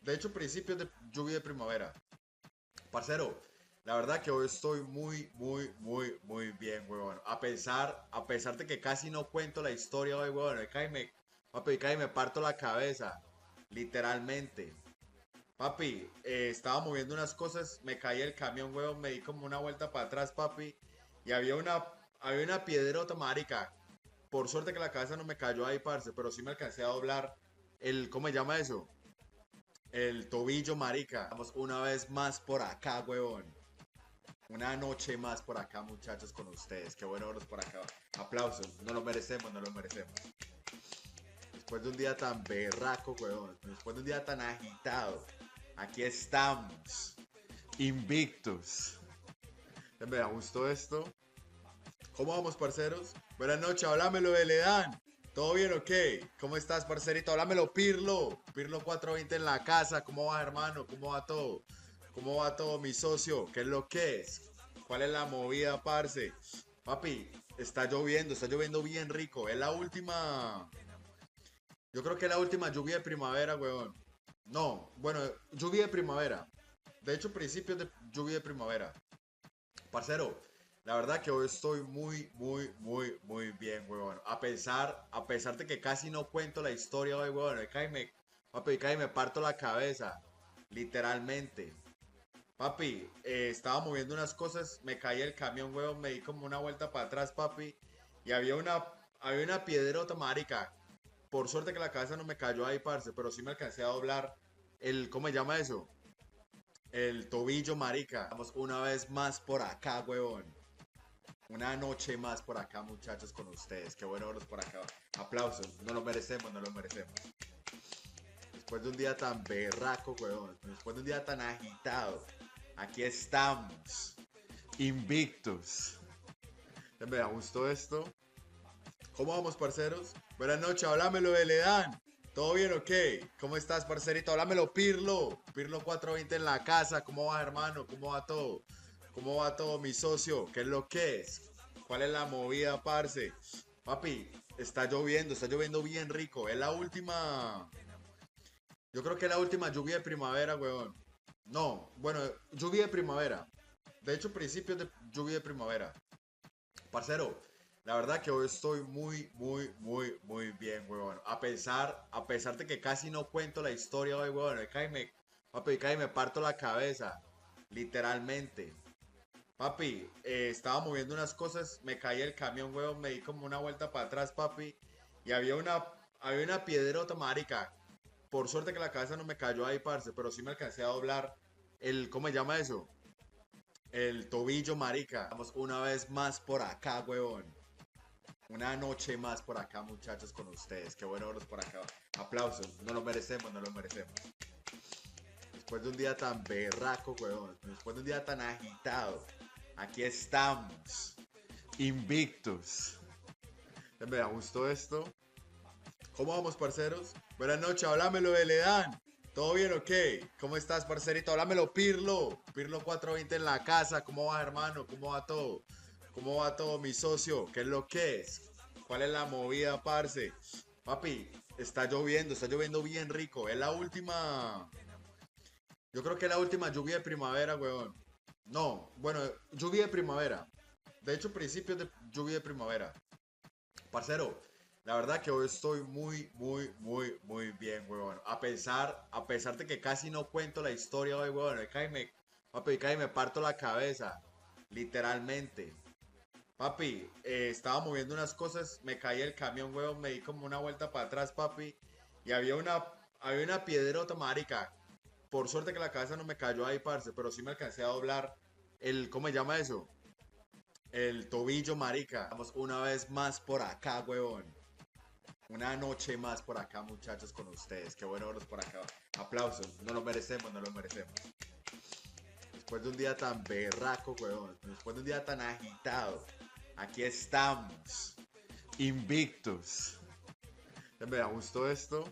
De hecho, principios de lluvia de primavera. Parcero, la verdad que hoy estoy muy bien, weón. A pesar de que casi no cuento la historia hoy, weón. Papi, me parto la cabeza. Literalmente. Papi, estaba moviendo unas cosas, me caí el camión, weón, me di como una vuelta para atrás, papi. Y había una piedrota, marica. Por suerte que la cabeza no me cayó ahí, parce, pero sí me alcancé a doblar ¿cómo se llama eso? El tobillo, marica. Estamos una vez más por acá, weón. Una noche más por acá, muchachos, con ustedes. Qué bueno verlos por acá. Aplausos. No lo merecemos, no lo merecemos. Después de un día tan berraco, weón. Después de un día tan agitado. Aquí estamos. Invictus. Me da gusto esto. ¿Cómo vamos, parceros? Buenas noches, háblamelo de Ledán. ¿Todo bien o qué? ¿Cómo estás, parcerito? Háblamelo, Pirlo. Pirlo 420 en la casa. ¿Cómo va, hermano? ¿Cómo va todo? ¿Cómo va todo, mi socio? ¿Qué es lo que es? ¿Cuál es la movida, parce? Papi, está lloviendo bien rico. Es la última. Yo creo que es la última lluvia de primavera, weón. No, bueno, lluvia de primavera. De hecho, principios de lluvia de primavera. Parcero, la verdad que hoy estoy muy bien, weón. A pesar de que casi no cuento la historia hoy, weón. Papi, cae me parto la cabeza. Literalmente. Papi, estaba moviendo unas cosas, me caí el camión, weón, me di como una vuelta para atrás, papi. Y había una piedrota, marica. Por suerte que la cabeza no me cayó ahí, parce, pero sí me alcancé a doblar ¿cómo se llama eso? El tobillo, marica. Vamos una vez más por acá, weón. Una noche más por acá, muchachos, con ustedes. Qué bueno verlos por acá. Aplausos. No lo merecemos, no lo merecemos. Después de un día tan berraco, weón. Después de un día tan agitado. Aquí estamos. Invictus. Me da gusto esto. ¿Cómo vamos, parceros? Buenas noches, háblamelo de Ledán. ¿Todo bien o qué? ¿Cómo estás, parcerito? Háblamelo, Pirlo. Pirlo 420 en la casa. ¿Cómo va, hermano? ¿Cómo va todo? ¿Cómo va todo, mi socio? ¿Qué es lo que es? ¿Cuál es la movida, parce? Papi, está lloviendo bien rico. Es la última. Yo creo que es la última lluvia de primavera, weón. No, bueno, lluvia de primavera. De hecho, principios de lluvia de primavera. Parcero, la verdad que hoy estoy muy bien, weón. A pesar de que casi no cuento la historia hoy, weón. Papi, cae me parto la cabeza. Literalmente. Papi, estaba moviendo unas cosas, me caí el camión, weón, me di como una vuelta para atrás, papi. Y había una piedrota, marica. Por suerte que la cabeza no me cayó ahí, parce, pero sí me alcancé a doblar ¿cómo se llama eso? El tobillo, marica. Vamos una vez más por acá, weón. Una noche más por acá, muchachos, con ustedes. Qué bueno verlos por acá. Aplausos. No lo merecemos, no lo merecemos. Después de un día tan berraco, weón. Después de un día tan agitado. Aquí estamos. Invictus. Me da gusto esto. ¿Cómo vamos, parceros? Buenas noches, háblamelo de Ledán. ¿Todo bien o qué? ¿Cómo estás, parcerito? Háblamelo, Pirlo. Pirlo 420 en la casa. ¿Cómo va, hermano? ¿Cómo va todo? ¿Cómo va todo, mi socio? ¿Qué es lo que es? ¿Cuál es la movida, parce? Papi, está lloviendo bien rico. Es la última. Yo creo que es la última lluvia de primavera, weón. No, bueno, lluvia de primavera. De hecho, principios de lluvia de primavera. Parcero, la verdad que hoy estoy muy bien, weón. A pesar de que casi no cuento la historia hoy, weón. Papi, cae me parto la cabeza. Literalmente. Papi, estaba moviendo unas cosas, me caí el camión, weón, me di como una vuelta para atrás, papi. Y había una piedrota, marica. Por suerte que la cabeza no me cayó ahí, parce, pero sí me alcancé a doblar ¿cómo se llama eso? El tobillo, marica. Vamos una vez más por acá, weón. Una noche más por acá, muchachos, con ustedes. Qué bueno verlos por acá. Aplausos. No lo merecemos, no lo merecemos. Después de un día tan berraco, weón. Después de un día tan agitado. Aquí estamos. Invictus. Me da gusto esto.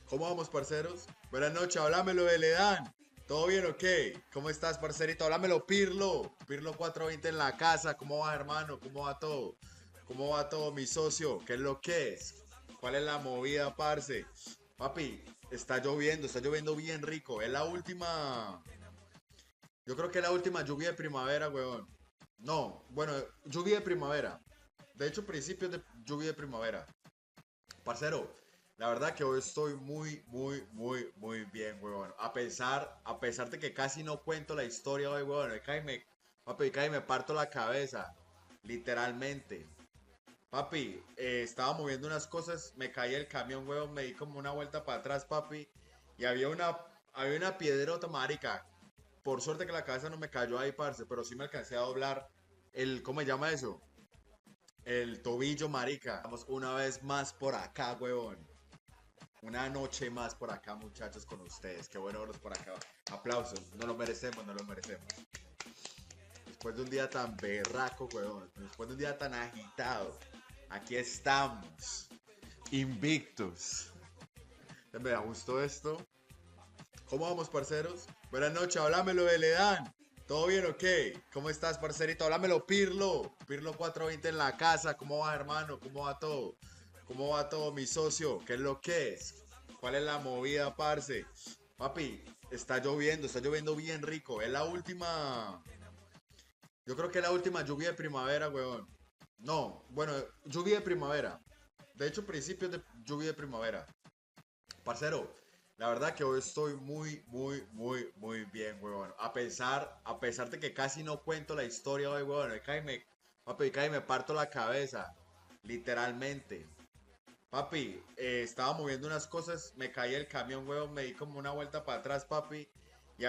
¿Cómo vamos, parceros? Buenas noches, háblamelo de Ledán. ¿Todo bien o qué? ¿Cómo estás, parcerito? Háblamelo, Pirlo. Pirlo 420 en la casa. ¿Cómo va, hermano? ¿Cómo va todo? ¿Cómo va todo, mi socio? ¿Qué es lo que es? ¿Cuál es la movida, parce? Papi, está lloviendo bien rico. Es la última. Yo creo que es la última lluvia de primavera, weón. No, bueno, lluvia de primavera. De hecho, principios de lluvia de primavera. Parcero, la verdad que hoy estoy muy bien, weón. A pesar de que casi no cuento la historia hoy, weón. Papi, cae me parto la cabeza. Literalmente. Papi, estaba moviendo unas cosas, me caí el camión, weón, me di como una vuelta para atrás, papi. Y había una piedrota, marica. por suerte que la cabeza no me cayó ahí, parce, pero sí me alcancé a doblar ¿cómo se llama eso? El tobillo, marica. Vamos una vez más por acá, huevón. Una noche más por acá, muchachos, con ustedes. Qué bueno verlos por acá. Aplausos. No lo merecemos, no lo merecemos. Después de un día tan berraco, huevón. Después de un día tan agitado. Aquí estamos. Invictos. Me gustó esto. ¿Cómo vamos, parceros? Buenas noches, háblamelo de Ledan. ¿Todo bien o qué? ¿Cómo estás, parcerito? Háblamelo, Pirlo. Pirlo 420 en la casa. ¿Cómo va, hermano? ¿Cómo va todo? ¿Cómo va todo, mi socio? ¿Qué es lo que es? ¿Cuál es la movida, parce? Papi, está lloviendo bien rico. Es la última. Yo creo que es la última lluvia de primavera, weón. No, bueno, lluvia de primavera. De hecho, principios de lluvia de primavera. Parcero, la verdad que hoy estoy muy bien, huevón. A pesar de que casi no cuento la historia hoy, huevón. Papi, cae me parto la cabeza. Literalmente. Papi, estaba moviendo unas cosas, me caí el camión, huevón, me di como una vuelta para atrás, papi.